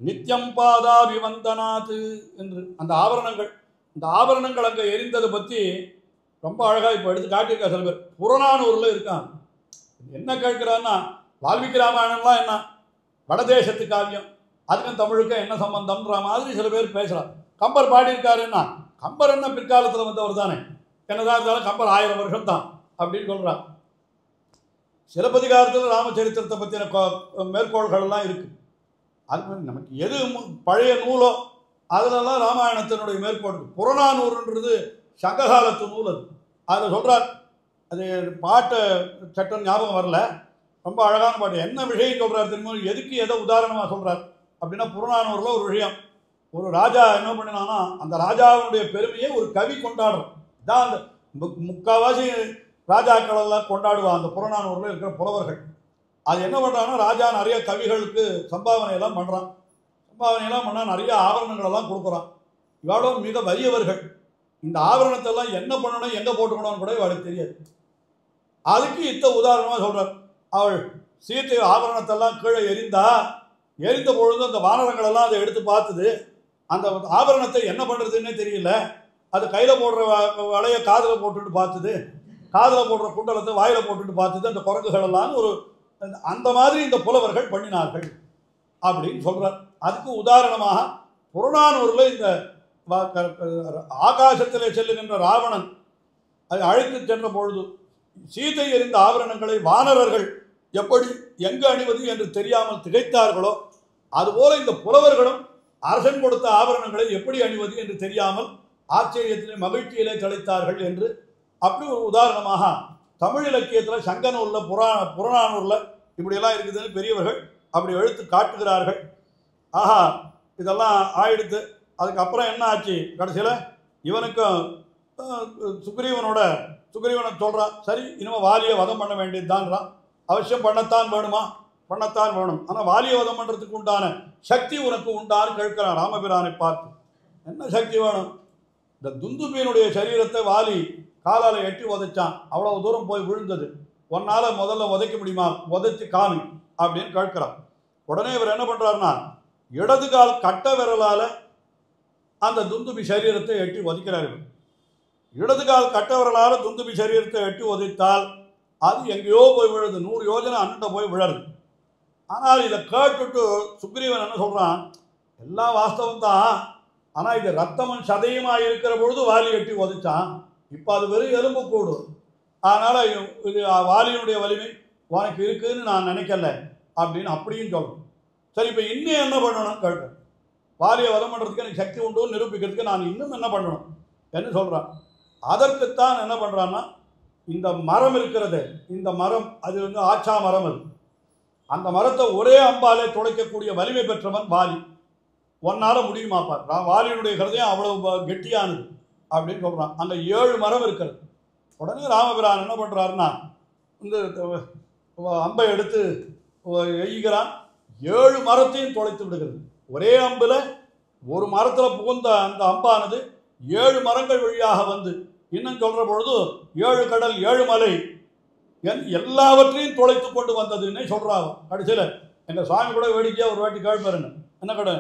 நித்தியம் பாதாபிவந்தனாத் என்று அந்த ஆபரணங்கள், இந்த ஆபரணங்கள் அங்கே எரிந்ததை பற்றி ரொம்ப அழகாக இப்போ எடுத்து காட்டியிருக்கா சில பேர். புறநானூரில் இருக்கான். என்ன கேட்குறான்னா, வால்மீகி ராமாயணம்லாம் என்ன வடதேசத்து காவியம், அதுக்கும் தமிழுக்கும் என்ன சம்பந்தம்ன்ற மாதிரி சில பேர் பேசுகிறார். கம்பர் பாடியிருக்காருன்னா, கம்பர் என்ன பிற்காலத்தில் வந்தவர் தானே, என்னதான் இருந்தாலும் கம்பர் 1000 வருஷம் தான் அப்படின்னு சொல்கிறார். சிலப்பதிகாரத்தில் ராமச்சரித்திரத்தை பற்றின மேற்கோள்கள்லாம் இருக்குது. அது நமக்கு எது பழைய நூலோ அதிலெல்லாம் ராமாயணத்தினுடைய மேற்கோள். புறநானூறுன்றது சங்ககாலத்து நூல். அது அதில் சொல்கிறார். அது பாட்டை சட்டம் ஞாபகம் வரல, ரொம்ப அழகான பாட்டு. என்ன விஷயம் சொல்கிறார் தெரியுமா, எதுக்கு எதை உதாரணமாக சொல்கிறார் அப்படின்னா, புறநானூரில் ஒரு விஷயம், ஒரு ராஜா என்ன பண்ணினான்னா, அந்த ராஜாவினுடைய பெருமையை ஒரு கவி கொண்டாடுறோம். இதான் அந்த முக்கால்வாசி ராஜாக்களெல்லாம் கொண்டாடுவான் அந்த புறநானூரில் இருக்கிற புலவர்கள். அது என்ன பண்ணுறாங்கன்னா, ராஜா நிறைய கவிகளுக்கு சம்பாவனையெல்லாம் பண்ணுறான். சம்பாவனையெல்லாம் பண்ணால் நிறைய ஆபரணங்களெல்லாம் கொடுக்குறான். இவ்வளோ மிக வலியவர்கள். இந்த ஆபரணத்தெல்லாம் என்ன பண்ணணும் எங்கே போட்டுக்கணும்னு கூட இவளுக்கு தெரியாது. அதுக்கு இத்த உதாரணமாக சொல்கிறார். அவள் சீத்தை ஆபரணத்தெல்லாம் கீழே எரிந்த பொழுது அந்த வானரங்களெல்லாம் அதை எடுத்து பார்த்துது. அந்த ஆபரணத்தை என்ன பண்ணுறதுன்னே தெரியல. அது கையில் போடுற வளைய காதில் போட்டுட்டு பார்த்துது, காதில் போடுற குண்டலத்தை வாயில் போட்டுட்டு பார்த்துது அந்த குரங்குகளெல்லாம். ஒரு அந்த மாதிரி இந்த புலவர்கள் பண்ணினார்கள் அப்படின்னு சொல்கிறார். அதுக்கு உதாரணமாக புறநானூரில் இந்த ஆகாசத்தில் செல்லுகின்ற ராவணன் அதை அழைத்து சென்ற பொழுது சீதை எறிந்த ஆபரணங்களை வானரர்கள் எப்படி எங்கு அணிவது என்று தெரியாமல் திகைத்தார்களோ, அதுபோல இந்த புலவர்களும் அரசன் கொடுத்த ஆபரணங்களை எப்படி அணிவது என்று தெரியாமல் ஆச்சரியத்திலே மகிழ்ச்சியிலே திளைத்தார்கள் என்று அப்படி ஒரு உதாரணமாக தமிழ் இலக்கியத்தில் சங்கநூலில் புறநானூரில் இப்படியெல்லாம் இருக்குதுன்னு பெரியவர்கள் அப்படி எழுத்து காட்டுகிறார்கள். ஆஹா, இதெல்லாம் ஆயிடுத்து. அதுக்கப்புறம் என்ன ஆச்சு, கடைசியில் இவனுக்கும் சுக்ரீவனை சொல்கிறான், சரி இனிமேல் வாலியை வதம் பண்ண வேண்டியது தான்றான். அவசியம் பண்ணத்தான் வேணுமா பண்ணத்தான் வேணும். ஆனால் வாலியை வதம் பண்ணுறதுக்கு உண்டான சக்தி உனக்கு உண்டான்னு கேட்கிறான் ராமபிரானை பார்த்து. என்ன சக்தி வேணும்? இந்த துந்துபியினுடைய சரீரத்தை வாலி காலால் எட்டி உதைச்சான், அவ்வளவு தூரம் போய் விழுந்தது, உன்னால் முதல்ல உதைக்க முடியுமா, உதைச்சு காமி அப்படின்னு கேட்கிறான். உடனே இவர் என்ன பண்ணுறாருன்னா இடது கால் கட்ட விரலால் அந்த துந்துபி சரீரத்தை எட்டி உதைக்கிறார். இவர் இடது கால் கட்ட விரலால் துந்துபி சரீரத்தை எட்டி உதைத்தால் அது எங்கேயோ போய் விழுது, 100 யோஜனை அண்ணன்ட்ட போய் விழருது. ஆனால் இதை கேட்டுட்டு சுக்ரீவன் என்ன சொல்கிறான், எல்லாம் வாஸ்தவம் தான், ஆனால் இது ரத்தமும் சதையுமாக இருக்கிற பொழுது வாலி எட்டி உதைச்சான், இப்போ அது வெறும் எலும்பு கூடும், அதனால் இது வாலியினுடைய வலிமை உனக்கு இருக்குதுன்னு நான் நினைக்கல அப்படின்னு அப்படியும் சொல்லணும். சரி, இப்போ இன்னும் என்ன பண்ணணும்னு கேட்குறேன். வாலியை வதம் பண்ணுறதுக்கு எனக்கு சக்தி உண்டு நிரூபிக்கிறதுக்கு நான் இன்னும் என்ன பண்ணணும் என்ன சொல்கிறான். அதற்குத்தான் என்ன பண்ணுறான்னா, இந்த மரம் இருக்கிறது, இந்த மரம் அது ஆச்சா மரம், அது அந்த மரத்தை ஒரே அம்பாலே துளைக்கக்கூடிய வலிமை பெற்றவன் வாலி, ஒன்னால் முடியுமாப்பா, வாலியினுடைய ஹிருதயம் அவ்வளவு கெட்டியானது அப்படின்னு சொல்கிறான். அந்த 7 மரம் இருக்கிறது. உடனே ராமபிரான் என்ன பண்ணுறாருன்னா இந்த அம்பை எடுத்து எய்கிறான், 7 மரத்தையும் தொலைத்து விடுகிறது. ஒரே அம்பில் ஒரு மரத்தில் புகுந்த அந்த அம்பானது 7 மரங்கள் வழியாக வந்து, இன்னும் சொல்கிற பொழுது 7 கடல் 7 மலை எல்லாவற்றையும் தொலைத்து கொண்டு வந்ததுன்னே சொல்கிறாங்க. கடைசியில் எங்கள் சுவாமி கூட வேடிக்கையாக ஒரு வாட்டி கேட்பாருங்க, என்ன கடை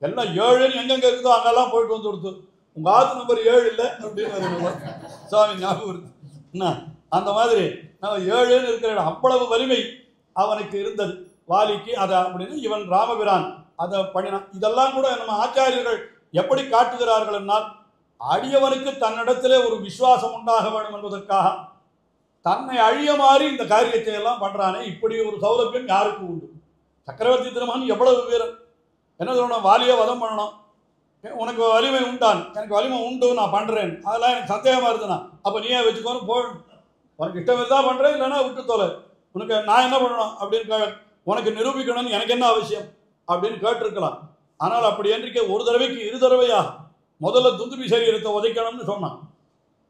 எல்லாம் 7ன்னு எங்கெங்கே இருக்குதோ அங்கெல்லாம் போயிட்டு வந்து கொடுத்து, உங்கள் ஆத்து நம்பர் 7 இல்லை அப்படின்னு சுவாமி ஞாபகம் இருக்கு. என்ன அந்த மாதிரி நம்ம 7ன்னு இருக்கிற இடம் அவ்வளவு வலிமை அவனுக்கு இருந்தது வாலிக்கு. அதை அப்படின்னு இவன் ராமபிரான் அதை பண்ணினான். இதெல்லாம் கூட நம்ம ஆச்சாரியர்கள் எப்படி காட்டுகிறார்கள் என்னால், அடியவனுக்கு தன்னிடத்திலே ஒரு விசுவாசம் உண்டாக வேண்டும் என்பதற்காக தன்னை அழிய மாறி இந்த காரியத்தை எல்லாம் பண்ணுறானே, இப்படி ஒரு சௌலபியம் யாருக்கு உண்டு? சக்கரவர்த்தி திருமகன் எவ்வளவு வீரன், என்ன சொல்லணும், வாலியை வதம் பண்ணணும், உனக்கு வலிமை உண்டான், எனக்கு வலிமை உண்டு, நான் பண்ணுறேன், அதெல்லாம் எனக்கு சந்தேகமாக இருந்ததுண்ணா, அப்போ நீயே வச்சுக்கோன்னு போகணும், உனக்கு இஷ்டம் இருந்தால் பண்ணுறேன், இல்லைன்னா விட்டு தொலை, உனக்கு நான் என்ன பண்ணணும் அப்படின்னு உனக்கு நிரூபிக்கணும்னு எனக்கு என்ன அவசியம் அப்படின்னு கேட்டிருக்கலாம். ஆனால் அப்படி என்றைக்கு ஒரு தடவைக்கு 2 தடவையாக முதல்ல துந்துபி சரீரத்தை உதைக்கணும்னு சொன்னான்.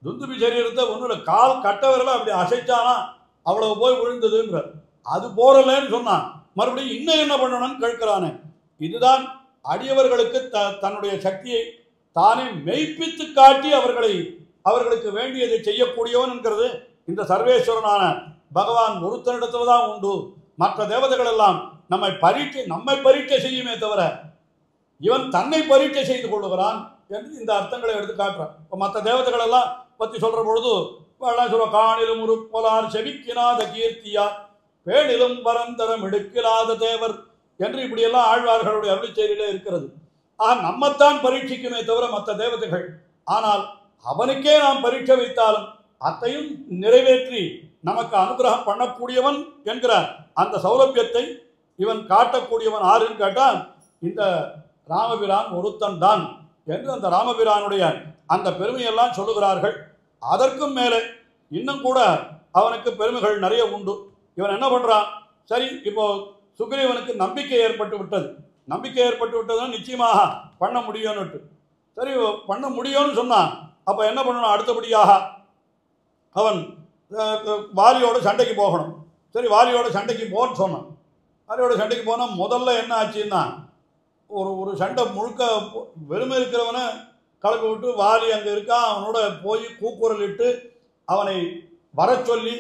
துந்துபி சரீரத்தை ஒன்றும் கால் கட்டவரில் அப்படி அசைச்சானா அவ்வளவு போய் விழுந்ததுன்ற, அது போறலன்னு சொன்னான். மறுபடியும் இன்னும் என்ன பண்ணணும்னு கேட்கிறானே. இதுதான் அடியவர்களுக்கு தன்னுடைய சக்தியை தானே மெய்ப்பித்து காட்டி அவர்களுக்கு வேண்டியதை செய்யக்கூடியவன் என்கிறது இந்த சர்வேஸ்வரனான பகவான் ஒருத்தனிடத்துல தான் உண்டு. மற்ற தேவதைகள் எல்லாம் நம்மை பரீட்சை செய்யுமே தவிர இவன் தன்னை பரீட்சை செய்து கொள்ளுகிறான் என்று இந்த அர்த்தங்களை எடுத்து காட்டுறான். இப்போ மற்ற தேவதைகள் எல்லாம் பற்றி சொல்கிற பொழுது சொல்ல, காணிலும் உருப்பொலார் செவிக்கினாத கீர்த்தியார் பேணிலும் பரந்தரம் எடுக்கிலாத தேவர் என்று இப்படியெல்லாம் ஆழ்வார்களுடைய அருளிச்செயலிலே இருக்கிறது. நம்மத்தான் பரீட்சிக்குமே தவிர மற்ற தேவதைகள், ஆனால் அவனுக்கே நாம் பரீட்சை வைத்தாலும் அத்தையும் நிறைவேற்றி நமக்கு அனுகிரகம் பண்ணக்கூடியவன் என்கிற அந்த சௌலபியத்தை இவன் காட்டக்கூடியவன் ஆறுன்னு கேட்டால் இந்த ராமபிரான் ஒருத்தன் தான் என்று அந்த ராமபிரானுடைய அந்த பெருமையெல்லாம் சொல்லுகிறார்கள். அதற்கும் மேலே இன்னும் கூட அவனுக்கு பெருமைகள் நிறைய உண்டு. இவன் என்ன பண்ணுறான், சரி இப்போ சுக்ரீவனுக்கு நம்பிக்கை ஏற்பட்டு விட்டதுன்னா நிச்சயமாக பண்ண முடியும்னுட்டு, சரி பண்ண முடியும்னு சொன்னான். அப்போ என்ன பண்ணணும், அடுத்தபடியாக அவன் வாலியோட சண்டைக்கு போகணும். சரி, வாலியோட சண்டைக்கு போன்னு சொன்னான். வாலியோட சண்டைக்கு போனால் முதல்ல என்ன ஆச்சுன்னா, ஒரு சண்டை முழுக்க வெறுமை இருக்கிறவனை கலப்பி விட்டு வாலி அங்கே இருக்கான், அவனோட போய் கூக்குரல் இட்டு அவனை வர சொல்லி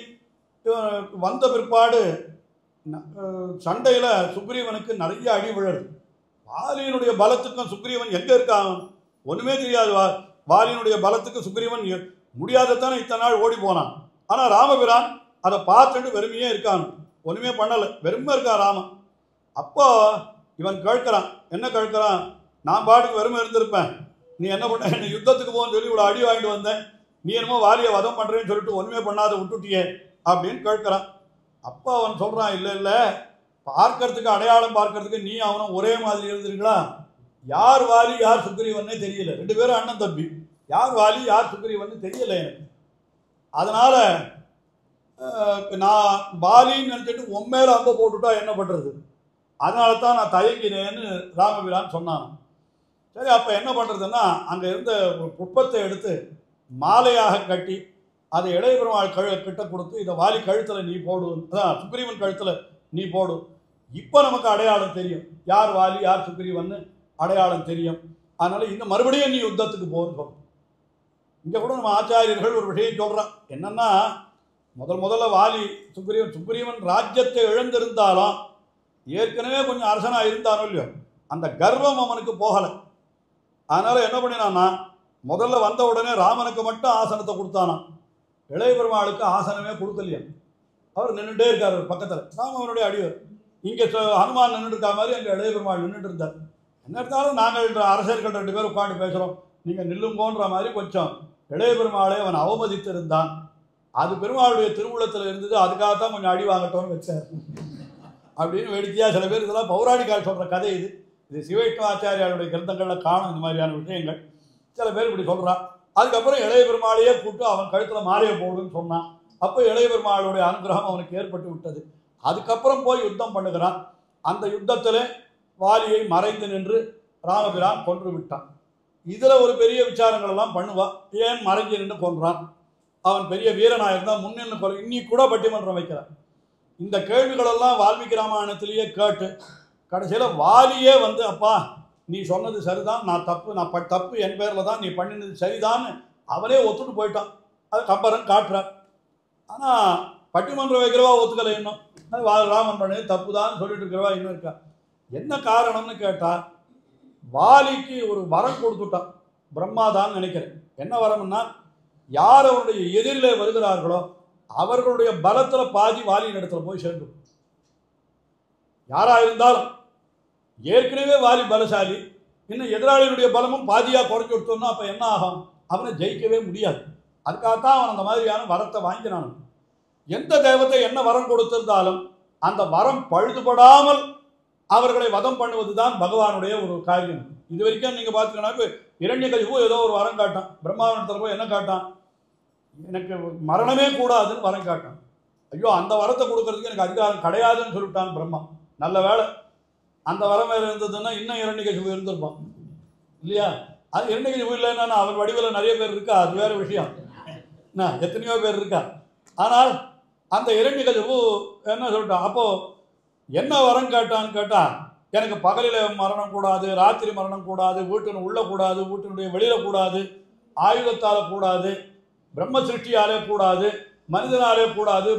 வந்த பிற்பாடு சண்டையில் சுக்ரீவனுக்கு நிறைய அடி விழுது. வாலியினுடைய பலத்துக்கும் சுக்ரீவன் எங்கே இருக்கான் ஒன்றுமே தெரியாது. வாலியினுடைய பலத்துக்கு சுக்ரீவன் முடியாதத்தானே இத்தனை நாள் ஓடி போனான். ஆனால் ராமபிரான் அதை பார்த்துட்டு வெறுமையே இருக்கான், ஒன்றுமே பண்ணலை, வெறுமை இருக்கான் ராமன். அப்போ இவன் கேட்குறான், என்ன கேட்குறான், நான் பாட்டுக்கு வெறுமை இருந்திருப்பேன், நீ என்ன பண்ண, என்னை யுத்தத்துக்கு போகணும்னு சொல்லி இவ்வளோ அடி வாங்கிட்டு வந்தேன், நீ என்னமோ வாலியை வதம் பண்ணுறேன்னு சொல்லிட்டு ஒன்றுமே பண்ணாத விட்டுட்டியே அப்படின்னு கேட்குறான். அப்போ அவன் சொல்கிறான், இல்லை பார்க்கறதுக்கு அடையாளம் பார்க்கறதுக்கு நீ அவனும் ஒரே மாதிரி இருந்திருங்களா, யார் வாலி யார் சுக்ரீவன்னே தெரியல, 2 பேரும் அண்ணன் தம்பி, யார் வாலி யார் சுக்ரீவன்னு தெரியலை எனக்கு, அதனால் நான் வாலின்னு நினச்சிட்டு உண்மையில அம்ப போட்டுட்டா என்ன பண்ணுறது, அதனால தான் நான் தயங்கினேன்னு ராமபிரான் சொன்னான். சரி, அப்போ என்ன பண்ணுறதுன்னா அங்கே இருந்த ஒரு புஷ்பத்தை எடுத்து மாலையாக கட்டி அதை இளைய பெருமாள் கிட்ட கொடுத்து, இதை வாலி கழுத்தில் நீ போடு, அதான் சுக்ரீவன் கழுத்தில் நீ போடு, இப்போ நமக்கு அடையாளம் தெரியும், யார் வாலி யார் சுக்ரீவன்னு அடையாளம் தெரியும். அதனால் இந்த மறுபடியும் நீ யுத்தத்துக்கு போன்னு சொல்கிறோம். இங்கே கூட நம்ம ஆச்சாரியர்கள் ஒரு விஷயம் சொல்கிறான். என்னென்னா, முதல்ல வாலி சுக்ரீவன் ராஜ்யத்தை இழந்திருந்தாலும் ஏற்கனவே கொஞ்சம் அரசனாக இருந்தானோ இல்லையோ, அந்த கர்வம் அவனுக்கு போகலை. அதனால் என்ன பண்ணினான்னா, முதல்ல வந்த உடனே ராமனுக்கு மட்டும் ஆசனத்தை கொடுத்தானான். இளைய பெருமாளுக்கு ஆசனமே கொடுக்கலையா. அவர் நின்றுட்டே இருக்கார் பக்கத்தில். ராமனுடைய அடிவர் இங்கே ஹனுமான் நின்றுட்டு இருக்கா மாதிரி அங்கே இளைய பெருமாள் நின்றுட்டு இருந்தார். என்ன இருந்தாலும் நாங்கள் அரசர்கள் 2 பேர் உட்காந்து பேசுகிறோம், நீங்கள் நில்லுங்கோன்ற மாதிரி கொஞ்சம் இளைய பெருமாளை அவன் அவமதித்திருந்தான். அது பெருமாளுடைய திருவுள்ளத்தில் இருந்தது. அதுக்காகத்தான் கொஞ்சம் அடி வாங்கட்டோன்னு வச்சார் அப்படின்னு வேடிக்கையாக சில பேர் இதெல்லாம் பௌராணிகால் சொல்கிற கதை. இது சிவைஷ்ணவாச்சாரியாருடைய கிரந்தங்களில் காணும் இந்த மாதிரியான விஷயங்கள். சில பேர் இப்படி சொல்கிறான். அதுக்கப்புறம் இளைய பெருமாளையே கூப்பிட்டு அவன் கழுத்தில் மாலையை போடுன்னு சொன்னான். அப்போ இளைய பெருமாளுடைய அனுகிரகம் அவனுக்கு ஏற்பட்டு விட்டது. அதுக்கப்புறம் போய் யுத்தம் பண்ணுகிறான். அந்த யுத்தத்தில் வாலியை மறைந்து நின்று ராமபிரான் கொன்று விட்டான். இதில் ஒரு பெரிய விசாரங்கள் எல்லாம் பண்ணுவான். ஏன் மறைஞ்சு நின்று கொன்றான்? அவன் பெரிய வீரனாக இருந்தால் முன்னின்று கொலை. இன்னைக்கு கூட பட்டிமன்றம் வைக்கிறான். இந்த கேள்விகளெல்லாம் வால்மீகி ராமாயணத்திலேயே கேட்டு கடைசியில் வாலியே வந்து, அப்பா நீ சொன்னது சரிதான், நான் தப்பு என் பேரில் தான், நீ பண்ணினது சரிதான்னு அவனே ஒத்துட்டு போயிட்டான். அது கம்பரன் காட்டுறார். ஆனால் பட்டிமன்றம் வைக்கிறவா ஒத்துக்கலை. இன்னும் ராமன் பண்ணது தப்பு தான் சொல்லிட்டு இருக்கிறவா இன்னும் இருக்கா. என்ன காரணம்னு கேட்டால், வாலிக்கு ஒரு வரம் கொடுத்துட்டான். பிரம்மாதான்னு நினைக்கிறேன். என்ன வரம்னா, யார் அவருடைய எதிரிலே வருகிறார்களோ அவர்களுடைய பலத்தில் பாதி வாலியின் இடத்துல போய் சேர்ந்து. யாராக இருந்தாலும் ஏற்கனவே வாலி பலசாலி, இன்னும் எதிராளியுடைய பலமும் பாதியாக குறைஞ்சி கொடுத்தோம்னா அப்போ என்ன ஆகும்? அவனை ஜெயிக்கவே முடியாது. அதுக்காகத்தான் அவன் அந்த மாதிரியான வரத்தை வாங்கினான். எந்த தெய்வத்தை என்ன வரம் கொடுத்திருந்தாலும் அந்த வரம் பழுதுபடாமல் அவர்களை வதம் பண்ணுவது தான் பகவானுடைய ஒரு காரியம். இது வரைக்கும் நீங்கள் பார்த்துக்கணும், இரண்யகசிபு ஏதோ ஒரு வரம் காட்டான். பிரம்மாவனத்தில் போய் என்ன காட்டான்? எனக்கு மரணமே கூடாதுன்னு வரம் காட்டான். ஐயோ, அந்த வரத்தை கொடுக்கறதுக்கு எனக்கு அதிகாரம் கிடையாதுன்னு சொல்லிட்டான் பிரம்மா. நல்ல வேலை அந்த வரம் வேறு இருந்ததுன்னா இன்னும் இரண்யகசிபு இருந்திருப்பான் இல்லையா? அது இரண்யகசிபு இல்லைன்னா அவன் வடிவில் நிறைய பேர் இருக்கா, அது வேறு விஷயம். என்ன எத்தனையோ பேர் இருக்கா. ஆனால் அந்த இரண்யகசிபு என்ன சொல்லிட்டான்? அப்போது என்ன வரம் கேட்டான்னு கேட்டால், எனக்கு பகலில் மரணம் கூடாது, ராத்திரி மரணம் கூடாது, வீட்டின் உள்ள கூடாது, வீட்டினுடைய வெளியில் கூடாது, ஆயுதத்தால் கூடாது, பிரம்ம சிருஷ்டியாலே கூடாது, மனிதனாலே கூடாது,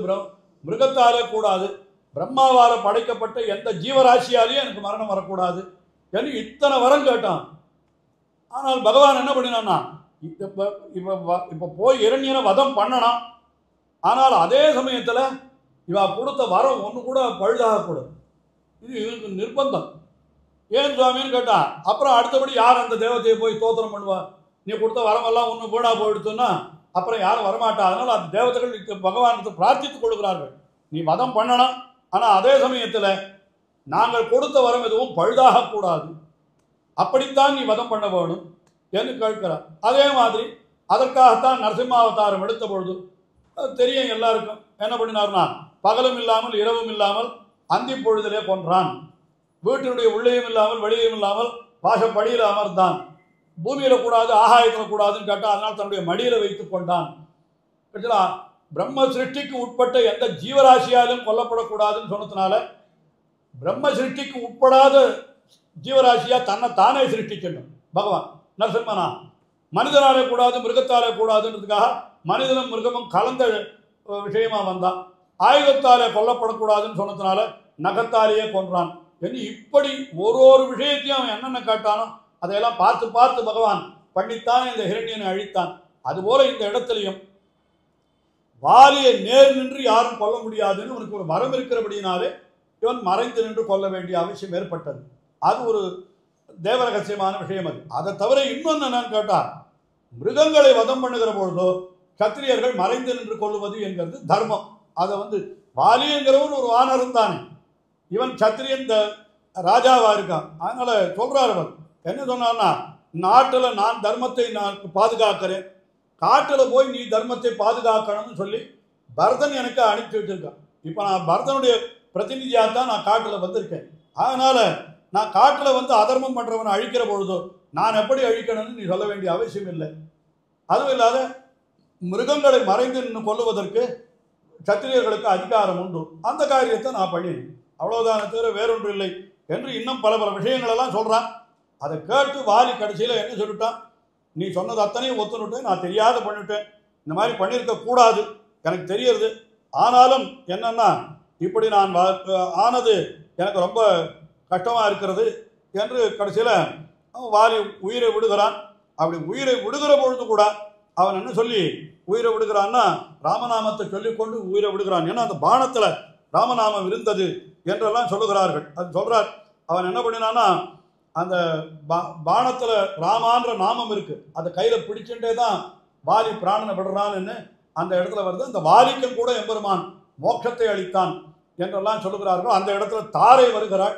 மிருகத்தாலே கூடாது, பிரம்மாவால் படைக்கப்பட்ட எந்த ஜீவராசியாலேயும் எனக்கு மரணம் வரக்கூடாது என்று இத்தனை வரம் கேட்டான். ஆனால் பகவான் என்ன பண்ணினான்னா, இப்போ போய் இரண்யனை வதம் பண்ணணும். ஆனால் அதே சமயத்தில் இவா கொடுத்த வரம் ஒன்று கூட பழுதாகக்கூடாது. இது இவருக்கு நிர்பந்தம். ஏன் சுவாமின்னு கேட்டான். அப்புறம் அடுத்தபடி யார் அந்த தேவத்தையை போய் தோத்திரம் பண்ணுவா? நீ கொடுத்த வரமெல்லாம் ஒன்று வீணாக போயிடுத்துன்னா அப்புறம் யாரும் வரமாட்டா. அதனால் அந்த தேவதைகள் பகவானுக்கு பிரார்த்தித்துக் கொள்கிறார்கள், நீ வதம் பண்ணணும், ஆனால் அதே சமயத்தில் நாங்கள் கொடுத்த வரம் எதுவும் பழுதாகக்கூடாது, அப்படித்தான் நீ வதம் பண்ண வேணும் என்று கேட்கிறார். அதே மாதிரி அதற்காகத்தான் நரசிம்மாவதாரம் எடுத்த பொழுது தெரியும் எல்லாருக்கும் என்ன பண்ணினார்னா, பகலும் இல்லாமல் இரவும் இல்லாமல் அந்தி பொழுதிலே கொன்றான். வீட்டினுடைய உள்ளேயும் இல்லாமல் வெளியும் இல்லாமல் வாசப்படியில் அமர்ந்தான். பூமியில் கூடாது, ஆகாயத்தில் கூடாதுன்னு கேட்டால் அதனால் தன்னுடைய மடியில் வைத்து கொண்டான். பிரம்ம சிருஷ்டிக்கு உட்பட்ட எந்த ஜீவராசியாலும் கொல்லப்படக்கூடாதுன்னு சொன்னதுனால பிரம்ம சிருஷ்டிக்கு உட்படாத ஜீவராசியாக தன்னை தானே சிருஷ்டிக்கணும் பகவான் நரசிம்மனா. மனிதனாலே கூடாது, மிருகத்தாலே கூடாதுன்றதுக்காக மனிதனும் மிருகமும் கலந்த விஷயமாக வந்தான். ஆயுதத்தாலே கொல்லப்படக்கூடாதுன்னு சொன்னதுனால நகத்தாலேயே கொன்றான் என்று இப்படி ஒரு விஷயத்தையும் அவன் என்னென்ன காட்டானோ அதையெல்லாம் பார்த்து பார்த்து பகவான் பண்ணித்தான் இந்த ஹிரண்யனை அழித்தான். அதுபோல இந்த இடத்துலையும் வாலியை நேர் நின்று யாரும் கொல்ல முடியாதுன்னு உனக்கு ஒரு வரம் இருக்கிறபடினாலே இவன் மறைந்து நின்று கொல்ல வேண்டிய அவசியம் ஏற்பட்டது. அது ஒரு தேவரகசியமான விஷயம். அதை தவிர இன்னொன்று என்னன்னு கேட்டால், மிருகங்களை வதம் பண்ணுகிற பொழுதோ சத்திரியர்கள் மறைந்து நின்று கொள்வது என்கிறது தர்மம். அதை வாலி என்கிறவன் ஒரு வானரும் தானே, இவன் சத்திரியன் ராஜாவாக இருக்கான். அதனால சொல்றார் அவர் என்ன சொன்னார்னா, நாட்டில் நான் தர்மத்தை நான் பாதுகாக்கிறேன், காட்டில் போய் நீ தர்மத்தை பாதுகாக்கணும்னு சொல்லி பரதன் எனக்கு அனுப்பி வச்சிருக்கான். இப்போ நான் பரதனுடைய பிரதிநிதியாக தான் நான் காட்டில் வந்திருக்கேன். அதனால் நான் காட்டில் அதர்மம் பண்ணுறவனை அழிக்கிற பொழுதோ நான் எப்படி அழிக்கணும்னு நீ சொல்ல வேண்டிய அவசியம் இல்லை. அதுவும் இல்லாத மிருகங்களை மறைந்து நின்று கொல்லுவதற்கு சத்திரியர்களுக்கு அதிகாரம் உண்டு. அந்த காரியத்தை நான் பண்ணினேன். அவ்வளவுதானே தவிர வேறொன்று இல்லை என்று இன்னும் பல பல விஷயங்களெல்லாம் சொல்றான். அதை கேட்டு வாலி கடைசியில் என்ன சொல்லிட்டான், நீ சொன்னது அத்தனையும் ஒத்துனுட்டேன், நான் தெரியாத பண்ணிவிட்டேன், இந்த மாதிரி பண்ணியிருக்க கூடாது எனக்கு தெரியுது, ஆனாலும் என்னன்னா இப்படி நான் ஆனது எனக்கு ரொம்ப கஷ்டமாக இருக்கிறது என்று கடைசியில் வாலி உயிரை விடுகிறான். அப்படி உயிரை விடுகிற பொழுது கூட அவன் என்ன சொல்லி உயிரை விடுகிறான்னா ராமநாமத்தை சொல்லிக்கொண்டு உயிரை விடுகிறான். ஏன்னா அந்த பானத்தில் ராமநாமம் இருந்தது என்றெல்லாம் சொல்லுகிறார்கள். அது சொல்கிறார். அவன் என்ன பண்ணினான்னா அந்த பானத்தில் ராமான்ற நாமம் இருக்கு, அதை கையில் பிடிச்சுட்டே தான் வாலி பிராணனை விடுறான்னு அந்த இடத்துல வருது. அந்த வாலிக்கும் கூட எம்பெருமான் மோட்சத்தை அளித்தான் என்றெல்லாம் சொல்லுகிறார்கள். அந்த இடத்துல தாரை வருகிறாள்.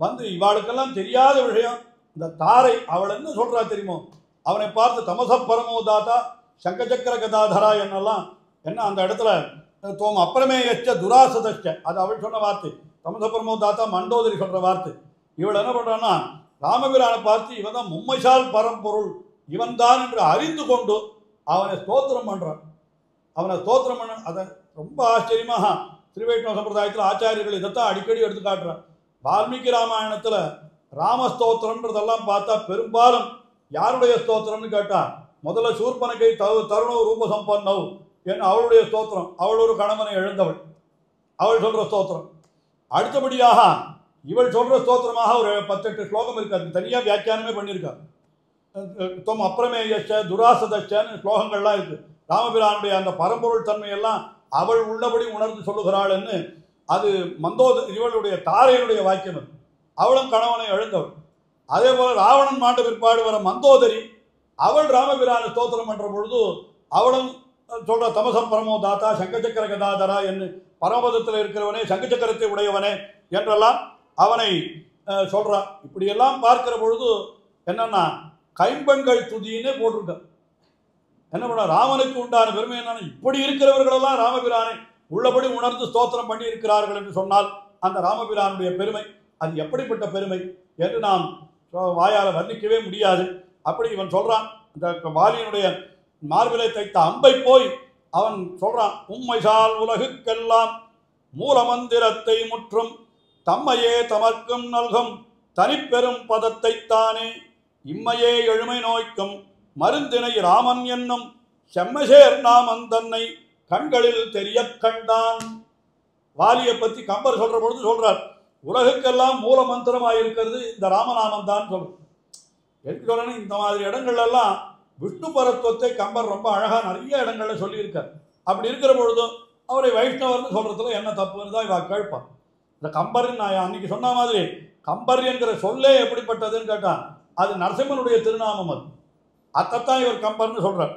வந்து இவாளுக்கெல்லாம் தெரியாத விஷயம் இந்த தாரை. அவள் என்ன சொல்றா தெரியுமோ, அவனை பார்த்து தமச பரமோதாத்தா சங்கச்சக்கர கதாதரா என்னெல்லாம் என்ன அந்த இடத்துல தோம் அப்புறமே எச்ச துராசதச்ச, அது அவள் சொன்ன வார்த்தை. தமச பரமோதாத்தா மண்டோதரி சொல்ற வார்த்தை. இவள் என்ன பண்றான்னா ராமபிரானை பார்த்து இவன் தான் மும்மைசால் பரம்பொருள் இவன் தான் என்று அறிந்து கொண்டு அவனை ஸ்தோத்திரம் பண்றான். அவனை ஸ்தோத்திரம் பண்ண அதை ரொம்ப ஆச்சரியமாக ஸ்ரீவைஷ்ணவ சம்பிரதாயத்தில் ஆச்சாரியர்கள் இதைத்தான் அடிக்கடி எடுத்து காட்டுறான். வால்மீகி ராமாயணத்தில் ராமஸ்தோத்திரன்றதெல்லாம் பார்த்தா பெரும்பாலும் யாருடைய ஸ்தோத்திரம்னு கேட்டா முதல்ல சூர்பனகை தருணோ ரூப சம்பன்னவ் என்று அவளுடைய ஸ்தோத்திரம். அவள் ஒரு கணவனை இழந்தவள், அவள் சொல்ற ஸ்தோத்திரம். அடுத்தபடியாக இவள் சொல்ற ஸ்தோத்திரமாக ஒரு 18 ஸ்லோகம் இருக்கு, அது தனியாக வியாக்கியானமே பண்ணியிருக்காரு. தொம் அப்புறமேயச்ச துராசதச்சன்னு ஸ்லோகங்கள்லாம் இருக்கு. ராமபிரானுடைய அந்த பரம்பொருள் தன்மையெல்லாம் அவள் உள்ளபடி உணர்ந்து சொல்லுகிறாள்ன்னு அது இவளுடைய தாரையினுடைய வாக்கியம். அவளும் கணவனை இழந்தவள். அதே போல ராவணன் மாண்ட பிற்பாடு வர மந்தோதரி அவள் ராமபிரானை ஸ்தோத்திரம் பண்ற பொழுது அவளும் சொல்ற தமசம் பரமோ தாத்தா சங்கச்சக்கர கதாதரா என்று பரமபதத்தில் இருக்கிறவனே சங்கச்சக்கரத்தை உடையவனே என்றெல்லாம் அவனை சொல்றான். இப்படியெல்லாம் பார்க்கிற பொழுது என்னன்னா கைம்பெண்கள் துதின்னு போட்டிருக்க. என்ன பண்ண ராமனுக்கு உண்டான பெருமை என்னன்னா இப்படி இருக்கிறவர்களெல்லாம் ராமபிரானை உள்ளபடி உணர்ந்து ஸ்தோத்திரம் பண்ணி இருக்கிறார்கள் என்று சொன்னால் அந்த ராமபிரானுடைய பெருமை அது எப்படிப்பட்ட பெருமை என்று நாம் வாயால் வர்ணிக்கவே முடியாது. அப்படி இவன் சொல்றான். இந்த வாலியினுடைய மார்பிலை தைத்த அம்பை போய் அவன் சொல்றான், உம்மைசால் உலகுக்கெல்லாம் மூலமந்திரத்தை முற்றும் தம்மையே தமர்க்கும் நல்கும் தனிப்பெரும் பதத்தைத்தானே இம்மையே எழுமை நோய்க்கும் மருந்தினை ராமன் என்னும் செம்மசேர் நாமன் தன்னை கண்களில் தெரிய கண்டான். வாலியை பற்றி கம்பர் சொல்ற பொழுது சொல்றார், உலகுக்கெல்லாம் மூல மந்திரமாக இருக்கிறது இந்த ராமநாமம் தான் சொல்ற. எதுக்கு சொல்றேன்னா இந்த மாதிரி இடங்கள்லாம் விஷ்ணு பரத்துவத்தை கம்பர் ரொம்ப அழகாக நிறைய இடங்கள்ல சொல்லியிருக்கார். அப்படி இருக்கிற பொழுதும் அவரை வைஷ்ணவர்னு சொல்றதுல என்ன தப்புன்னு தான் இவ கேட்பான். இந்த கம்பர் நான் அன்னைக்கு சொன்ன மாதிரி கம்பர் என்கிற சொல்லே எப்படிப்பட்டதுன்னு கேட்டான், அது நரசிம்மனுடைய திருநாமம். அது அதைத்தான் இவர் கம்பர்னு சொல்றார்.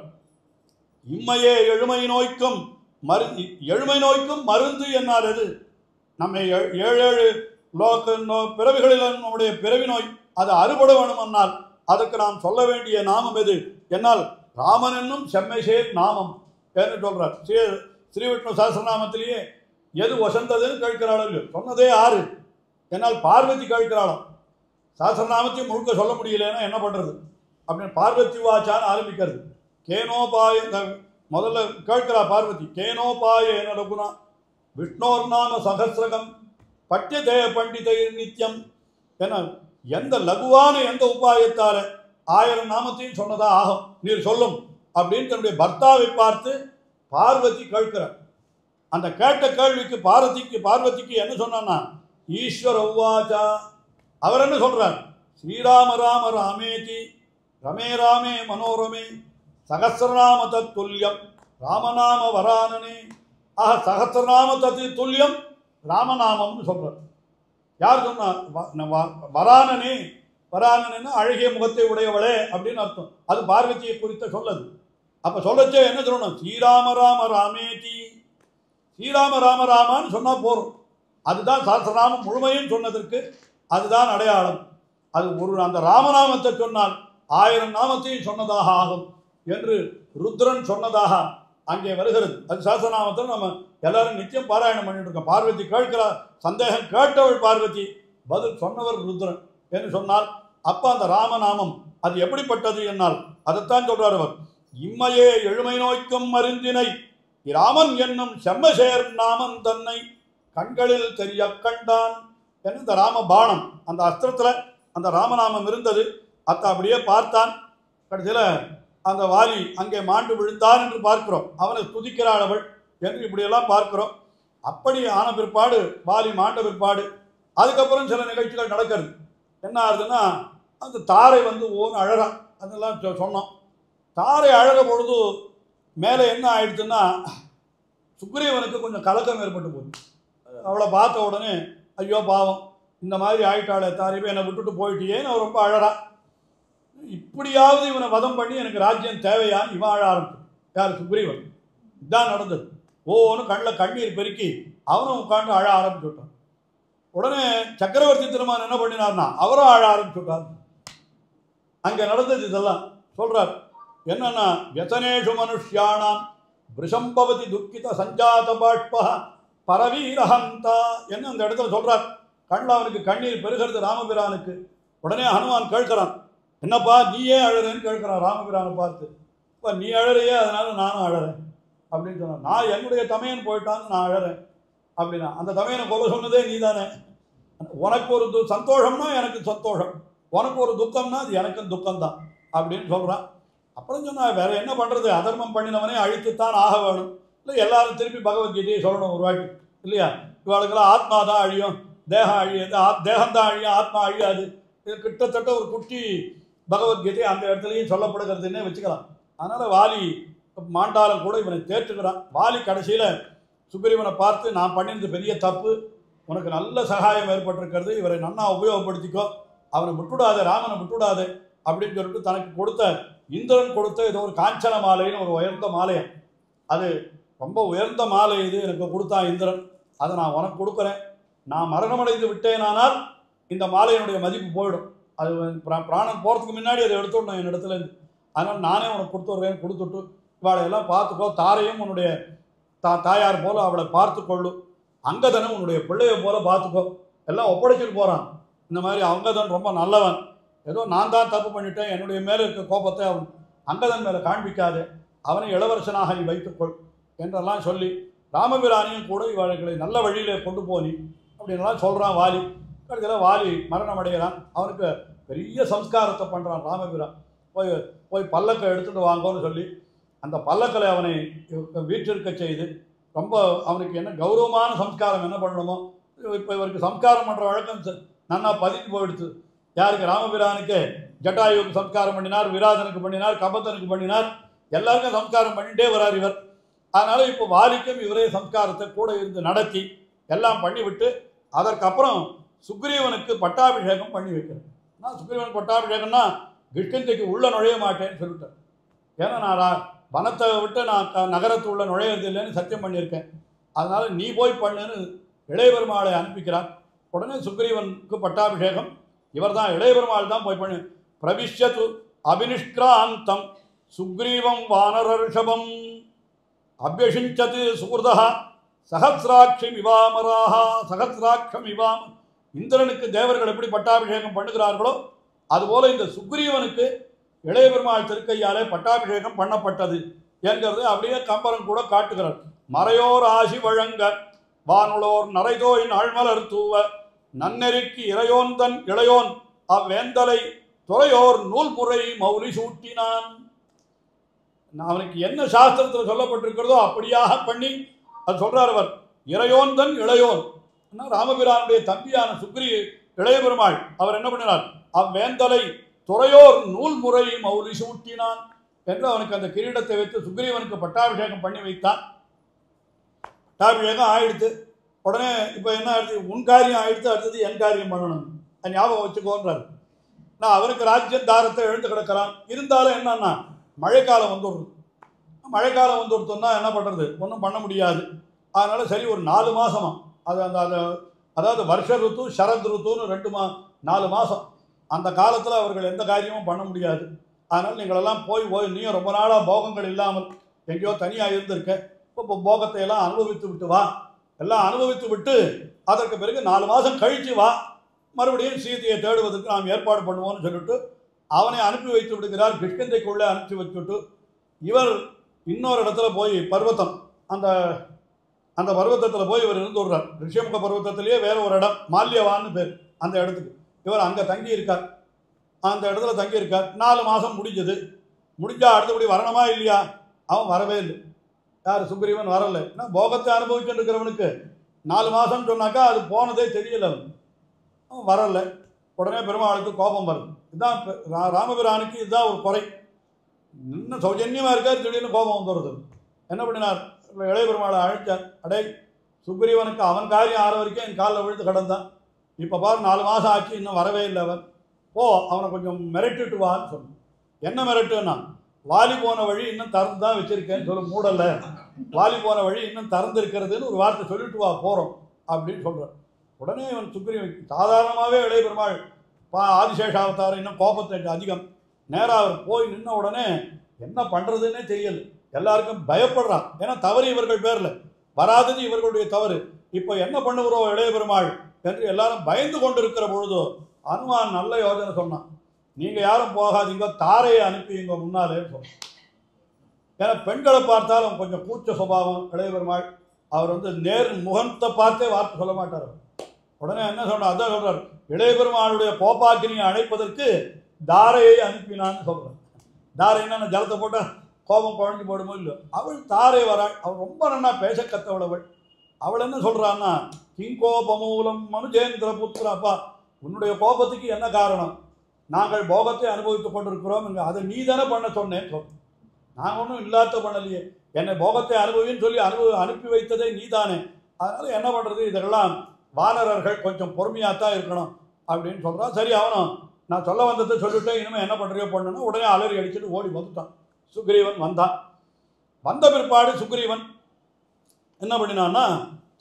இம்மையே எழுமை நோய்க்கும் எழுமை நோய்க்கும் மருந்து என்னால் எது, நம்மை 7 பிறவிகளில் நம்முடைய பிறவி நோய் அது அறுபட வேணுமென்னால் அதற்கு நாம் சொல்ல வேண்டிய நாமம் எது என்னால் ராமன் என்னும் செம்மைசேர் நாமம் என்று சொல்றார். ஸ்ரீவிஷ்ணு சஹஸ்ரநாமத்திலேயே எது வசந்ததுன்னு கேட்கிறாளோ சொன்னதே 6 என்னால் பார்வதி கேட்கிறாளாம். சஹஸ்ரநாமத்தையும் முழுக்க சொல்ல முடியலன்னா என்ன பண்றது அப்படின்னு பார்வதி வாச்சான்னு ஆரம்பிக்கிறது. கேனோபாய முதல்ல கேட்கிறா பார்வதி, கேனோபாய ரகுணா விஷ்ணோர் நாம சகசிரகம் பட்டியதே பண்டிதை நித்தியம் என எந்த லகுவான எந்த உபாயத்தால 1000 நாமத்தையும் சொன்னதா ஆகும் நீர் சொல்லும் அப்படின்னு தன்னுடைய பர்த்தாவை பார்த்து பார்வதி கேட்கிறார். அந்த கேட்ட கேள்விக்கு பார்வதிக்கு என்ன சொன்னா ஈஸ்வர உவாச்சா, அவர் என்ன சொல்றார், ஸ்ரீராம ராம ராமேதி ரமே ராமே மனோரமே சகசிரநாம தத் துல்லியம் ராமநாம வரானனே. ஆக சகசிரநாம தத்து துல்லியம் ராமநாமம்னு சொல்றார். யார் சொன்னார், வரானனே. வரானனா அழகிய முகத்தை உடையவளே அப்படின்னு அர்த்தம். அது பார்வதியை குறித்த சொல்லது. அப்ப சொல்லச்சே என்ன சொல்லணும், ஸ்ரீராம ராம ராமேதி, ஸ்ரீராம ராம ராமான்னு சொன்னா போறோம். அதுதான் சஹஸ்ரநாமம் முழுமையும் சொன்னதற்கு அதுதான் அடையாளம். அது அந்த ராமநாமத்தை சொன்னால் 1000 நாமத்தையும் சொன்னதாக ஆகும் என்று ருத்ரன் சொன்னதாக அங்கே வருகிறது. அது சஹஸ்ரநாமத்தில் நம்ம எல்லாரும் நித்தியம் பாராயணம் பண்ணிட்டு இருக்கோம். பார்வதி கேட்கிறார், சந்தேகம் கேட்டவள் பார்வதி, பதில் சொன்னவர் ருத்ரன் என்று சொன்னால் அப்ப அந்த ராமநாமம் அது எப்படிப்பட்டது என்னால் அதைத்தான் சொல்றார் அவர். இம்மையே எழுமை நோய்க்கும் மருந்தினை ராமன் என்னும் செம்மசேர் நாமன் தன்னை கண்களில் தெரிய கண்டான் என்று இந்த ராம பாணம் அந்த அஸ்திரத்தில் அந்த ராமநாமம் இருந்தது. அத்தை அப்படியே பார்த்தான். கடைசியில் அந்த வாலி அங்கே மாண்டு விழுந்தான் என்று பார்க்கிறோம். அவனை துதிக்கிறாள் அவள் என்று இப்படியெல்லாம் பார்க்கிறோம். அப்படி ஆன பிற்பாடு வாலி மாண்ட பிற்பாடு அதுக்கப்புறம் சில நிகழ்ச்சிகள் நடக்கிறது. என்ன ஆகுதுன்னா அந்த தாரை வந்து ஓன்னு அழகான். அதெல்லாம் சொன்னோம். தாரை அழக பொழுது மேலே என்ன ஆயிடுச்சுன்னா சுக்ரீவனுக்கு கொஞ்சம் கலக்கம் ஏற்பட்டு போச்சு. அவளை பார்த்த உடனே ஐயோ பாவம் இந்த மாதிரி ஆயிட்டாளே தாரையை என்னை விட்டுட்டு போயிட்டியேன்னு அவர் ரொம்ப அழறான். இப்படியாவது இவனை வதம் பண்ணி எனக்கு ராஜ்யம் தேவையான்னு இவன் அழ ஆரம்பிச்சு. யார்? சுக்ரீவன். இதுதான் நடந்தது. ஓன்னு கண்ணில் கண்ணீர் பெருக்கி அவனும் உட்காந்து அழ ஆரம்பிச்சு விட்டான். உடனே சக்கரவர்த்தி திருமகன் என்ன பண்ணினார்னா அவரும் அழ ஆரம்பிச்சு விட்டார். அங்கே நடந்தது இதெல்லாம் சொல்றார். என்னன்னா வியசனேஷு மனுஷ்யானாம் விஷம்பவதி துக்கித சஞ்சாத பாஷ்ப பரவீரஹந்தா என்ன அந்த இடத்துல சொல்றார். கண்ணில் அவனுக்கு கண்ணீர் பெருகிறது ராமபிரானுக்கு. உடனே ஹனுமான் கேட்கிறான், என்னப்பா நீ ஏன் அழறேன்னு கேட்கிறான் ராமபிரானை பார்த்து. இப்போ நீ அழறையே அதனால நானும் அழறேன் அப்படின்னு சொன்னான். நான் என்னுடைய தமையன் போயிட்டான்னு நான் அழறேன் அப்படின்னா அந்த தமையனை கொலை சொன்னதே நீ தானே. உனக்கு ஒரு சந்தோஷம்னா எனக்கு சந்தோஷம், உனக்கு ஒரு துக்கம்னா அது எனக்கும் துக்கம்தான் அப்படின்னு சொல்கிறான். அப்புறம் சொன்னா வேற என்ன பண்ணுறது, அதர்மம் பண்ணினவனே அழித்துத்தான் ஆக வேணும். இல்லை எல்லாரும் திருப்பி பகவத்கீதையை சொல்லணும் ஒரு வாட்டி இல்லையா. இவாளுக்கெல்லாம் ஆத்மா தான் அழியும், தேகம் அழியாது, தேகம்தான் அழியும், ஆத்மா அழியாது. இது கிட்டத்தட்ட ஒரு குட்டி பகவத்கீதை அந்த இடத்துலையும் சொல்லப்படுகிறதுன்னே வச்சுக்கலாம். அதனால் வாலி மாண்டாலும் கூட இவனை தேற்றுக்கிறான். வாலி கடைசியில் சுக்ரீவனை பார்த்து நான் பண்ணினது பெரிய தப்பு, உனக்கு நல்ல சகாயம் ஏற்பட்டிருக்கிறது, இவரை நன்னா உபயோகப்படுத்திக்கோ, அவனை விட்டுடாத, ராமனை விட்டுடாத அப்படின்னு சொல்லிட்டு தனக்கு கொடுத்த இந்திரன் கொடுத்த ஏதோ ஒரு காஞ்சன மாலைன்னு ஒரு உயர்ந்த மாலையம், அது ரொம்ப உயர்ந்த மாலை, இது எனக்கு கொடுத்தான் இந்திரன், அதை நான் உனக்கு கொடுக்குறேன். நான் மரணமடைந்து விட்டேனானால் இந்த மாலையினுடைய மதிப்பு போயிடும். அது பிராணம் போகிறதுக்கு முன்னாடி அதை எடுத்துடணும் என் இடத்துலேருந்து. அதனால் நானே உனக்கு கொடுத்துட்றேன். கொடுத்துட்டு இவாளை எல்லாம் பார்த்துக்கோ, தாரையும் உன்னுடைய தாயார் போல் அவளை பார்த்து கொள்ளும், அங்கதனும் உன்னுடைய பிள்ளையை போல பார்த்துக்கோ, எல்லாம் ஒப்படைச்சிட்டு போகிறான். இந்த மாதிரி அங்கதன் ரொம்ப நல்லவன், ஏதோ நான் தான் தப்பு பண்ணிட்டேன், என்னுடைய மேலே இருக்க கோபத்தை அவன் அங்கதன் மேலே காண்பிக்காதே, அவனை இளவரசனாக நீ வைத்துக்கொள் என்றெல்லாம் சொல்லி ராமபிரானையும் கூட இவர்களை நல்ல வழியிலே கொண்டு போனி அப்படின்லாம் சொல்கிறான் வாலி. கடைசியில் வாலி மரணம் அடைகிறான். அவனுக்கு பெரிய சம்ஸ்காரத்தை பண்ணுறான் ராமபிரான். போய் பல்லக்கை எடுத்துகிட்டு வாங்கன்னு சொல்லி அந்த பல்லக்களை அவனை வீற்றிருக்க செய்து ரொம்ப அவனுக்கு என்ன கௌரவமான சம்ஸ்காரம் என்ன பண்ணணுமோ இப்போ இவருக்கு சம்ஸ்காரம் பண்ணுற வழக்கம் நன்னா பதிஞ்சு போயிடுச்சு. யாருக்கு? ராமபிரானுக்கு ஜட்டாயுவுக்கு சம்ஸ்காரம் பண்ணினார், விராதனுக்கு பண்ணினார், கபத்தனுக்கு பண்ணினார், எல்லாருக்கும் சம்ஸ்காரம் பண்ணிகிட்டே வரார் இவர். அதனால் இப்போ வாலிக்கும் இவரே சம்ஸ்காரத்தை கூட இருந்து நடத்தி எல்லாம் பண்ணிவிட்டு அதற்கப்புறம் சுக்ரீவனுக்கு பட்டாபிஷேகம் பண்ணி வைக்கிறேன். நான் சுக்ரீவனுக்கு பட்டாபிஷேகம்னா கிஷ்கிந்தைக்கு உள்ள நுழைய மாட்டேன்னு சொல்லிட்டேன். ஏன்னா நான் வனத்தை விட்டு நான் நகரத்து உள்ள நுழையிறது இல்லைன்னு சத்தியம் பண்ணியிருக்கேன். அதனால் நீ போய் பண்ணுன்னு இளையபெருமாளை அனுப்பிக்கிறான். உடனே சுக்ரீவனுக்கு பட்டாபிஷேகம் இவர் தான், இளையபெருமாள் தான் போய் பண்ணு. பிரவிஷ்யத்து அபினிஷ்கிராந்தம் சுக்ரீவம் வானரர்ஷபம் அபியஷிஞ்சது சுகிருதா சகசிராட்சம் இவாமராக சகசிராட்சம் இவாம. இந்திரனுக்கு தேவர்கள் எப்படி பட்டாபிஷேகம் பண்ணுகிறார்களோ அதுபோல இந்த சுக்ரீவனுக்கு இளையபெருமாள் திருக்கையாலே பட்டாபிஷேகம் பண்ணப்பட்டது என்கிறது அப்படியே கம்பரன் கூட காட்டுகிறார். மறையோர் ஆசி வழங்க வானுளோர் நரைதோய் நாள்மலர் தூவ நன்னெறிக்கு இறையோன்தன் இளையோன் அவ்வேந்தலை துறையோர் நூல்முறை மௌலி சூட்டினான். அவனுக்கு என்ன சாஸ்திரத்தில் சொல்லப்பட்டிருக்கிறதோ அப்படியாக பண்ணி அது சொல்றார் அவர். இறையோன்தன் இளையோன் ராமபிரானுடைய தம்பியான இளையபெருமாள் அவர் என்ன பண்ணினார்? அவ்வேந்தலை துறையோர் நூல்முறை மௌலி சூட்டினான் என்று அவனுக்கு அந்த கிரீடத்தை வைத்து சுக்ரீவனுக்கு பட்டாபிஷேகம் பண்ணி வைத்தான். பட்டாபிஷேகம் ஆயிடுத்து. உடனே இப்போ என்ன ஆயிடுச்சு? உன் காரியம் ஆயிடுத்து, அடுத்தது என் காரியம் பண்ணணும், அது ஞாபகம் வச்சுக்கோன்றார். நான் அவருக்கு ராஜ்யம் தாரத்தை எழுந்து கிடக்கிறான். இருந்தாலும் என்னன்னா மழைக்காலம் வந்துடுறது. மழைக்காலம் வந்துடுத்தோன்னா என்ன பண்ணுறது? ஒன்றும் பண்ண முடியாது. அதனால் சரி ஒரு 4 மாதமா அது அந்த அதாவது வருஷ ருத்து சரத் ருத்துன்னு 4 மாதம் அந்த காலத்தில் அவர்கள் எந்த காரியமும் பண்ண முடியாது. அதனால் நீங்களெல்லாம் போய் நீயும் ரொம்ப நாளாக போகங்கள் இல்லாமல் எங்கேயோ தனியாக இருந்திருக்க, இப்போ போகத்தை எல்லாம் அனுபவித்து விட்டு வா, எல்லாம் அனுபவித்து விட்டு அதற்கு பிறகு 4 மாதம் கழித்து வா, மறுபடியும் சீதையை தேடுவதற்கு நாம் ஏற்பாடு பண்ணுவோம்னு சொல்லிட்டு அவனை அனுப்பி வைத்து விடுகிறார். கிஷ்கிந்தைக்குள்ளே அனுப்பி வச்சுட்டு இவர் இன்னொரு இடத்துல போய் பர்வத்தம் அந்த அந்த பர்வத்தத்தில் போய் இவர் இருந்து விடுறார். ரிஷியமுக பர்வத்தத்திலேயே வேற ஒரு இடம் மால்யவான்னு பேர் அந்த இடத்துக்கு. இவர் அங்கே தங்கி இருக்கார். அந்த இடத்துல தங்கி இருக்கார். 4 மாதம் முடிஞ்சது. முடிஞ்சா அடுத்தபடி வரணுமா இல்லையா? அவன் வரவே இல்லை. யார்? சுக்ரீவன் வரலை. ஏன்னா போகத்தை அனுபவிச்சுட்டு இருக்கிறவனுக்கு 4 மாதம்னு சொன்னாக்கா அது போனதே தெரியல. அவன் வரலை. உடனே பெருமாளுக்கு கோபம் வருது. இதுதான் ராமபிரானுக்கு இதுதான் ஒரு குறை. இன்னும் சௌஜன்யமாக இருக்கார், திடீர்னு கோபம் வந்துடுறது. என்ன பண்ணினார்? இளைய பெருமாளை அழைச்சார். அடே சுக்ரீவனுக்கு அவன் காரியம் ஆற வரைக்கும் என் காலில் விழுந்து கிடந்தான். இப்போ பாரு 4 மாதம் ஆச்சு, இன்னும் வரவே இல்லை அவன். ஓ, அவனை கொஞ்சம் மிரட்டிட்டு வான்னு சொன்னான். என்ன மிரட்டுன்னா, வாலி போன வழி இன்னும் திறந்து தான் வச்சிருக்கேன்னு சொல்ல மூடலை. வாலி போன வழி இன்னும் திறந்து இருக்கிறதுன்னு ஒரு வார்த்தை சொல்லிட்டு வா, போகிறோம் அப்படின்னு சொல்கிறார். உடனே அவன் சுக்ரீவன் சாதாரணமாகவே இளைய பெருமாள் ஆதிசேஷாவதாரம் இன்னும் கோபத்தை அதிகம். நேராக அவர் போய் நின்ன உடனே என்ன பண்ணுறதுன்னே தெரியல. எல்லாருக்கும் பயப்படுறான். ஏன்னா தவறு இவர்கள் பேரில், வராதது இவர்களுடைய தவறு. இப்போ என்ன பண்ணுகிறோம் இளைய பெருமாள் என்று எல்லாரும் பயந்து கொண்டு இருக்கிற பொழுதோ அனுமான் நல்ல யோசனை சொன்னான். நீங்கள் யாரும் போகாதீங்க, தாரையை அனுப்பிங்க முன்னாலே சொன்னான். ஏன்னா பெண்களை பார்த்தாலும் கொஞ்சம் கூச்ச சுபாவம் இளைய பெருமாள். அவர் நேர் முகத்தை பார்த்தே வார்த்தை சொல்ல மாட்டார். உடனே என்ன சொன்னார்? அதான் சொல்கிறார், இளைய பெருமாளுடைய கோபாக்கினியை அணைப்பதற்கு தாரையை அனுப்பினான்னு சொல்கிறார். தாரைன்னா ஜலத்தை போட்டால் கோபம் குழஞ்சி போடுமோ இல்லையோ, அவள் தாரை வராள். அவள் ரொம்ப நன்னா பேச கத்தவளவள். அவள் என்ன சொல்கிறான்னா, கிங்கோபமூலம் மனுஜேந்திர புத்திர, அப்பா உன்னுடைய கோபத்துக்கு என்ன காரணம்? நாங்கள் போகத்தை அனுபவித்துக் கொண்டிருக்கிறோம், அதை நீ தானே பண்ண சொன்னேன் சொல். நாங்கள் ஒன்றும் இல்லாத பண்ணலையே, என்னை போகத்தை அனுபவின்னு சொல்லி அனுப்பி வைத்ததே நீ தானே. அதனால் என்ன பண்ணுறது, இதெல்லாம் வானரர்கள் கொஞ்சம் பொறுமையாக தான் இருக்கணும் அப்படின்னு சொல்கிறான். சரி, அவனும் நான் சொல்ல வந்ததை சொல்லிவிட்டேன், இனிமேல் என்ன பண்ணுறியோ பண்ணுன்னா உடனே அலறி அடிச்சுட்டு ஓடி வந்துட்டான். சுக்ரீவன் வந்தான். வந்த பிற்பாடு சுக்ரீவன் என்ன பண்ணினான்னா,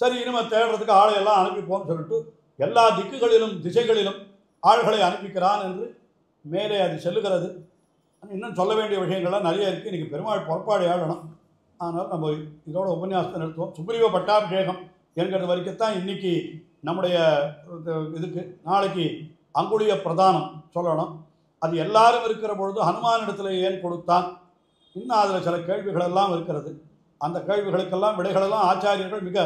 சரி இனிமேல் தேடுறதுக்கு ஆளையெல்லாம் அனுப்பிப்போன்னு சொல்லிட்டு எல்லா திக்குகளிலும் திசைகளிலும் ஆள்களை அனுப்பிக்கிறான் என்று மேலே அது செல்லுகிறது. இன்னும் சொல்ல வேண்டிய விஷயங்கள்லாம் நிறைய இருக்குது. இன்றைக்கி பெருமாள் பொறுப்பாடு ஆடணும். அதனால் நம்ம இதோட உபன்யாசத்தை நிறுத்துவோம். சுக்ரீவ பட்டாபிஷேகம் என்கிறது வரைக்கும்தான் இன்றைக்கி நம்முடைய இதுக்கு. நாளைக்கு அங்குடைய பிரதானம் சொல்லணும். அது எல்லாரும் இருக்கிற பொழுது ஹனுமானிடத்தில் ஏன் கொடுத்தான், இன்னும் அதில் சில கேள்விகளெல்லாம் இருக்கிறது. அந்த கேள்விகளுக்கெல்லாம் விடைகளெல்லாம் ஆச்சாரியர்கள் மிக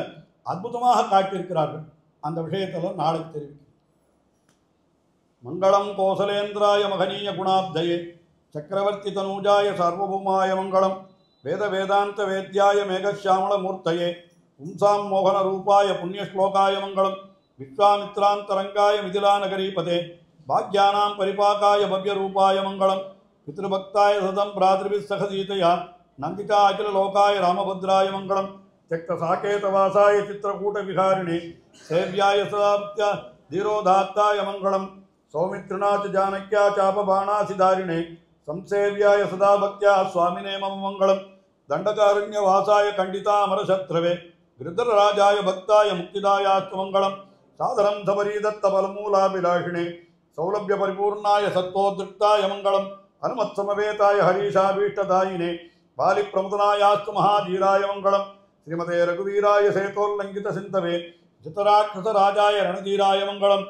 அற்புதமாக காட்டியிருக்கிறார்கள். அந்த விஷயத்தெல்லாம் நாளைக்கு தெரிவிக்கும். மங்களம் கோசலேந்திராய மகனீய குணாப்தயே சக்கரவர்த்தி தனூஜாய சார்வபூமாய மங்களம் வேத வேதாந்த வேத்யாய மேகஷியாமள மூர்த்தயே பும்சாம் மோகன ரூபாய புண்ணியஸ்லோகாய மங்களம் விஸ்வாமித்ராந்தரங்காய மிதிலாநகரீபதே பாக்யானாம் பரிபாகாய பவ்யரூபாய மங்களம் பித்ருபக்தாய சதம் பிராதிருபிஸ்ஸக சீதையா நந்திதா அகில லோகாய ராமபத்ராய மங்களம் त्यक्त साकेतवासाय चित्रकूट विहारिणे सेव्याय सदाप्त्या धीरोदात्ताय मंगलम सौमित्रनाथ जानक्या चापबाणासिधारिणे संसेव्याय सदा भक्त्या स्वामिने मम मंगलम दंडकारण्यवासाय खंडितामरशत्रवे गृधरराजाय भक्ताय मुक्तिदायास्तु मंगलम सादरं धमरीदत्तबलमूलाभिलाषिणे सौलभ्य परिपूर्णाय सत्त्वोद्रिक्ताय मंगलम हनुमत्समवेताय हरीशाभीष्टदायिने बालिप्रमुदनायास्तु महाधीराय मंगलम श्रीमते रघुवीराय सेतोल्लंघित सिंधवे जितराक्षस राजाय रणधीराय मंगलम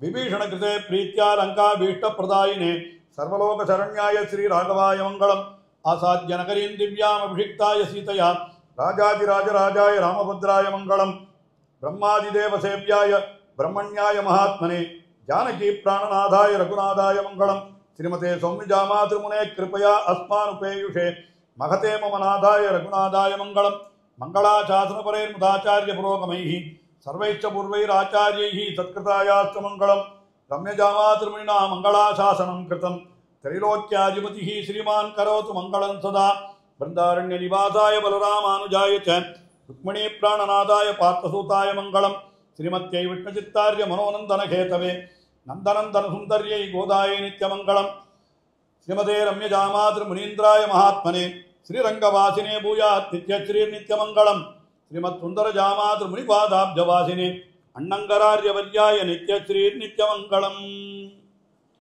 विभीषण कृते प्रीत्या लंकाभीष्ट प्रदायिने सर्वलोक शरण्याय श्री राघवाय मंगलम आसाद्य नगरीं दिव्याम अभिषिक्ताय सीतया राजाधिराज राजाय रामभद्राय मंगलम ब्रह्मादिदेव सेव्याय ब्रह्मण्याय महात्मने जानकी प्राणनाथाय रघुनाथाय मंगलम श्रीमते सौम्यजामातृमुने कृपया अस्मानुपेयुषे महते मम नाथाय रघुनाथाय मंगलम मंगलाशासनपरैर्मुदाचार्य पुरोगमैः सर्वैश्च पूर्वैराचार्यैः सत्कृतायाश्च मंगलम रम्यजामातृमुनिना मंगलाशासनं कृतं त्रैलोक्याधिपतिः श्रीमान् करोतु मंगलं सदा बृन्दारण्यनिवासाय बलरामानुजाय च रुक्मिणी प्राणनाथाय पार्थसूताय मंगलम श्रीमत्यै विष्णुचित्तार्य मनोनन्दनखेतवे नंदनंदन सुंदर्यै गोदायै नित्यमंगलम श्रीमते रम्यजामातृमुनीन्द्राय महात्मने श्रीरंगवासिने भूयात् नित्यश्रीर्नित्यमंगलम श्रीमत्सुंदरजामातृमुनिपादाब्जवासिने अण्णंगरार्यवर्याय नित्यश्रीर्नित्यमंगलम।